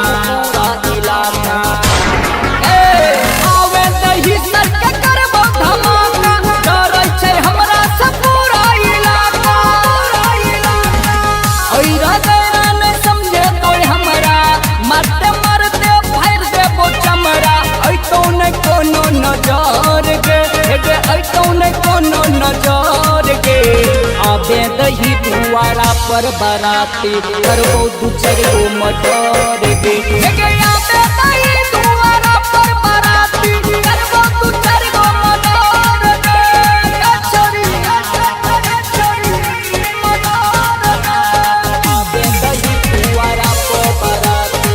Speaker 18: आबे दही सर के करबो धमाका, डरै छै हमरा से पूरा इलाका। ओइरा गैरा न समझे तोय हमरा, मरते मरते फाड़ देबो चमड़ा। ऐतो न कोनो नजर गे, ऐतो न कोनो नजर गे। आबे दही दुआरा पर बराती, करबो दू चार गो मटर गे। आबे दही दुआरा पर बराती, करबो दू चार गो मटर गे। कचरी आबे दही दुआरा पर बराती।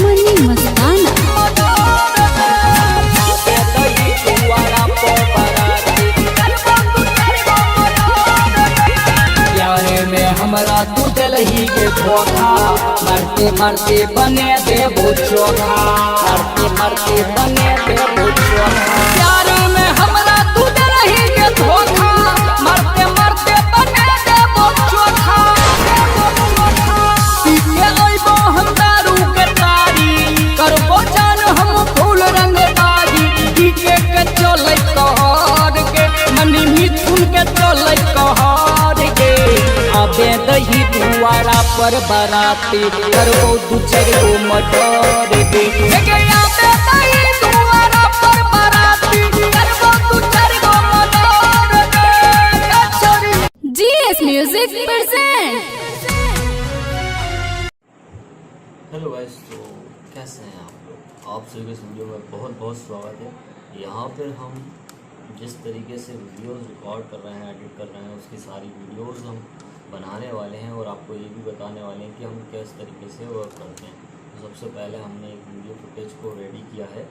Speaker 19: मनी मस्ताना
Speaker 18: प्यारे में हमरा तू दिलही के धोखा, मरते मरते बने देबो चोखा, मरते मरते बने देबो चोखा। प्यारे में हमरा तू दिलही के धोखा, मरते मरते बने देबो चोखा। पीके अइबो हम दारू के तारी, करबो जान हम फूल रंगदारी। पीके के चलै कहर के, मनी मिथुन के चलै कहर के। आबे दही दुआरा पर बराती, करबो दू चार गो मटर गे। आबे दही दुआरा पर बराती, करबो दू चार गो मटर गे।
Speaker 19: GS music present.
Speaker 20: Hello guys, तो कैसे हैं आप लोग? आप सभी को इस वीडियो में बहुत बहुत स्वागत है। यहाँ पर हम जिस तरीके से वीडियोस रिकॉर्ड कर रहे हैं, एडिट कर रहे हैं, उसकी सारी वीडियोस हम बनाने वाले हैं और आपको ये भी बताने वाले हैं कि हम किस तरीके से वर्क करते हैं। तो सबसे पहले हमने एक वीडियो फुटेज को रेडी किया है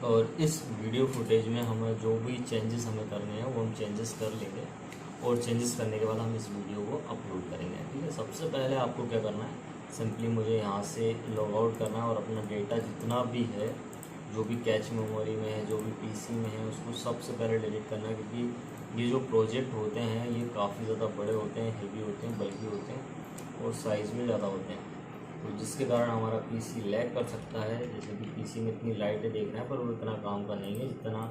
Speaker 20: और इस वीडियो फुटेज में हमें जो भी चेंजेस हमें करने हैं वो हम चेंजेस कर लेंगे और चेंजेस करने के बाद हम इस वीडियो को अपलोड करेंगे। ठीक है, सबसे पहले आपको क्या करना है, सिंपली मुझे यहाँ से लॉग आउट करना है और अपना डेटा जितना भी है, जो भी कैच मेमोरी में है, जो भी पीसी में है, उसको सबसे पहले डिलीट करना है। क्योंकि ये जो प्रोजेक्ट होते हैं ये काफ़ी ज़्यादा बड़े होते हैं, हेवी होते हैं, बल्कि होते हैं और साइज़ में ज़्यादा होते हैं, तो जिसके कारण हमारा पीसी लैग कर सकता है। जैसे कि पीसी में इतनी लाइटें देख रहे हैं पर वो इतना काम का नहीं है जितना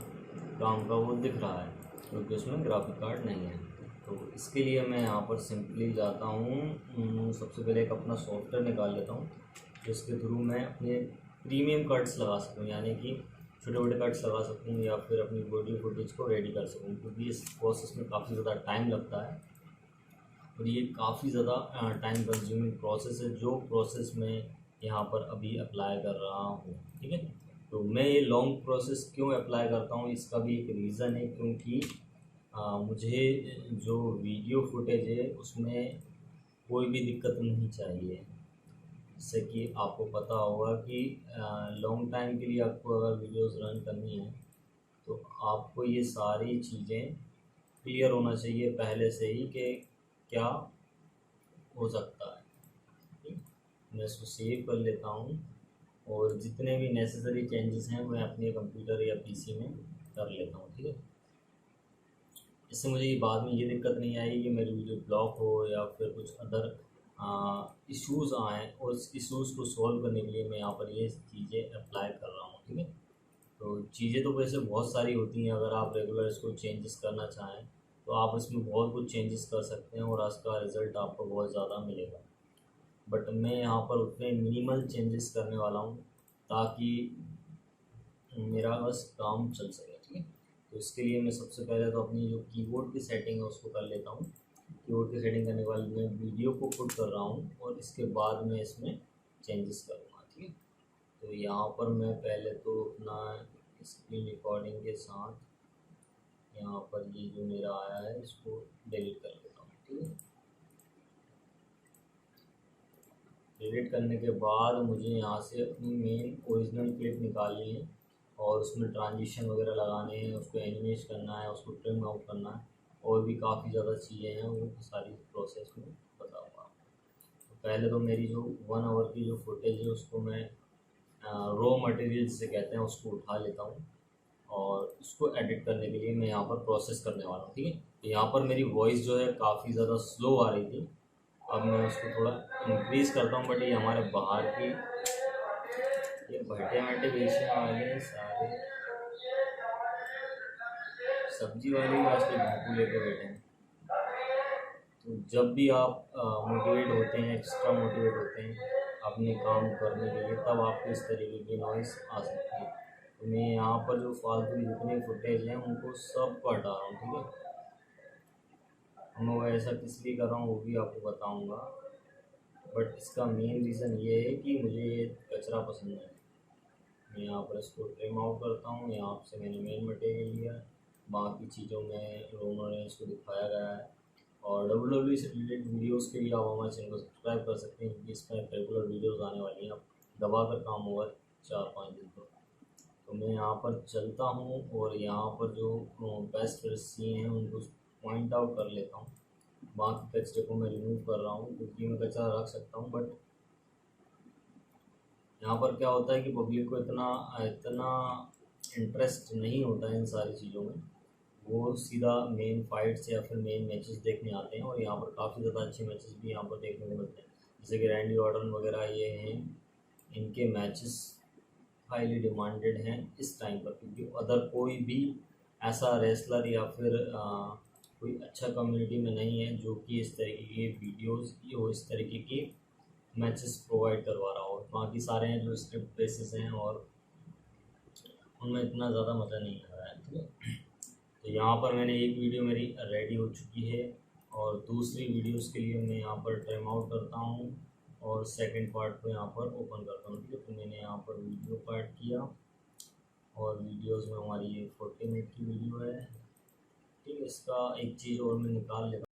Speaker 20: काम का वो दिख रहा है, क्योंकि उसमें ग्राफिक कार्ड नहीं है। तो इसके लिए मैं यहाँ पर सिंपली जाता हूँ, सबसे पहले एक अपना सॉफ्टवेयर निकाल लेता हूँ जिसके थ्रू मैं अपने प्रीमियम कट्स लगा सकूँ, यानी कि छोटे छोटे कट्स लगा सकूँ या फिर अपनी वीडियो फुटेज को रेडी कर सकूँ। क्योंकि इस प्रोसेस में काफ़ी ज़्यादा टाइम लगता है और ये काफ़ी ज़्यादा टाइम कंज्यूमिंग प्रोसेस है, जो प्रोसेस मैं यहाँ पर अभी अप्लाई कर रहा हूँ। ठीक है, तो मैं ये लॉन्ग प्रोसेस क्यों अप्लाई करता हूँ, इसका भी एक रीज़न है। क्योंकि मुझे जो वीडियो फुटेज है उसमें कोई भी दिक्कत नहीं चाहिए। जैसे कि आपको पता होगा कि लॉन्ग टाइम के लिए आपको अगर वीडियोस रन करनी है तो आपको ये सारी चीज़ें क्लियर होना चाहिए पहले से ही कि क्या हो सकता है। ठीक, मैं इसको सेव कर लेता हूँ और जितने भी नेसेसरी चेंजेस हैं मैं अपने कंप्यूटर या पीसी में कर लेता हूँ। ठीक है, इससे मुझे बाद में ये दिक्कत नहीं आएगी कि मेरी वीडियो ब्लॉक हो या फिर कुछ अदर इश्यूज़ आएँ, और इस इश्यूज़ को सॉल्व करने के लिए मैं यहाँ पर ये चीज़ें अप्लाई कर रहा हूँ। ठीक है, तो चीज़ें तो वैसे बहुत सारी होती हैं, अगर आप रेगुलर इसको चेंजेस करना चाहें तो आप इसमें बहुत कुछ चेंजेस कर सकते हैं और उसका रिज़ल्ट आपको बहुत ज़्यादा मिलेगा। बट मैं यहाँ पर उतने मिनिमल चेंजेस करने वाला हूँ ताकि मेरा बस काम चल सके। ठीक है, तो इसके लिए मैं सबसे पहले तो अपनी जो कीबोर्ड की सेटिंग है उसको कर लेता हूँ। कीबोर्ड की सेटिंग करने के बाद मैं वीडियो को पुट कर रहा हूँ और इसके बाद मैं इसमें चेंजेस करूँगा। ठीक है, तो यहाँ पर मैं पहले तो अपना स्क्रीन रिकॉर्डिंग के साथ यहाँ पर ये जो मेरा आया है इसको डिलीट कर लेता हूँ। ठीक है, डिलीट करने के बाद मुझे यहाँ से अपनी मेन ओरिजिनल क्लिप निकालनी है और उसमें ट्रांजिशन वगैरह लगाने हैं, उसको एनिमेट करना है, उसको ट्रिम आउट करना है और भी काफ़ी ज़्यादा चीज़ें हैं, वो सारी प्रोसेस में बताऊँगा। तो पहले तो मेरी जो 1 आवर की जो फुटेज है उसको मैं रॉ मटेरियल जिसे कहते हैं उसको उठा लेता हूँ और उसको एडिट करने के लिए मैं यहाँ पर प्रोसेस करने वाला हूँ। ठीक है, तो यहाँ पर मेरी वॉइस जो है काफ़ी ज़्यादा स्लो आ रही थी, अब मैं उसको थोड़ा इंक्रीज़ करता हूँ। बट ये हमारे बाहर की ये भट्टे वट्टे बेचने वाले सारे सब्जी वाले ही आजकल भाकू लेके बैठे हैं। तो जब भी आप मोटिवेट होते हैं, एक्स्ट्रा मोटिवेट होते हैं अपने काम करने के लिए, तब आपको इस तरीके की नॉइस आ सकती है। तो मैं यहाँ पर जो फालतू की जितने फुटेज हैं उनको सब को हटा रहा हूँ। ठीक है, मैं वो ऐसा किस लिए कर रहा हूँ वो भी आपको बताऊँगा, बट इसका मेन रीज़न ये है कि मुझे ये कचरा पसंद है। मैं यहाँ पर इसको ट्रिम आउट करता हूँ। यहाँ से मैंने मेन मटेरियल लिया, बाकी चीज़ों में रोमर ने इसको दिखाया गया है। और WWE से रिलेटेड वीडियोस के लिए आप हमारे चैनल को सब्सक्राइब कर सकते हैं, क्योंकि इसमें रेगुलर वीडियोस आने वाली हैं। अब दबा कर काम होगा 4-5 दिन तो मैं यहाँ पर चलता हूँ और यहाँ पर जो बेस्ट रस्सी हैं उनको पॉइंट आउट कर लेता हूँ। बाकी कचरे को मैं रिमूव कर रहा हूँ, क्योंकि मैं कचरा रख सकता हूँ, बट यहाँ पर क्या होता है कि पब्लिक को इतना इंटरेस्ट नहीं होता है इन सारी चीज़ों में। वो सीधा मेन फाइट्स या फिर मेन मैचेस देखने आते हैं, और यहाँ पर काफ़ी ज़्यादा अच्छे मैचेस भी यहाँ पर देखने को मिलते हैं, जैसे कि रैंडी ऑर्टन वगैरह ये हैं। इनके मैचेस हाईली डिमांडेड हैं इस टाइम पर, क्योंकि अदर कोई भी ऐसा रेसलर या फिर कोई अच्छा कम्युनिटी में नहीं है जो कि इस तरीके की वीडियोस या इस तरीके के मैचेस प्रोवाइड करवा रहा हो। बाकी सारे हैं जो स्क्रिप्ट बेसिस हैं और उनमें इतना ज़्यादा मज़ा नहीं आ रहा है। ठीक है, तो यहाँ पर मैंने एक वीडियो मेरी रेडी हो चुकी है, और दूसरी वीडियोस के लिए मैं यहाँ पर टाइम आउट करता हूँ और सेकंड पार्ट को यहाँ पर ओपन करता हूँ। ठीक है, तो मैंने यहाँ पर वीडियो पार्ट किया, और वीडियोस में हमारी ये 40 मिनट की वीडियो है। ठीक है, इसका एक चीज़ और मैं निकाल लेता हूँ।